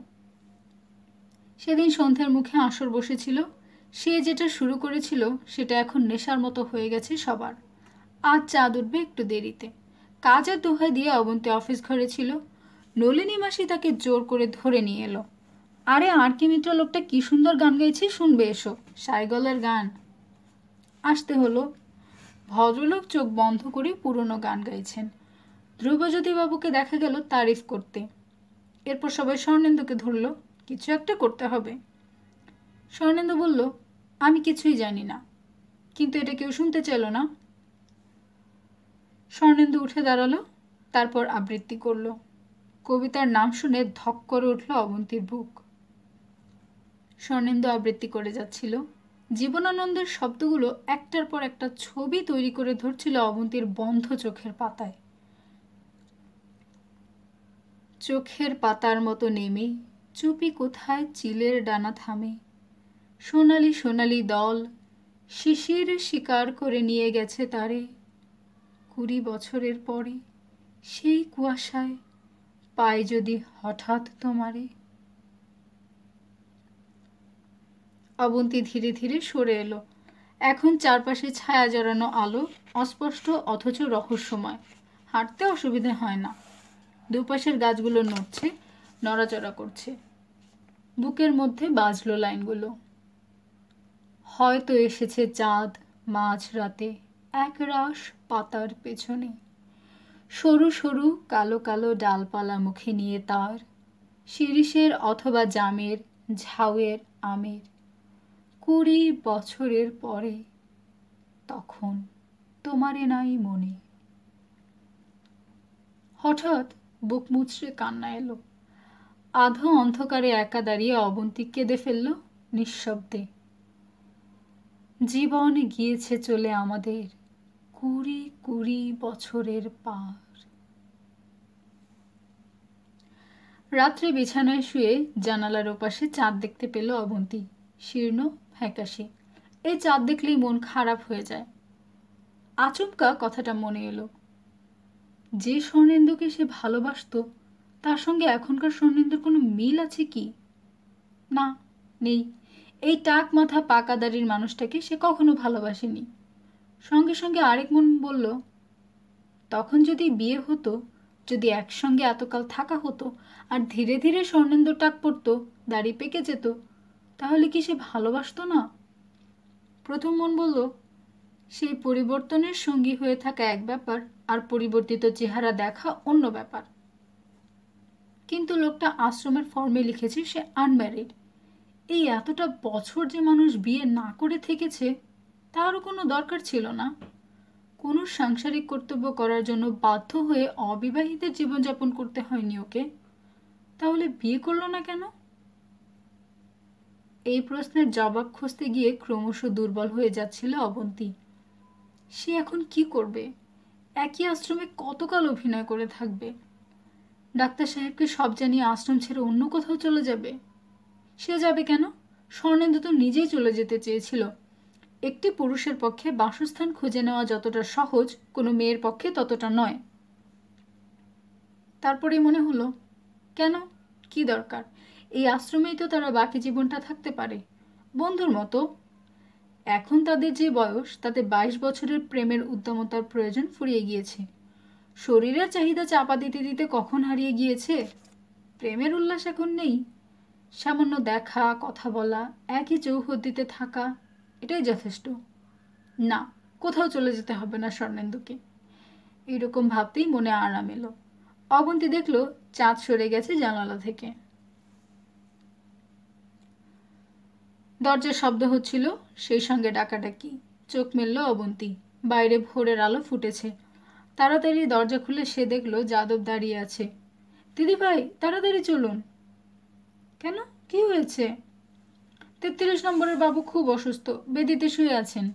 সেদিন সন্ধ্যের মুখে আসর বসেছিল। সে যেটা শুরু করেছিল সেটা এখন নেশার মতো হয়ে গেছে সবার। আজ চাঁদ উঠবে একটু দেরিতে। কাজের দোহাই দিয়ে অবন্তী অফিস ঘরে ছিল। নলিনী মাসি তাকে জোর করে ধরে নিয়ে এলো। আরে আর কি মিত্র লোকটা কি সুন্দর গান গাইছে, শুনবে এসো। সাইগলের গান। আসতে হলো। ভদ্রলোক চোখ বন্ধ করে পুরনো গান গাইছেন। ধ্রুবজ্যোতিবাবুকে দেখা গেল তারিফ করতে। এরপর সবাই স্বর্ণেন্দুকে ধরল। কিছু একটা করতে হবে। স্বর্ণেন্দু বলল, আমি কিছুই জানি না। কিন্তু এটা কেউ শুনতে চাইল না। স্বর্ণেন্দু উঠে দাঁড়ালো, তারপর আবৃত্তি করল। কবিতার নাম শুনে ধক করে উঠল অবন্তীর বুক। স্বর্ণেন্দু আবৃত্তি করে যাচ্ছিল। জীবনানন্দের শব্দগুলো একটার পর একটা ছবি তৈরি করে ধরছিল অবন্তীর বন্ধ চোখের পাতায়। চোখের পাতার মতো নেমে চুপি কোথায় চিলের ডানা থামে। সোনালি সোনালি দল শিশির শিকার করে নিয়ে গেছে তারে। 20 বছরের পরে সেই কুয়াশায় পাই যদি হঠাৎ তোমারে। অবন্তী ধীরে ধীরে সরে এলো। এখন চারপাশে ছায়া জড়ানো আলো, অস্পষ্ট অথচ রহস্যময়। হাঁটতে অসুবিধে হয় না। দুপাশের গাছগুলো নড়ছে, নড়াচড়া করছে। বুকের মধ্যে বাজলো লাইনগুলো। হয়তো এসেছে চাঁদ মাঝ রাতে একরাশ পাতার পেছনে। সরু সরু কালো কালো ডালপালা মুখে নিয়ে তার, শিরিষের অথবা জামের, ঝাউয়ের, আমের। 20 বছরের পরে তখন তোমারে নাই মনে। হঠাৎ বুক মুচড়ে কান্না এলো। আধো অন্ধকারে একা দাঁড়িয়ে অবন্তী কেঁদে ফেলল নিঃশব্দে। জীবন গিয়েছে চলে আমাদের 20 বছরের পার। রাত্রে বিছানায় শুয়ে জানালার ওপাশে চাঁদ দেখতে পেল অবন্তী। শীর্ণ, ফ্যাকাশে। এই চাঁদ দেখলেই মন খারাপ হয়ে যায়। আচমকা কথাটা মনে এলো। যে স্বর্ণেন্দুকে সে ভালোবাসতো, তার সঙ্গে এখনকার স্বর্ণেন্দুর কোনো মিল আছে কি? না, নেই। এই টাক মাথা পাকা দাড়ির মানুষটাকে সে কখনো ভালোবাসেনি। সঙ্গে সঙ্গে আরেক মন বলল, তখন যদি বিয়ে হতো, যদি একসঙ্গে এতকাল থাকা হতো, আর ধীরে ধীরে স্বর্ণেন্দু টাক পড়তো, দাড়ি পেকে যেত, তাহলে কি সে ভালোবাসতো না? প্রথম মন বলল, সেই পরিবর্তনের সঙ্গী হয়ে থাকা এক ব্যাপার, আর পরিবর্তিত চেহারা দেখা অন্য ব্যাপার। কিন্তু লোকটা আশ্রমের ফর্মে লিখেছে সে আনম্যারিড। এই এতটা বছর যে মানুষ বিয়ে না করে থেকেছে, তারও কোনো দরকার ছিল না। কোনো সাংসারিক কর্তব্য করার জন্য বাধ্য হয়ে অবিবাহিতের জীবনযাপন করতে হয়নি ওকে। তাহলে বিয়ে করলো না কেন? এই প্রশ্নের জবাব খুঁজতে গিয়ে ক্রমশ দুর্বল হয়ে যাচ্ছিল অবন্তী। সে এখন কি করবে? একই আশ্রমে কতকাল অভিনয় করে থাকবে? ডাক্তার সাহেবকে সব জানিয়ে আশ্রম ছেড়ে অন্য কোথাও চলে যাবে? সে যাবে কেন? স্বর্ণেন্দু তো নিজেই চলে যেতে চেয়েছিল। একটি পুরুষের পক্ষে বাসস্থান খুঁজে নেওয়া যতটা সহজ, কোনো মেয়ের পক্ষে ততটা নয়। তারপরেই মনে হলো, কেন, কি দরকার? এই আশ্রমেই তো তারা বাকি জীবনটা থাকতে পারে, বন্ধুর মতো। এখন তাদের যে বয়স, তাতে 22 বছরের প্রেমের উদ্দামতার প্রয়োজন ফুরিয়ে গিয়েছে। শরীরের চাহিদা চাপা দিতে দিতে কখন হারিয়ে গিয়েছে। প্রেমের উল্লাস এখন নেই। সামান্য দেখা, কথা বলা, একই চৌহদ্দিতে থাকা, এটাই যথেষ্ট। না, কোথাও চলে যেতে হবে না স্বর্ণেন্দুকে। এইরকম ভাবতেই মনে আরাম এলো। অবন্তী দেখলো চাঁদ সরে গেছে জানালা থেকে। দরজার শব্দ হচ্ছিল, সেই সঙ্গে ডাকাডাকি। চোখ মেলল অবন্তী। বাইরে ভোরের আলো ফুটেছে। তাড়াতাড়ি দরজা খুলে সে দেখলো যাদব দাঁড়িয়ে আছে। দিদিভাই, তাড়াতাড়ি চলুন। কেন, কি হয়েছে? 33 নম্বরের বাবু খুব অসুস্থ, বেদিতে শুয়ে আছেন।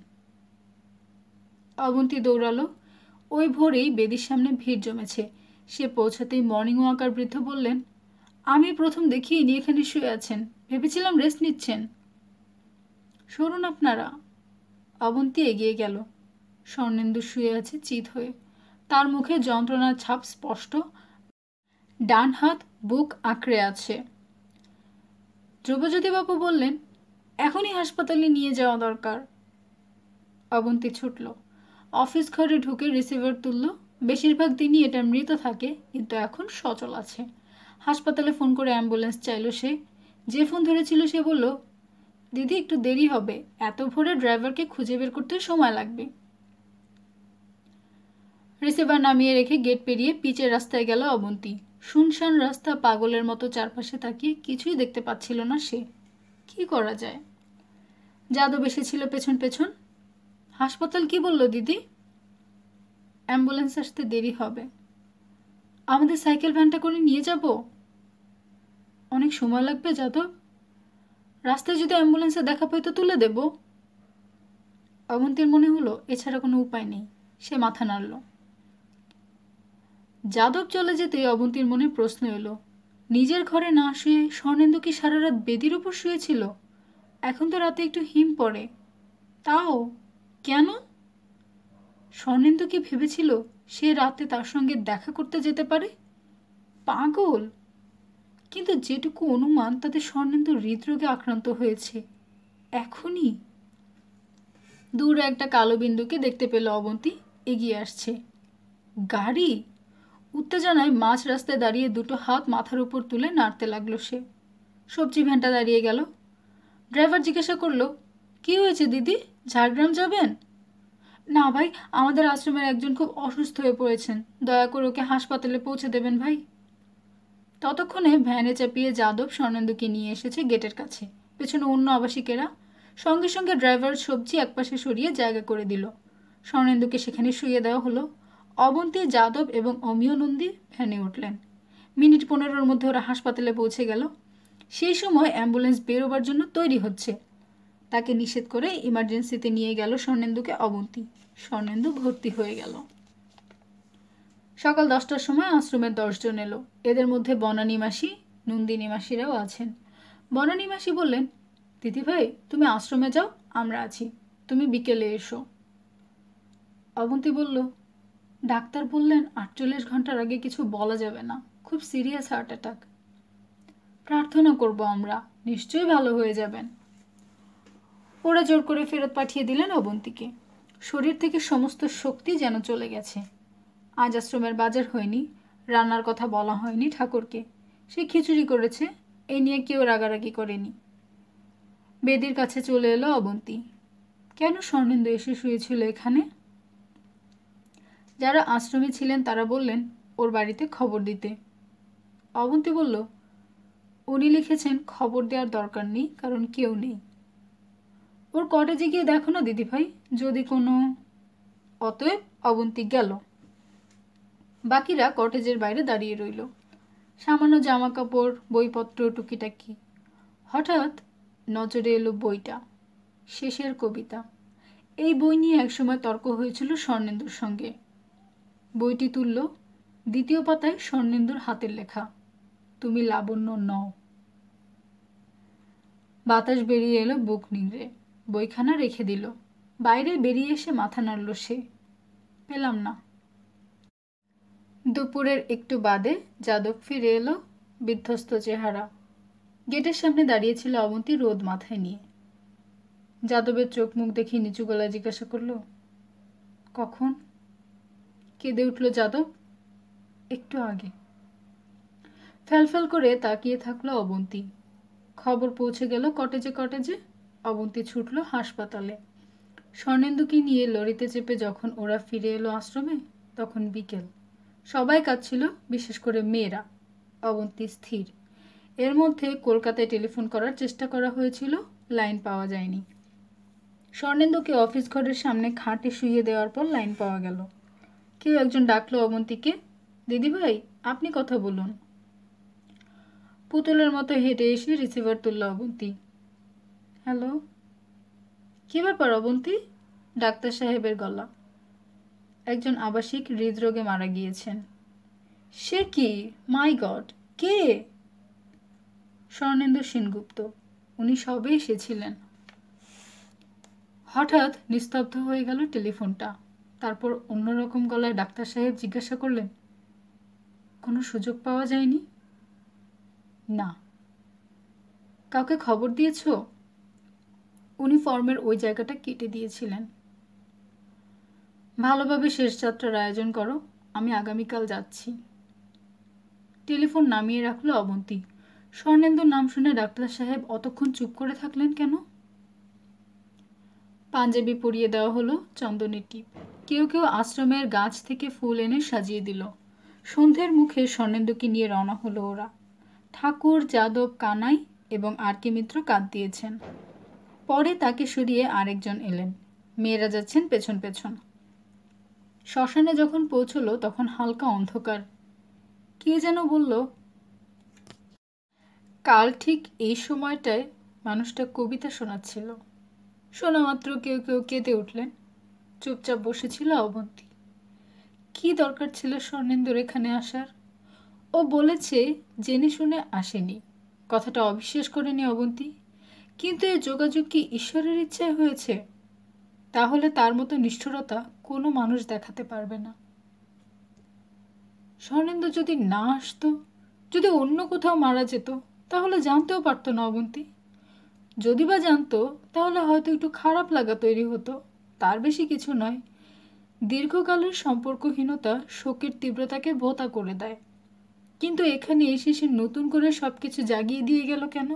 অবন্তী দৌড়ালো। ওই ভোরেই বেদির সামনে ভিড় জমেছে। সে পৌঁছাতেই মর্নিং ওয়াকার বৃদ্ধ বললেন, আমি প্রথম দেখিনি এখানে শুয়ে আছেন, ভেবেছিলাম রেস্ট নিচ্ছেন। সরুন আপনারা। অবন্তী এগিয়ে গেল। স্বর্ণেন্দু শুয়ে আছে চিত হয়ে। তার মুখে যন্ত্রণার ছাপ স্পষ্ট। ডান হাত বুক আঁকড়ে আছে। ধ্রুবজ্যোতিবাবু বললেন, এখনই হাসপাতালে নিয়ে যাওয়া দরকার। অবন্তী ছুটল। অফিস ঘরে ঢুকে রিসিভার তুলল। বেশিরভাগ দিনই এটা মৃত থাকে, কিন্তু এখন সচল আছে। হাসপাতালে ফোন করে অ্যাম্বুলেন্স চাইল সে। যে ফোন ধরেছিল সে বলল, দিদি একটু দেরি হবে, এত ভোরে ড্রাইভারকে খুঁজে বের করতে সময় লাগবে। রিসিভার নামিয়ে রেখে গেট পেরিয়ে পিচের রাস্তায় গেল অবন্তী। শুনশান রাস্তা, পাগলের মতো চারপাশে তাকিয়ে কিছুই দেখতে পাচ্ছিল না সে। কি করা যায়? যাদব এসেছিল পেছন পেছন। হাসপাতাল কি বলল দিদি? অ্যাম্বুলেন্স আসতে দেরি হবে। আমাদের সাইকেল ভ্যানটা করে নিয়ে যাব? অনেক সময় লাগবে যাদব। রাস্তায় যদি অ্যাম্বুলেন্সে দেখা পাই তো তুলে দেব। অবন্তীর মনে হলো এছাড়া কোনো উপায় নেই। সে মাথা নাড়ল। যাদব চলে যেতেই অবন্তীর মনে প্রশ্ন এলো, নিজের ঘরে না শুয়ে স্বর্ণেন্দু কি সারা রাত বেদির উপর শুয়েছিল? এখন তো রাতে একটু হিম পড়ে, তাও কেন? স্বর্ণেন্দু কি ভেবেছিল সে রাতে তার সঙ্গে দেখা করতে যেতে পারে? পাগল। কিন্তু যেটুকু অনুমান, তাতে স্বর্ণেন্দু হৃদরোগে আক্রান্ত হয়েছে এখনই। দূরে একটা কালো বিন্দুকে দেখতে পেল অবন্তী, এগিয়ে আসছে। গাড়ি! উত্তেজনায় মাঝ রাস্তায় দাঁড়িয়ে দুটো হাত মাথার উপর তুলে নাড়তে লাগলো সে। সবজি ভ্যানটা দাঁড়িয়ে গেল। ড্রাইভার জিজ্ঞাসা করলো, কি হয়েছে দিদি, ঝাড়গ্রাম যাবেন? না ভাই, আমাদের আশ্রমের একজন খুব অসুস্থ হয়ে পড়েছেন, দয়া করে ওকে হাসপাতালে পৌঁছে দেবেন ভাই। ততক্ষণে ভ্যানে চাপিয়ে যাদব স্বর্ণেন্দুকে নিয়ে এসেছে গেটের কাছে। পেছনে অন্য আবাসিকেরা। সঙ্গে সঙ্গে ড্রাইভার সবজি একপাশে সরিয়ে জায়গা করে দিল। স্বর্ণেন্দুকে সেখানে শুয়ে দেওয়া হলো। অবন্তী, যাদব এবং অমিয় নন্দী ভ্যানে উঠলেন। মিনিট 15-র মধ্যে ওরা হাসপাতালে পৌঁছে গেল। সেই সময় অ্যাম্বুলেন্স বেরোবার জন্য তৈরি হচ্ছে। তাকে নিষেধ করে ইমার্জেন্সিতে নিয়ে গেল স্বর্ণেন্দুকে অবন্তী। স্বর্ণেন্দু ভর্তি হয়ে গেল। সকাল 10টার সময় আশ্রমের 10 জন এলো। এদের মধ্যে বনানী মাসি, নন্দিনী মাসিরাও আছেন। বনানী মাসি বললেন, দিদিভাই তুমি আশ্রমে যাও, আমরা আছি, তুমি বিকেলে এসো। অবন্তী বলল, ডাক্তার বললেন 48 ঘন্টার আগে কিছু বলা যাবে না, খুব সিরিয়াস হার্ট অ্যাটাক। প্রার্থনা করব আমরা, নিশ্চয়ই ভালো হয়ে যাবেন। ওরা জোর করে ফেরত পাঠিয়ে দিলেন অবন্তীকে। শরীর থেকে সমস্ত শক্তি যেন চলে গেছে। আজ আশ্রমের বাজার হয়নি, রান্নার কথা বলা হয়নি ঠাকুরকে। সে খিচুড়ি করেছে, এ নিয়ে কেউ রাগারাগি করেনি। বেদির কাছে চলে এলো অবন্তী। কেন স্বর্ণেন্দু এসে শুয়েছিল এখানে? যারা আশ্রমে ছিলেন তারা বললেন ওর বাড়িতে খবর দিতে। অবন্তী বলল, উনি লিখেছেন খবর দেওয়ার দরকার নেই, কারণ কেউ নেই। ওর কটেজে গিয়ে দেখো না দিদিভাই, যদি কোনো। অতএব অবন্তী গেল। বাকিরা কটেজের বাইরে দাঁড়িয়ে রইল। সামান্য জামা কাপড়, বইপত্র, টুকিটাকি। হঠাৎ নজরে এলো বইটা, শেষের কবিতা। এই বই নিয়ে একসময় তর্ক হয়েছিল স্বর্ণেন্দুর সঙ্গে। বইটি তুলল, দ্বিতীয় পাতায় স্বর্ণেন্দুর হাতের লেখা, তুমি লাবণ্য নও। বাতাস বেরিয়ে এলো বুক নিংড়ে, বইখানা রেখে দিল। বাইরে বেরিয়ে এসে মাথা নাড়ল সে। পেলাম না। দুপুরের একটু বাদে যাদব ফিরে এলো, বিধ্বস্ত চেহারা। গেটের সামনে দাঁড়িয়েছিল অবন্তী রোদ মাথায় নিয়ে। যাদবের চোখ মুখ দেখে নিচু গলায় জিজ্ঞাসা করল, কখন? কেঁদে উঠল যাদব, একটু আগে। ফ্যালফ্যাল করে তাকিয়ে থাকলো অবন্তী। খবর পৌঁছে গেল কটেজে কটেজে। অবন্তী ছুটল হাসপাতালে। স্বর্ণেন্দুকে নিয়ে লরিতে চেপে যখন ওরা ফিরে এলো আশ্রমে, তখন বিকেল। সবাই কাঁদছিল, বিশেষ করে মেয়েরা। অবন্তী স্থির। এর মধ্যে কলকাতায় টেলিফোন করার চেষ্টা করা হয়েছিল, লাইন পাওয়া যায়নি। স্বর্ণেন্দুকে অফিস ঘরের সামনে খাটে শুইয়ে দেওয়ার পর লাইন পাওয়া গেল। কেউ একজন ডাকলো অবন্তীকে, দিদিভাই আপনি কথা বলুন। পুতুলের মতো হেঁটে এসে রিসিভার তুলল অবন্তী। হ্যালো। কী ব্যাপার অবন্তী? ডাক্তার সাহেবের গলা। একজন আবাসিক হৃদরোগে মারা গিয়েছেন। সে কি? মাই গড, কে? স্বর্ণেন্দু সেনগুপ্ত। উনি সবে এসেছিলেন। হঠাৎ নিস্তব্ধ হয়ে গেল টেলিফোনটা। তারপর অন্যরকম গলায় ডাক্তার সাহেব জিজ্ঞাসা করলেন, কোনো সুযোগ পাওয়া যায়নি? না। কাউকে খবর দিয়েছ? উনি ফর্মের ওই জায়গাটা কেটে দিয়েছিলেন। ভালোভাবে শেষ যাত্রার আয়োজন করো, আমি আগামীকাল যাচ্ছি। টেলিফোন নামিয়ে রাখলো অবন্তী। স্বর্ণেন্দুর নাম শুনে ডাক্তার সাহেব অতক্ষণ চুপ করে থাকলেন কেন? পাঞ্জাবি পরিয়ে দেওয়া হলো, চন্দনের টিপ। কেউ কেউ আশ্রমের গাছ থেকে ফুল এনে সাজিয়ে দিল। সন্ধ্যের মুখে স্বর্ণেন্দুকে নিয়ে রওনা হলো ওরা। ঠাকুর, যাদব, কানাই এবং আর কে মিত্র কাঁদ দিয়েছেন। পরে তাকে সরিয়ে আরেকজন এলেন। মেয়েরা যাচ্ছেন পেছন পেছন। শ্মশানে যখন পৌঁছলো তখন হালকা অন্ধকার। কে যেন বলল, কাল ঠিক এই সময়টায় মানুষটা কবিতা শোনাচ্ছিল। শোনা মাত্র কেউ কেউ কেঁদে উঠলেন। চুপচাপ বসেছিল অবন্তী। কি দরকার ছিল স্বর্ণেন্দুর এখানে আসার? ও বলেছে জেনে শুনে আসেনি, কথাটা অবিশ্বাস করেনি অবন্তী। কিন্তু এই যোগাযোগ কি ঈশ্বরের ইচ্ছায় হয়েছে? তাহলে তার মতো নিষ্ঠুরতা কোনো মানুষ দেখাতে পারবে না। স্বর্ণেন্দু যদি না আসতো, যদি অন্য কোথাও মারা যেত, তাহলে জানতেও পারতো না অবন্তী। যদি বা জানতো, তাহলে হয়তো একটু খারাপ লাগা তৈরি হতো, তার বেশি কিছু নয়। দীর্ঘকালের সম্পর্কহীনতা শোকের তীব্রতাকে ভোঁতা করে দেয়। কিন্তু এখানে এসে সে নতুন করে সবকিছু জাগিয়ে দিয়ে গেল কেন?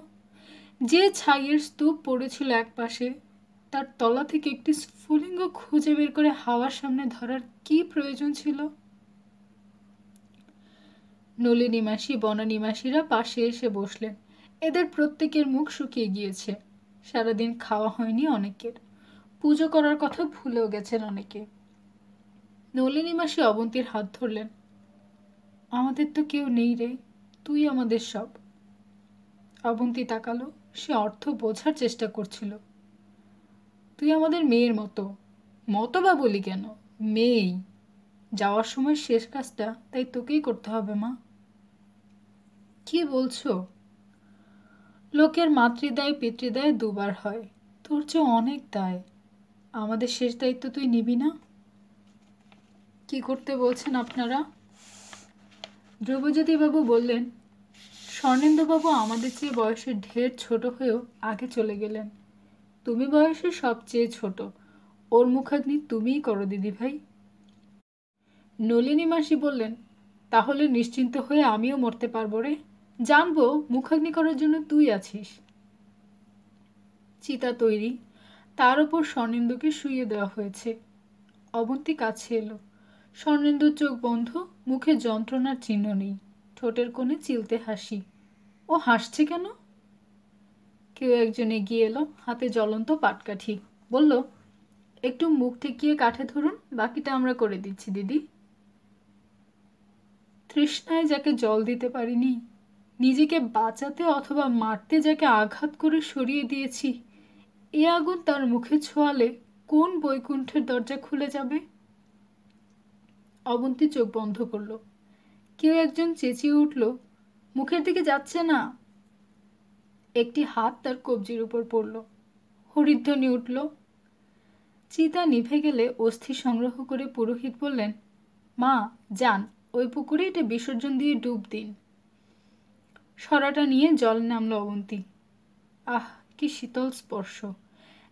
যে ছাইয়ের স্তূপ পড়েছিল একপাশে, তার তলা থেকে একটি স্ফুলিঙ্গ খুঁজে বের করে হাওয়ার সামনে ধরার কি প্রয়োজন ছিল? নলিনী মাসি, বনানী মাসিরা পাশে এসে বসলেন। এদের প্রত্যেকের মুখ শুকিয়ে গিয়েছে। সারাদিন খাওয়া হয়নি অনেকের। পুজো করার কথা ভুলেও গেছেন অনেকে। নলিনী মাসি অবন্তীর হাত ধরলেন। আমাদের তো কেউ নেই রে, তুই আমাদের সব। অবন্তী তাকালো। সে অর্থ বোঝার চেষ্টা করছিল। তুই আমাদের মেয়ের মতো। মতো বা বলি কেন, মেয়েই। যাওয়ার সময় শেষ কাজটা তাই তোকেই করতে হবে মা। কি বলছো? লোকের মাতৃদায় পিতৃদায় দুবার হয়, তোর চেয়ে অনেক দায়। আমাদের শেষ দায়িত্ব তুই নিবি না? কি করতে বলছেন আপনারা? ধ্রুবজ্যোতিবাবু বললেন, স্বর্ণেন্দুবাবু আমাদের চেয়ে বয়সে ঢের ছোট হয়েও আগে চলে গেলেন। তুমি বয়সে সবচেয়ে ছোট, ওর মুখাগ্নি তুমিই করো দিদিভাই। নলিনী মাসি বললেন, তাহলে নিশ্চিন্ত হয়ে আমিও মরতে পারবো রে। জানবো মুখাগ্নি করার জন্য তুই আছিস। চিতা তৈরি, তার ওপর স্বর্ণেন্দুকে শুইয়ে দেওয়া হয়েছে। অবন্তী কাছে এলো। স্বর্ণেন্দুর চোখ বন্ধ, মুখে যন্ত্রণার চিহ্ন নেই, ঠোঁটের কোণে চিলতে হাসি। ও হাসছে কেন? কেউ একজন এগিয়ে এলো, হাতে জ্বলন্ত পাটকাঠি। বলল, একটু মুখ ঠেকিয়ে কাঠে ধরুন, বাকিটা আমরা করে দিচ্ছি দিদি। তৃষ্ণায় যাকে জল দিতে পারিনি, নিজেকে বাঁচাতে অথবা মারতে যাকে আঘাত করে সরিয়ে দিয়েছি, এ আগুন তার মুখে ছোঁয়ালে কোন বৈকুণ্ঠের দরজা খুলে যাবে? অবন্তী চোখ বন্ধ করল। কেউ একজন চেঁচিয়ে উঠল, মুখের দিকে যাচ্ছে না। একটি হাত তার কবজির উপর পড়ল। হরিধ্বনি উঠল। চিতা নিভে গেলে অস্থি সংগ্রহ করে পুরোহিত বললেন, মা যান, ওই পুকুরে এটা বিসর্জন দিয়ে ডুব দিন। সরাটা নিয়ে জল নামল অবন্তী। আহ, কি শীতল স্পর্শ!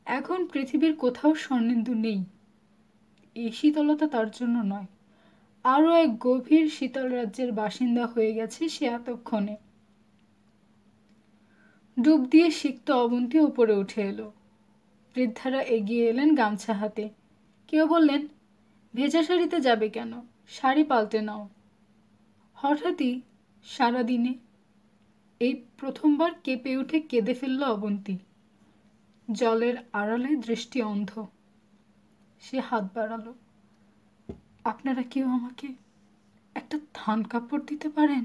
এখন পৃথিবীর কোথাও স্বর্ণেন্দু নেই। এই শীতলতা তার জন্য নয়, আরও এক গভীর শীতল রাজ্যের বাসিন্দা হয়ে গেছে সে এতক্ষণে। ডুব দিয়ে সিক্ত অবন্তী ওপরে উঠে এলো। বৃদ্ধারা এগিয়ে এলেন গামছা হাতে। কেউ বললেন, ভেজা শাড়িতে যাবে কেন, শাড়ি পাল্টে নাও। হঠাৎই সারাদিনে এই প্রথমবার কেঁপে উঠে কেঁদে ফেলল অবন্তী। জলের আড়ালে দৃষ্টি অন্ধ। সে হাত বাড়ালো। আপনারা কেউ আমাকে একটা থান কাপড় দিতে পারেন?